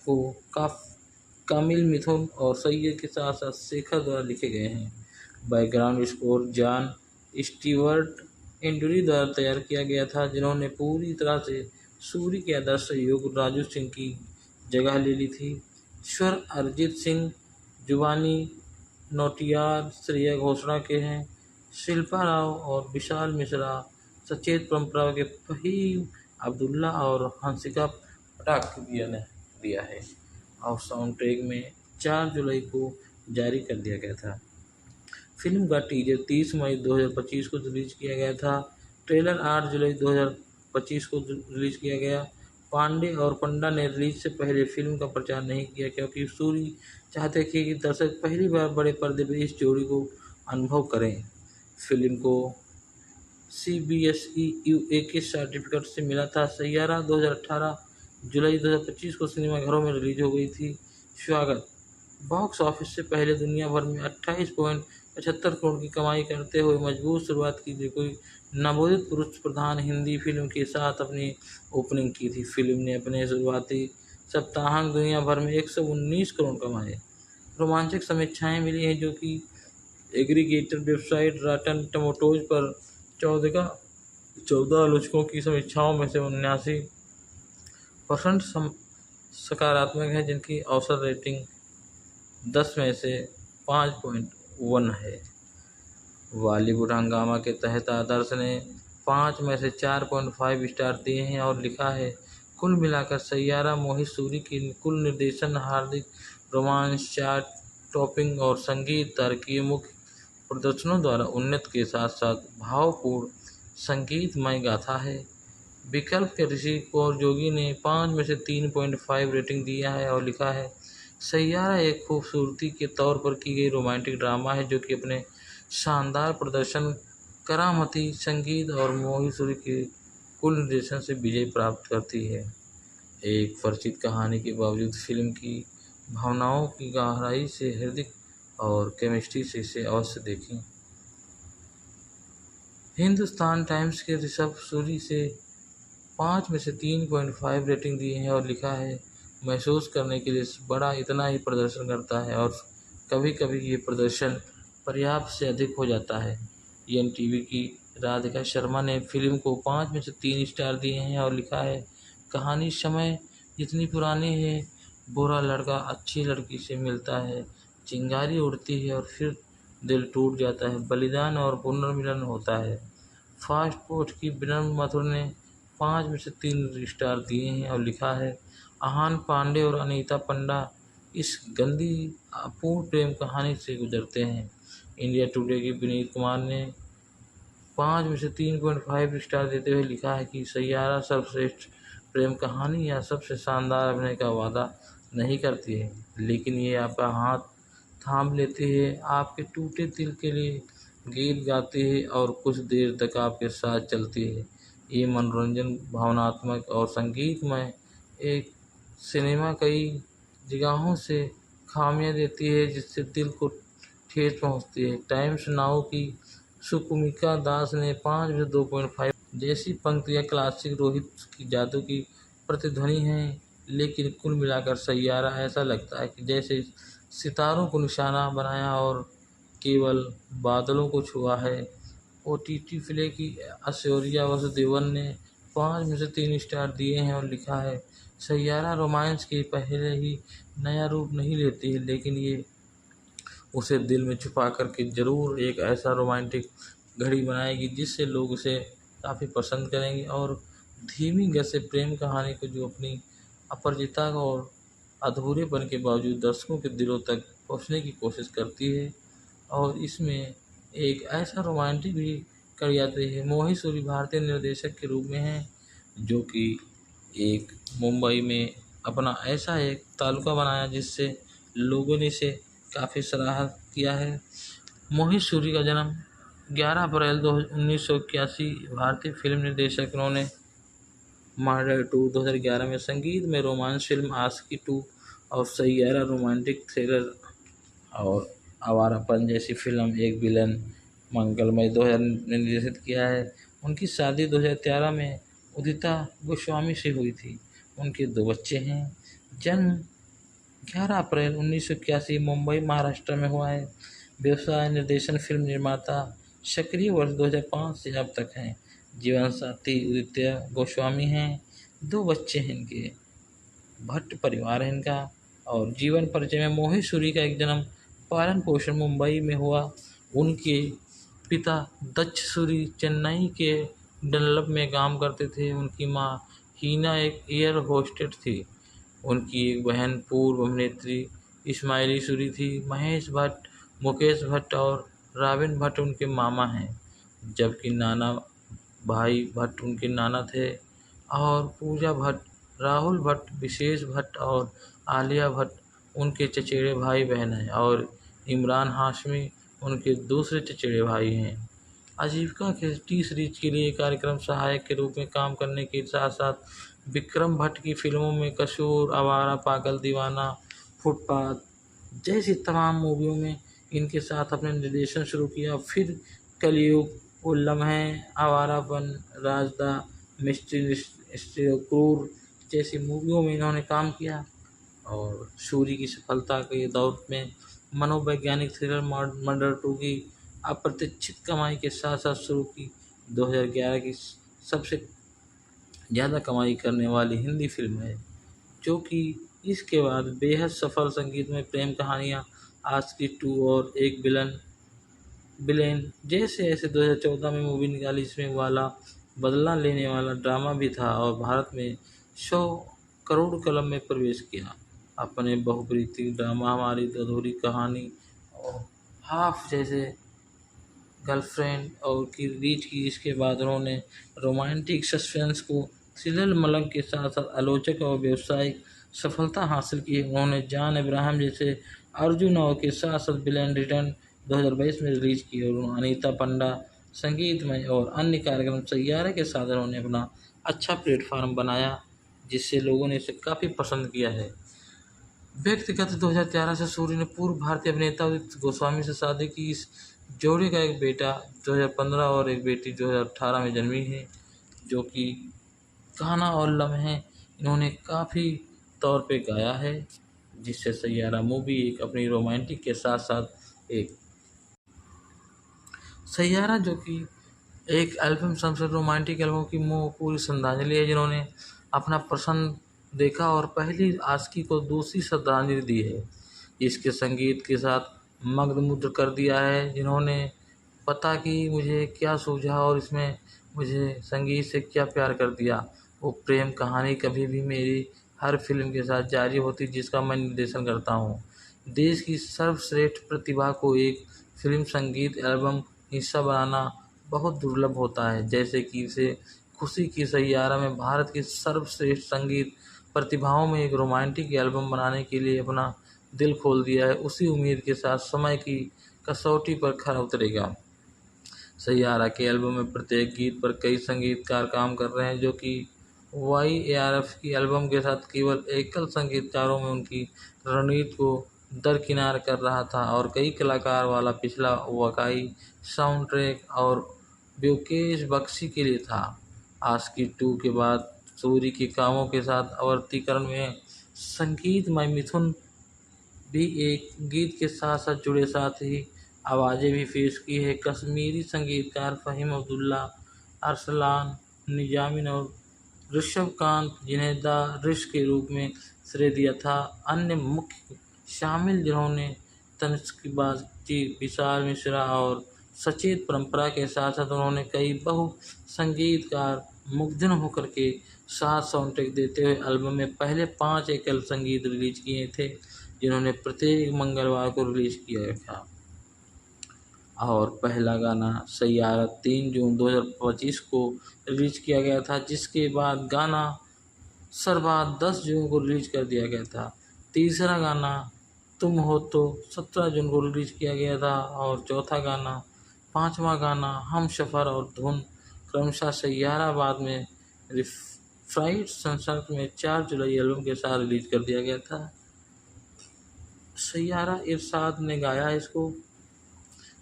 को कामिल मिथुन और सैयद के साथ साथ शेखर द्वारा लिखे गए हैं। बैकग्राउंड स्कोर जॉन स्टीवर्ट इंडुरी द्वारा तैयार किया गया था, जिन्होंने पूरी तरह से सूरी के आदर्श सहयोग राजू सिंह की जगह ले ली थी। स्वर अरिजीत सिंह, जुबानी नौटियाल श्रेया घोषणा के हैं। शिल्पा राव और विशाल मिश्रा सचेत परंपरा के फ़हीम अब्दुल्ला और हंसिका पटाख ने दिया है और साउंड ट्रैक में 4 जुलाई को जारी कर दिया गया था। फिल्म का टीजर 30 मई 2025 को रिलीज किया गया था। ट्रेलर 8 जुलाई 2025 को रिलीज किया गया। पांडे और पंडा ने रिलीज से पहले फिल्म का प्रचार नहीं किया, क्योंकि सूरी चाहते थे कि दर्शक पहली बार बड़े पर्दे पर इस जोड़ी को अनुभव करें। फिल्म को CBSE UAK सर्टिफिकेट से मिला था। सैयारा 2018 जुलाई 2025 को सिनेमाघरों में रिलीज हो गई थी। स्वागत बॉक्स ऑफिस से पहले दुनिया भर में 28.75 करोड़ की कमाई करते हुए मजबूत शुरुआत की थी। कोई नवोदित पुरुष प्रधान हिंदी फिल्म के साथ अपनी ओपनिंग की थी। फिल्म ने अपने शुरुआती सप्ताहांत दुनिया भर में 119 करोड़ कमाए। रोमांचक समीक्षाएं मिली हैं, जो कि एग्रीगेटर वेबसाइट रॉटन टोमेटोज पर 14 आलोचकों की समीक्षाओं में से 79% सकारात्मक है, जिनकी औसत रेटिंग 10 में से 5.1 है। बॉलीवुड हंगामा के तहत आदर्श ने 5 में से 4.5 स्टार दिए हैं और लिखा है, कुल मिलाकर सैयारा मोहित सूरी की कुल निर्देशन, हार्दिक रोमांस, चार्ट टॉपिंग और संगीत तारकीय मुख्य प्रदर्शनों द्वारा उन्नत के साथ साथ भावपूर्ण संगीतमय गाथा है। विकल्प के ऋषि कौर जोगी ने 5 में से 3.5 रेटिंग दिया है और लिखा है, सैयारा एक खूबसूरती के तौर पर की गई रोमांटिक ड्रामा है, जो कि अपने शानदार प्रदर्शन, करामती संगीत और मोहित सूरी के कुल निर्देशन से विजय प्राप्त करती है। एक परिचित कहानी के बावजूद फिल्म की भावनाओं की गहराई से हृदय और केमिस्ट्री से इसे अवश्य देखें। हिंदुस्तान टाइम्स के ऋषभ सूरी से 5 में से 3.5 रेटिंग दी है और लिखा है, महसूस करने के लिए बड़ा इतना ही प्रदर्शन करता है और कभी कभी ये प्रदर्शन पर्याप्त से अधिक हो जाता है। एनटीवी की राधिका शर्मा ने फिल्म को 5 में से 3 स्टार दिए हैं और लिखा है, कहानी समय जितनी पुरानी है, बुरा लड़का अच्छी लड़की से मिलता है, चिंगारी उड़ती है और फिर दिल टूट जाता है, बलिदान और पुनर्मिलन होता है। फास्ट पोस्ट की विनम्र मथुर ने 5 में से 3 स्टार दिए हैं और लिखा है, आहान पांडे और अनीता पंडा इस गंदी अपूर्ण प्रेम कहानी से गुजरते हैं। इंडिया टुडे की विनीत कुमार ने 5 में से 3.5 स्टार देते हुए लिखा है कि सैयारा सर्वश्रेष्ठ प्रेम कहानी या सबसे शानदार अभिनय का वादा नहीं करती है, लेकिन ये आपका हाथ थाम लेती है, आपके टूटे दिल के लिए गीत गाती है और कुछ देर तक आपके साथ चलती है। ये मनोरंजन, भावनात्मक और संगीतमय एक सिनेमा कई जगहों से खामियां देती है जिससे दिल को ठेस पहुंचती है। टाइम्स नाउ की सुकुमिका दास ने 5 में से 2.5 जैसी पंक्तियां क्लासिक रोहित की जादू की प्रतिध्वनि हैं, लेकिन कुल मिलाकर सैयारा ऐसा लगता है कि जैसे सितारों को निशाना बनाया और केवल बादलों को छुआ है। ओटीटी प्ले की ऐश्वर्या वासुदेवन ने 5 में से 3 स्टार दिए हैं और लिखा है, सैयारा रोमांस के पहले ही नया रूप नहीं लेती है, लेकिन ये उसे दिल में छुपा करके ज़रूर एक ऐसा रोमांटिक घड़ी बनाएगी जिससे लोग उसे काफ़ी पसंद करेंगे और धीमी गति से प्रेम कहानी को जो अपनी अपरिचितता और अधूरेपन के बावजूद दर्शकों के दिलों तक पहुंचने की कोशिश करती है। और इसमें एक ऐसा रोमांटिक भी कर जाती है। मोहित सूरी भारतीय निर्देशक के रूप में हैं, जो कि एक मुंबई में अपना ऐसा एक तालुका बनाया जिससे लोगों ने इसे काफ़ी सराहा किया है। मोहित सूरी का जन्म 11 अप्रैल 1981 भारतीय फिल्म निर्देशक। उन्होंने मर्डर 2 2011 में संगीत में रोमांस फिल्म आशिकी 2 और सैयारा रोमांटिक थ्रिलर और आवारापन जैसी फिल्म एक विलन मंगलमय 2000 में निर्देशित किया है। उनकी शादी 2013 में उदिता गोस्वामी से हुई थी। उनके 2 बच्चे हैं। जन्म 11 अप्रैल 1981 मुंबई महाराष्ट्र में हुआ है। व्यवसाय निर्देशन, फिल्म निर्माता, सक्रिय वर्ष 2005 से अब तक हैं। जीवन साथी उदित्य गोस्वामी हैं। 2 बच्चे हैं इनके। भट्ट परिवार है इनका। और जीवन परिचय में मोहित सूरी का एक जन्म पालन पोषण मुंबई में हुआ। उनके पिता दक्ष सूरी चेन्नई के डनलप में काम करते थे। उनकी माँ हीना एक एयर होस्टेस थी। उनकी एक बहन पूर्व अभिनेत्री इस्माइली सूरी थी। महेश भट्ट, मुकेश भट्ट और राबिन भट्ट उनके मामा हैं, जबकि नाना भाई भट्ट उनके नाना थे। और पूजा भट्ट, राहुल भट्ट, विशेष भट्ट और आलिया भट्ट उनके चचेरे भाई बहन हैं और इमरान हाशमी उनके दूसरे चचेरे भाई हैं। आजीविका के टी सीरीज के लिए कार्यक्रम सहायक के रूप में काम करने के साथ साथ विक्रम भट्ट की फिल्मों में कसूर, आवारा, पागल दीवाना, फुटपाथ जैसी तमाम मूवियों में इनके साथ अपने निर्देशन शुरू किया। फिर कलयुग, वो लम्हे, आवारापन, राजदा, मिस्ट्री क्रूर जैसी मूवियों में इन्होंने काम किया। और सूरी की सफलता के दौर में मनोवैज्ञानिक थ्रिलर मर्डर 2 की अप्रत्याशित कमाई के साथ साथ शुरू की 2011 की सबसे ज़्यादा कमाई करने वाली हिंदी फिल्म है, जो कि इसके बाद बेहद सफल संगीतमय प्रेम कहानियाँ आशिकी 2 और एक विलेन जैसे ऐसे 2014 में मूवी निकाली, जिसमें वाला बदला लेने वाला ड्रामा भी था और भारत में 100 करोड़ क्लब में प्रवेश किया। अपने बहुप्रीति ड्रामा हमारी अधूरी कहानी और हाफ जैसे गर्लफ्रेंड और की रीच की, इसके बाद उन्होंने रोमांटिक सस्पेंस को थ्रिलर मलंग के साथ साथ आलोचक और व्यावसायिक सफलता हासिल की। उन्होंने जॉन अब्राहम जैसे अर्जुन और के साथ साथ विलेन रिटर्न 2022 में रिलीज की और अनीता पंडा संगीतमय और अन्य कार्यक्रम सैयारा के साथ उन्होंने अपना अच्छा प्लेटफार्म बनाया, जिससे लोगों ने इसे काफ़ी पसंद किया है। व्यक्तिगत 2011 से सूरी ने पूर्व भारतीय अभिनेता उदित गोस्वामी से शादी की। इस जोड़ी का एक बेटा 2015 और एक बेटी 2018 में जन्मी है, जो कि गाना और लम्हे इन्होंने काफ़ी तौर पे गाया है, जिससे सैयारा मूवी एक अपनी रोमांटिक के साथ साथ एक सैयारा जो कि एक एल्बम सबसे रोमांटिक एल्बम की पूरी श्रद्धांजलि है, जिन्होंने अपना पसंद देखा और पहली आशिकी को दूसरी श्रद्धांजलि दी है। इसके संगीत के साथ मग्नमुग्ध कर दिया है, जिन्होंने पता कि मुझे क्या सूझा और इसमें मुझे संगीत से क्या प्यार कर दिया। वो प्रेम कहानी कभी भी मेरी हर फिल्म के साथ जारी होती जिसका मैं निर्देशन करता हूँ। देश की सर्वश्रेष्ठ प्रतिभा को एक फिल्म संगीत एल्बम हिस्सा बनाना बहुत दुर्लभ होता है, जैसे कि इसे खुशी की सैयारा में भारत की सर्वश्रेष्ठ संगीत प्रतिभाओं में एक रोमांटिक एल्बम बनाने के लिए अपना दिल खोल दिया है। उसी उम्मीद के साथ समय की कसौटी पर खरा उतरेगा। सैयारा के एल्बम में प्रत्येक गीत पर कई संगीतकार काम कर रहे हैं, जो कि YARF की एल्बम के साथ केवल एकल संगीतकारों में उनकी रणनीति को दरकिनार कर रहा था और कई कलाकार वाला पिछला वाकई साउंड ट्रैक और ब्योकेश बख्शी के लिए था। आशिकी 2 के बाद सूरी के कामों के साथ आवर्तीकरण में संगीतमय मिथुन भी एक गीत के साथ साथ जुड़े, साथ ही आवाज़ें भी पेश की है। कश्मीरी संगीतकार फ़हीम अब्दुल्ला, अरसलान निजामी और ऋषभकांत, जिन्हें द ऋष के रूप में श्रेय दिया था। अन्य मुख्य शामिल जिन्होंने तनिष्क बागची, विशाल मिश्रा और सचेत परंपरा के साथ साथ उन्होंने कई बहु संगीतकार मुग्धन होकर के साथ साउंड ट्रैक देते हुए एल्बम में पहले 5 एकल संगीत रिलीज किए थे, जिन्होंने प्रत्येक मंगलवार को रिलीज किया था। और पहला गाना सैयारा 3 जून 2025 को रिलीज किया गया था, जिसके बाद गाना सरबाद 10 जून को रिलीज कर दिया गया था। तीसरा गाना तुम हो तो 17 जून को रिलीज किया गया था और चौथा गाना, पांचवा गाना हम सफ़र और धुन क्रमशः सैयारा बाद में फ्राइड संसर्ग में 4 जुलाई एल्बम के साथ रिलीज कर दिया गया था। सैयारा इरशाद ने गाया है इसको,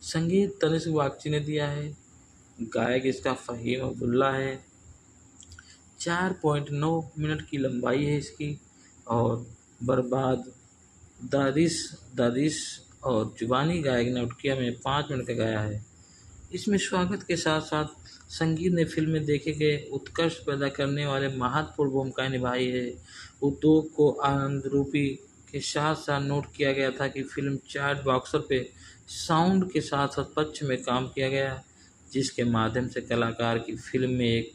संगीत तनिष्क बागची ने दिया है, गायक इसका फ़हीम अब्दुल्ला है। 4.9 मिनट की लंबाई है इसकी और बर्बाद दादिश और जुबानी गायक ने उटकिया में 5 मिनट का गाया है। इसमें स्वागत के साथ साथ संगीत ने फिल्म में देखे गए उत्कर्ष पैदा करने वाले महत्वपूर्ण भूमिकाएं निभाई है। उद्योग को आनंद रूपी के साथ साथ नोट किया गया था कि फिल्म चार्ट बॉक्सर पे साउंड के साथ साथ पक्ष में काम किया गया, जिसके माध्यम से कलाकार की फिल्म में एक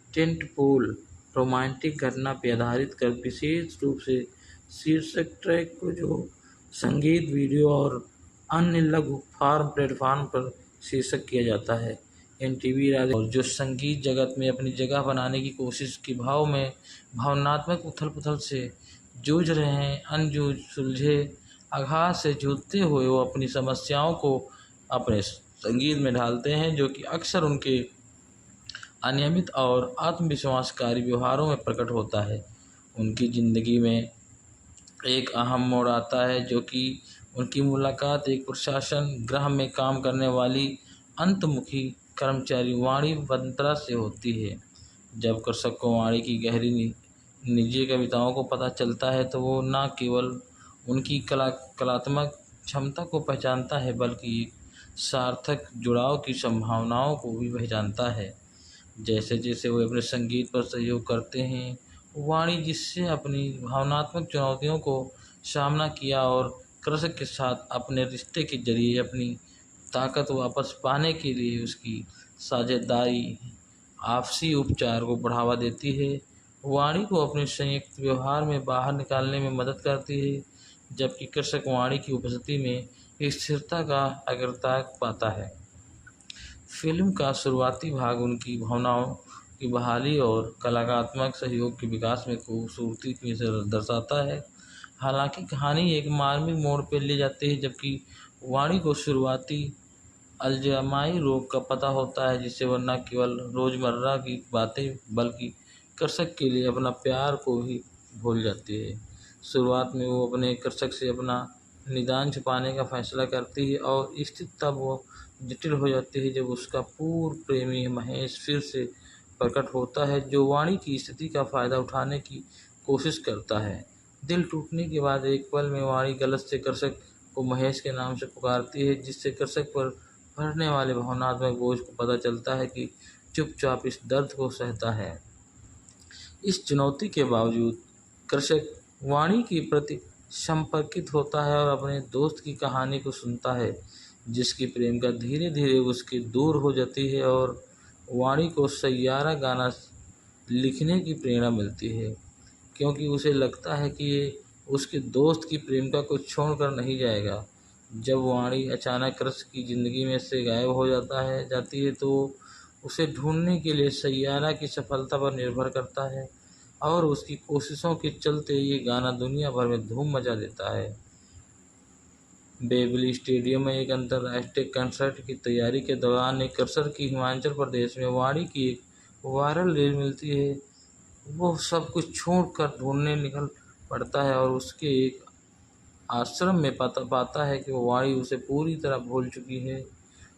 टेंटपोल रोमांटिक घटना पर आधारित कर विशेष रूप से शीर्षक ट्रैक को जो संगीत वीडियो और अन्य लघु फॉर्म प्लेटफॉर्म पर शीर्षक किया जाता है। NTV राजा और जो संगीत जगत में अपनी जगह बनाने की कोशिश की भाव में भावनात्मक उथल पुथल से जूझ रहे हैं, अनजूझ सुलझे आघात से जूझते हुए वो अपनी समस्याओं को अपने संगीत में ढालते हैं, जो कि अक्सर उनके अनियमित और आत्मविश्वासकारी व्यवहारों में प्रकट होता है। उनकी ज़िंदगी में एक अहम मोड़ आता है, जो कि उनकी मुलाकात एक प्रशासन गृह में काम करने वाली अंतमुखी कर्मचारी वाणी बंत्रा से होती है। जब कृषक को वाणी की गहरी निजी कविताओं को पता चलता है, तो वो न केवल उनकी कलात्मक क्षमता को पहचानता है, बल्कि एक सार्थक जुड़ाव की संभावनाओं को भी पहचानता है। जैसे जैसे वे अपने संगीत पर सहयोग करते हैं, वाणी जिससे अपनी भावनात्मक चुनौतियों को सामना किया और कृषक के साथ अपने रिश्ते के जरिए अपनी ताकत वापस पाने के लिए उसकी साझेदारी आपसी उपचार को बढ़ावा देती है। वाणी को अपने संयुक्त व्यवहार में बाहर निकालने में मदद करती है, जबकि कृषक वाणी की उपस्थिति में स्थिरता का अग्रता पाता है। फिल्म का शुरुआती भाग उनकी भावनाओं की बहाली और कलात्मक सहयोग के विकास में खूबसूरती से दर्शाता है। हालांकि कहानी एक मार्मिक मोड़ पर ले जाती है, जबकि वाणी को शुरुआती अल्जाइमर रोग का पता होता है, जिससे वह न केवल रोज़मर्रा की बातें बल्कि कृषक के लिए अपना प्यार को भी भूल जाती है। शुरुआत में वो अपने कृषक से अपना निदान छुपाने का फैसला करती है और स्थिति तब वो जटिल हो जाती है जब उसका पूर्व प्रेमी महेश फिर से प्रकट होता है, जो वाणी की स्थिति का फ़ायदा उठाने की कोशिश करता है। दिल टूटने के बाद एक पल में वाणी गलत से कृषक को महेश के नाम से पुकारती है, जिससे कृषक पर पड़ने वाले भावनात्मक बोझ को पता चलता है कि चुपचाप इस दर्द को सहता है। इस चुनौती के बावजूद कृषक वाणी के प्रति संपर्कित होता है और अपने दोस्त की कहानी को सुनता है, जिसकी प्रेम का धीरे धीरे उसके दूर हो जाती है और वाणी को सैयारा गाना लिखने की प्रेरणा मिलती है, क्योंकि उसे लगता है कि ये उसके दोस्त की प्रेमिका को छोड़कर नहीं जाएगा। जब वाणी अचानक कृष की ज़िंदगी में से गायब हो जाती है तो उसे ढूंढने के लिए सैयारा की सफलता पर निर्भर करता है और उसकी कोशिशों के चलते ये गाना दुनिया भर में धूम मचा देता है। वेम्बली स्टेडियम में एक अंतर्राष्ट्रीय कंसर्ट की तैयारी के दौरान एक कृषक की हिमाचल प्रदेश में वाणी की एक वायरल रील मिलती है। वो सब कुछ छोड़कर ढूंढने निकल पड़ता है और उसके एक आश्रम में पाता है कि वो वाणी उसे पूरी तरह भूल चुकी है।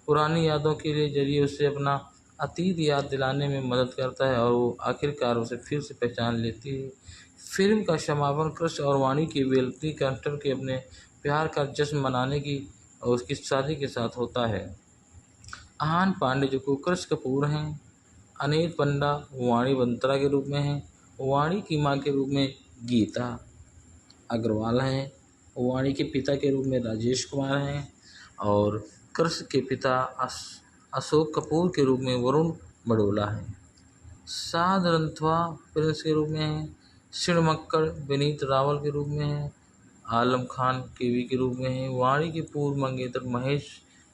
पुरानी यादों के लिए जरिए उसे अपना अतीत याद दिलाने में मदद करता है और वो आखिरकार उसे फिर से पहचान लेती है। फिल्म का समापन कृष और वाणी की वेम्बली कंसर्ट के अपने प्यार का जश्न मनाने की और उसकी शादी के साथ होता है। आहान पांडे जो को कृष कपूर हैं, अनीत पंडा वाणी बंत्रा के रूप में हैं, वाणी की मां के रूप में गीता अग्रवाल हैं, वाणी के पिता के रूप में राजेश कुमार हैं और कृष के पिता अशोक कपूर के रूप में वरुण बड़ोला हैं। साध रंथवा प्रिंस के रूप में हैं, शिणमक्कड़ विनीत रावल के रूप में हैं, आलम खान केवी के रूप में हैं, वाणी के पूर्व मंगेतर महेश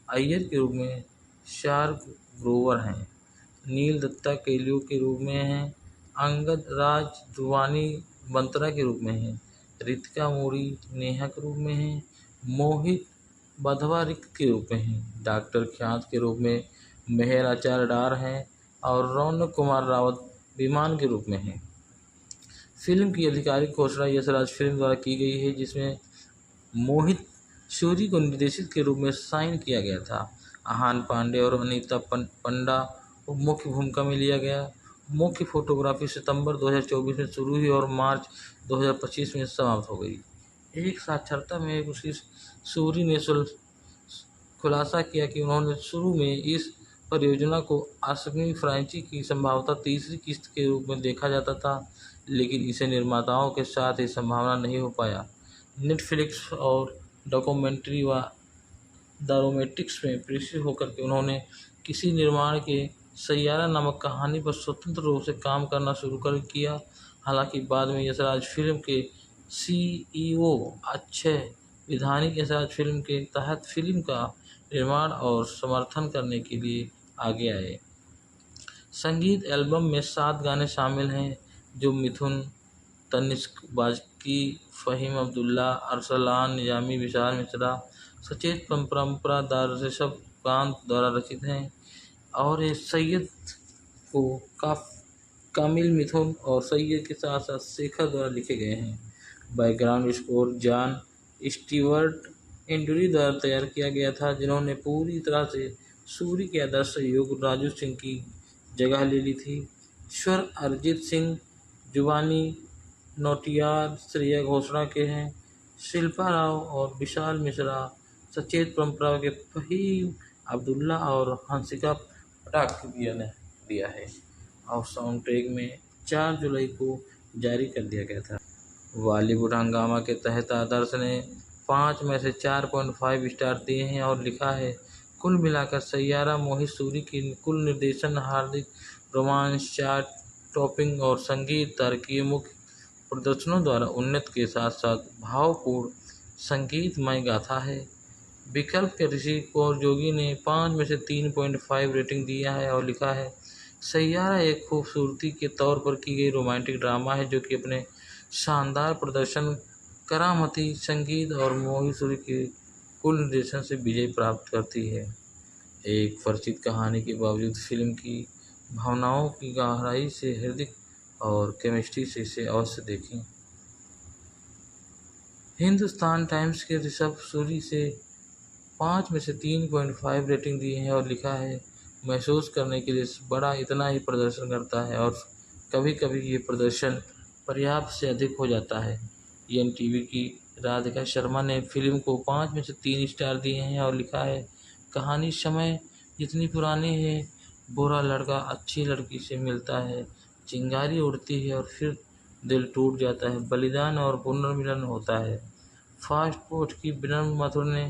अय्यर के रूप में शार्क ग्रोवर हैं, नील दत्ता केलियो के रूप में हैं, अंगद राज वाणी बंत्रा के रूप में हैं, रितिका मोरी नेहा के रूप में हैं, मोहित बधवा रिक के रूप में हैं, डॉक्टर ख्यात के रूप में मेहर आचार्य डार हैं और रौनक कुमार रावत विमान के रूप में हैं। फिल्म की आधिकारिक घोषणा यशराज फिल्म द्वारा की गई है, जिसमें मोहित सूरी को निर्देशक के रूप में साइन किया गया था। आहान पांडे और अनीता पंडा को मुख्य भूमिका में लिया गया। मुख्य फोटोग्राफी सितंबर 2024 में शुरू हुई और मार्च 2025 में समाप्त हो गई। एक साक्षात्कार में उसकी सूरी ने खुलासा किया कि उन्होंने शुरू में इस परियोजना को आसमी फ्रांचाइजी की संभावतः तीसरी किस्त के रूप में देखा जाता था, लेकिन इसे निर्माताओं के साथ ही संभावना नहीं हो पाया। नेटफ्लिक्स और डॉक्यूमेंट्री व डोमेस्टिक्स में प्रेषित होकर के उन्होंने किसी निर्माण के सैयारा नामक कहानी पर स्वतंत्र रूप से काम करना शुरू कर किया। हालांकि बाद में यशराज फिल्म के CEO अक्षय विधानी के साथ फिल्म के तहत फिल्म का निर्माण और समर्थन करने के लिए आगे आए। संगीत एल्बम में 7 गाने शामिल हैं, जो मिथुन, तनिष्क बाजकी, फ़हीम अब्दुल्ला, अरसलान निजामी, विशाल मिश्रा, सचेत परंपरा दार ऋषभ कांत द्वारा रचित हैं और ये सैयद को कामिल मिथुन और सैयद के साथ साथ शेखर द्वारा लिखे गए हैं। बैकग्राउंड स्कोर जॉन स्टीवर्ट इंडुरी द्वारा तैयार किया गया था, जिन्होंने पूरी तरह से सूरी के आदर्श सहयोग राजू सिंह की जगह ले ली थी। स्वर अरिजीत सिंह, जुबानी नौटियाल श्रेया घोषणा के हैं। शिल्पा राव और विशाल मिश्रा सचेत परंपरा के फ़हीम अब्दुल्ला और हंसिका पटाख ने दिया है और साउंड ट्रैक में 4 जुलाई को जारी कर दिया गया था। बॉलीवुड हंगामा के तहत आदर्श ने 5 में से 4.5 स्टार दिए हैं और लिखा है, कुल मिलाकर सैयारा मोहित सूरी की कुल निर्देशन, हार्दिक रोमांस, चार्ट टॉपिंग और संगीत तारकीय मुख्य प्रदर्शनों द्वारा उन्नत के साथ साथ भावपूर्ण संगीतमय गाथा है। विकल्प के ऋषि कौर जोगी ने 5 में से 3.5 रेटिंग दिया है और लिखा है, सैयारा एक खूबसूरती के तौर पर की गई रोमांटिक ड्रामा है जो कि अपने शानदार प्रदर्शन, करामती संगीत और मोहित सूरी के कुल निर्देशन से विजय प्राप्त करती है। एक परिचित कहानी के बावजूद फिल्म की भावनाओं की गहराई से हृदय और केमिस्ट्री से इसे अवश्य देखें। हिंदुस्तान टाइम्स के ऋषभ सूरी से 5 में से 3.5 रेटिंग दी है और लिखा है, महसूस करने के लिए बड़ा इतना ही प्रदर्शन करता है और कभी कभी ये प्रदर्शन पर्याप्त से अधिक हो जाता है। एनटीवी की राधिका शर्मा ने फिल्म को 5 में से 3 स्टार दिए हैं और लिखा है, कहानी समय जितनी पुरानी है, बुरा लड़का अच्छी लड़की से मिलता है, चिंगारी उड़ती है और फिर दिल टूट जाता है, बलिदान और पुनर्मिलन होता है। फास्ट फूड की विनम्र माथुर ने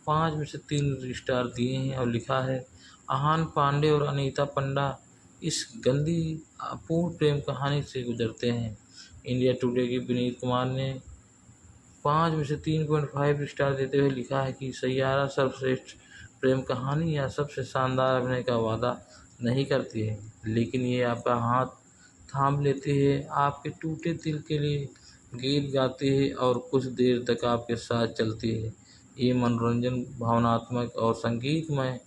5 में से 3 स्टार दिए हैं और लिखा है, आहान पांडे और अनीता पंडा इस गंदी अपूर्ण प्रेम कहानी से गुजरते हैं। इंडिया टुडे के विनीत कुमार ने 5 में से 3.5 स्टार देते हुए लिखा है कि सैयारा सर्वश्रेष्ठ प्रेम कहानी या सबसे शानदार अभिनय का वादा नहीं करती है, लेकिन ये आपका हाथ थाम लेती है, आपके टूटे दिल के लिए गीत गाती है और कुछ देर तक आपके साथ चलती है। ये मनोरंजन, भावनात्मक और संगीतमय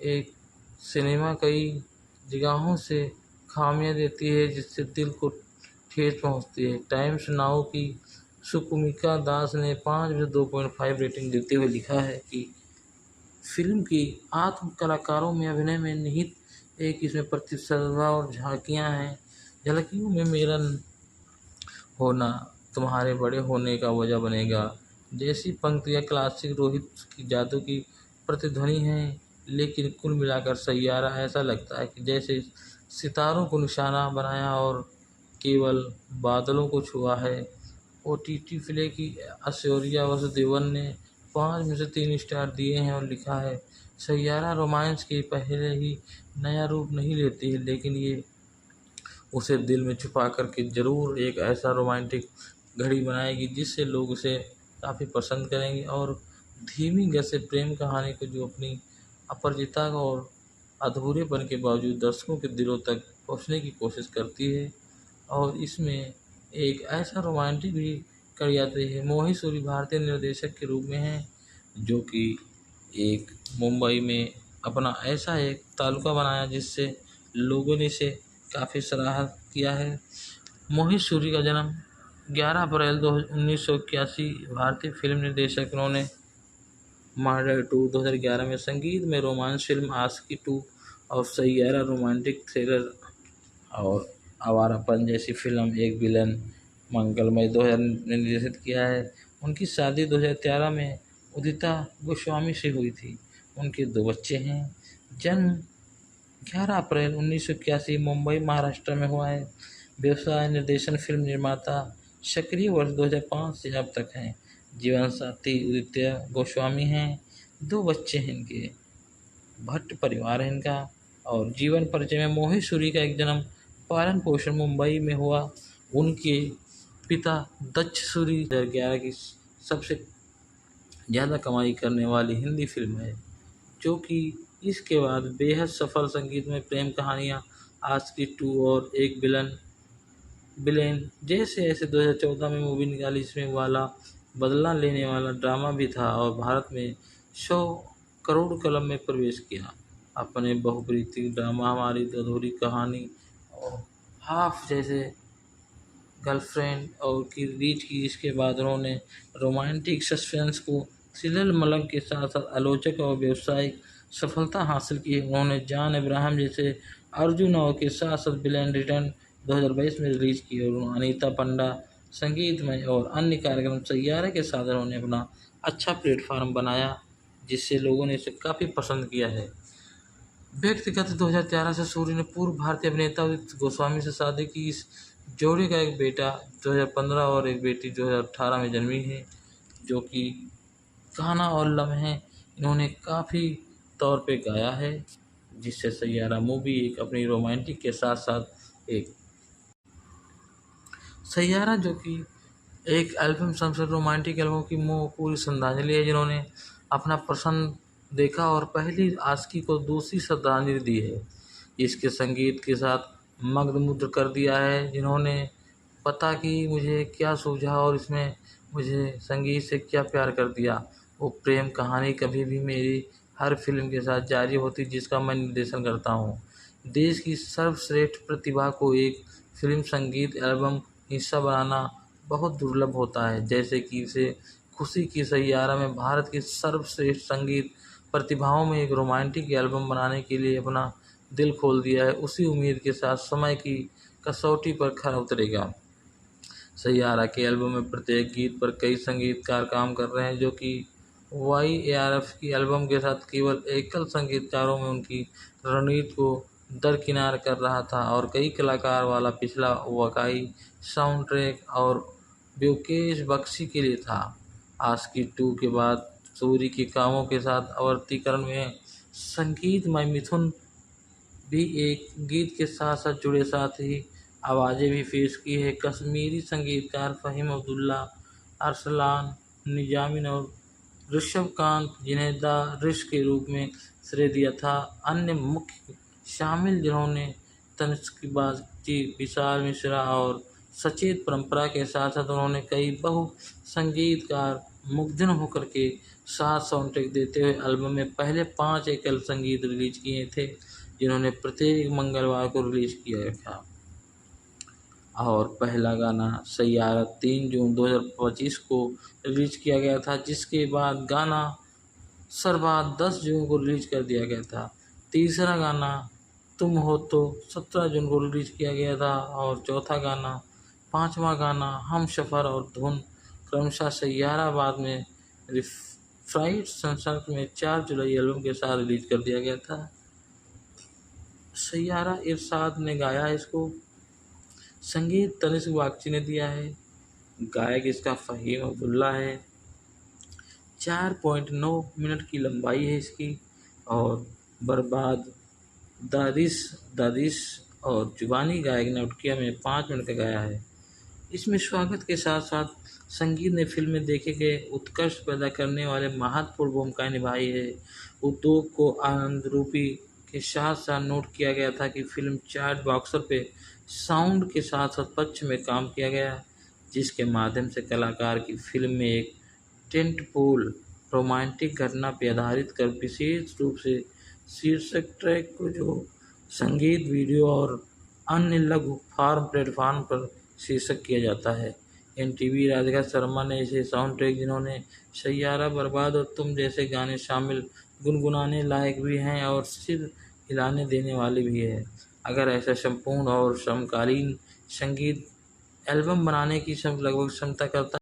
एक सिनेमा कई जगहों से खामियां देती है जिससे दिल को ठेस पहुंचती है। टाइम्स नाउ की सुकुमिका दास ने 5 में से 2.5 रेटिंग देते हुए लिखा है कि फिल्म की आत्म कलाकारों में अभिनय में निहित एक इसमें प्रतिस्पर्धा और झांकियां हैं। झलकियों में मेरा होना तुम्हारे बड़े होने का वजह बनेगा जैसी पंक्तियाँ क्लासिक रोहित की जादू की प्रतिध्वनि हैं, लेकिन कुल मिलाकर सैयारा ऐसा लगता है कि जैसे सितारों को निशाना बनाया और केवल बादलों को छुआ है। ओटीटी प्ले की ऐश्वर्या वासुदेवन ने 5 में से 3 स्टार दिए हैं और लिखा है, सैयारा रोमांस के पहले ही नया रूप नहीं लेती है, लेकिन ये उसे दिल में छुपा करके ज़रूर एक ऐसा रोमांटिक घड़ी बनाएगी जिससे लोग उसे काफ़ी पसंद करेंगे और धीमी गति से प्रेम कहानी को जो अपनी अपरिचितता और अधूरेपन के बावजूद दर्शकों के दिलों तक पहुंचने की कोशिश करती है। और इसमें एक ऐसा रोमांटिक भी कर जाती है। मोहित सूरी भारतीय निर्देशक के रूप में हैं जो कि एक मुंबई में अपना ऐसा एक तालुका बनाया जिससे लोगों ने इसे काफ़ी सराहा किया है। मोहित सूरी का जन्म 11 अप्रैल 1981 भारतीय फिल्म निर्देशक। उन्होंने मर्डर 2 2011 में संगीत में रोमांस फिल्म आशिकी 2 और सैयारा रोमांटिक थ्रिलर और आवारापन जैसी फिल्म एक विलन मंगलमय 2000 में निर्देशित किया है। उनकी शादी 2013 में उदिता गोस्वामी से हुई थी। उनके 2 बच्चे हैं। जन्म 11 अप्रैल 1981 मुंबई महाराष्ट्र में हुआ है। व्यवसाय निर्देशन फिल्म निर्माता। सक्रिय वर्ष 2005 से अब तक हैं। जीवन साथी उदित्य गोस्वामी हैं। 2 बच्चे हैं इनके। भट्ट परिवार है इनका। और जीवन परिचय में मोहित सूरी का एक जन्म पालन पोषण मुंबई में हुआ। उनके पिता दक्ष सूरी 2011 की सबसे ज़्यादा कमाई करने वाली हिंदी फिल्म है, जो कि इसके बाद बेहद सफल संगीतमय प्रेम कहानियाँ आशिकी 2 और एक विलेन जैसे ऐसे 2014 में मूवी निकाली, जिसमें वाला बदला लेने वाला ड्रामा भी था और भारत में 100 करोड़ क्लब में प्रवेश किया। अपने बहुप्रीति ड्रामा हमारी अधूरी कहानी और हाफ जैसे गर्लफ्रेंड और की रीच की, इसके बाद उन्होंने रोमांटिक सस्पेंस को थ्रिलर मलंग के साथ साथ आलोचक और व्यावसायिक सफलता हासिल की। उन्होंने जॉन अब्राहम जैसे अर्जुन और के साथ साथ विलेन रिटर्न 2022 में रिलीज की और अनीता पंडा संगीतमय और अन्य कार्यक्रम सैयारा के साथ उन्होंने अपना अच्छा प्लेटफार्म बनाया, जिससे लोगों ने इसे काफ़ी पसंद किया है। व्यक्तिगत 2013 से सूरी ने पूर्व भारतीय अभिनेता उदित गोस्वामी से शादी की। इस जोड़ी का एक बेटा 2015 और एक बेटी 2018 में जन्मी है, जो कि गाना और लम्हे इन्होंने काफ़ी तौर पे गाया है, जिससे सैयारा मूवी एक अपनी रोमांटिक के साथ साथ एक सैयारा जो कि एक एल्बम सबसे रोमांटिक एल्बम की पूरी श्रद्धांजलि है, जिन्होंने अपना पसंद देखा और पहली आशिकी को दूसरी श्रद्धांजलि दी है। इसके संगीत के साथ मग्नमुग्ध कर दिया है। जिन्होंने पता कि मुझे क्या सूझा और इसमें मुझे संगीत से क्या प्यार कर दिया। वो प्रेम कहानी कभी भी मेरी हर फिल्म के साथ जारी होती जिसका मैं निर्देशन करता हूँ। देश की सर्वश्रेष्ठ प्रतिभा को एक फिल्म संगीत एल्बम हिस्सा बनाना बहुत दुर्लभ होता है। जैसे कि इसे खुशी की सैयारा में भारत की सर्वश्रेष्ठ संगीत प्रतिभाओं में एक रोमांटिक एल्बम बनाने के लिए अपना दिल खोल दिया है, उसी उम्मीद के साथ समय की कसौटी पर खरा उतरेगा। सैयारा के एल्बम में प्रत्येक गीत पर कई संगीतकार काम कर रहे हैं, जो कि YARF की एल्बम के साथ केवल एकल संगीतकारों में उनकी रणनीति को दरकिनार कर रहा था और कई कलाकार वाला पिछला वाकई साउंड ट्रैक और ब्योकेश बख्शी के लिए था। आशिकी 2 के बाद सूरी के कामों के साथ आवर्तीकरण में संगीतमय मिथुन भी एक गीत के साथ साथ जुड़े, साथ ही आवाज़ें भी पेश की है। कश्मीरी संगीतकार फ़हीम अब्दुल्ला, अरसलान निजामी और ऋषभकांत, जिन्हें द रिश के रूप में श्रेय दिया था। अन्य मुख्य शामिल जिन्होंने तनिष्क बागची, विशाल मिश्रा और सचेत परंपरा के साथ साथ उन्होंने कई बहु संगीतकार मुग्धन होकर के साथ साउंड ट्रैक देते हुए एल्बम में पहले 5 एकल संगीत रिलीज किए थे, जिन्होंने प्रत्येक मंगलवार को रिलीज किया था। और पहला गाना सैयारा 3 जून 2025 को रिलीज किया गया था, जिसके बाद गाना सरबाद 10 जून को रिलीज कर दिया गया था। तीसरा गाना तुम हो तो 17 जून को रिलीज किया गया था और चौथा गाना, पांचवा गाना हम सफ़र और धुन क्रमशः सैयारा बाद में फ्राइड संसर्ग में 4 जुलाई एल्बम के साथ रिलीज कर दिया गया था। सैयारा इरशाद ने गाया इसको, संगीत तनिष्क बागची ने दिया है, गायक इसका फ़हीम अब्दुल्ला है। 4.9 मिनट की लंबाई है इसकी और बर्बाद दादिश और जुबानी गायक ने उटकिया में 5 मिनट का गाया है। इसमें स्वागत के साथ साथ संगीत ने फिल्म में देखे गए उत्कर्ष पैदा करने वाले महत्वपूर्ण भूमिकाएं निभाई है। उद्योग को आनंद रूपी के साथ साथ नोट किया गया था कि फिल्म चार्ट बॉक्सर पे साउंड के साथ साथ पक्ष में काम किया गया, जिसके माध्यम से कलाकार की फिल्म में एक टेंटपोल रोमांटिक घटना पर आधारित कर विशेष रूप से शीर्षक ट्रैक को जो संगीत वीडियो और अन्य लघु फॉर्म प्लेटफॉर्म पर शीर्षक किया जाता है। NTV राधिका शर्मा ने इसे साउंड ट्रैक, जिन्होंने सैयारा, बर्बाद और तुम जैसे गाने शामिल गुनगुनाने लायक भी हैं और सिर हिलाने देने वाले भी है। अगर ऐसा संपूर्ण और समकालीन संगीत एल्बम बनाने की लगभग क्षमता करता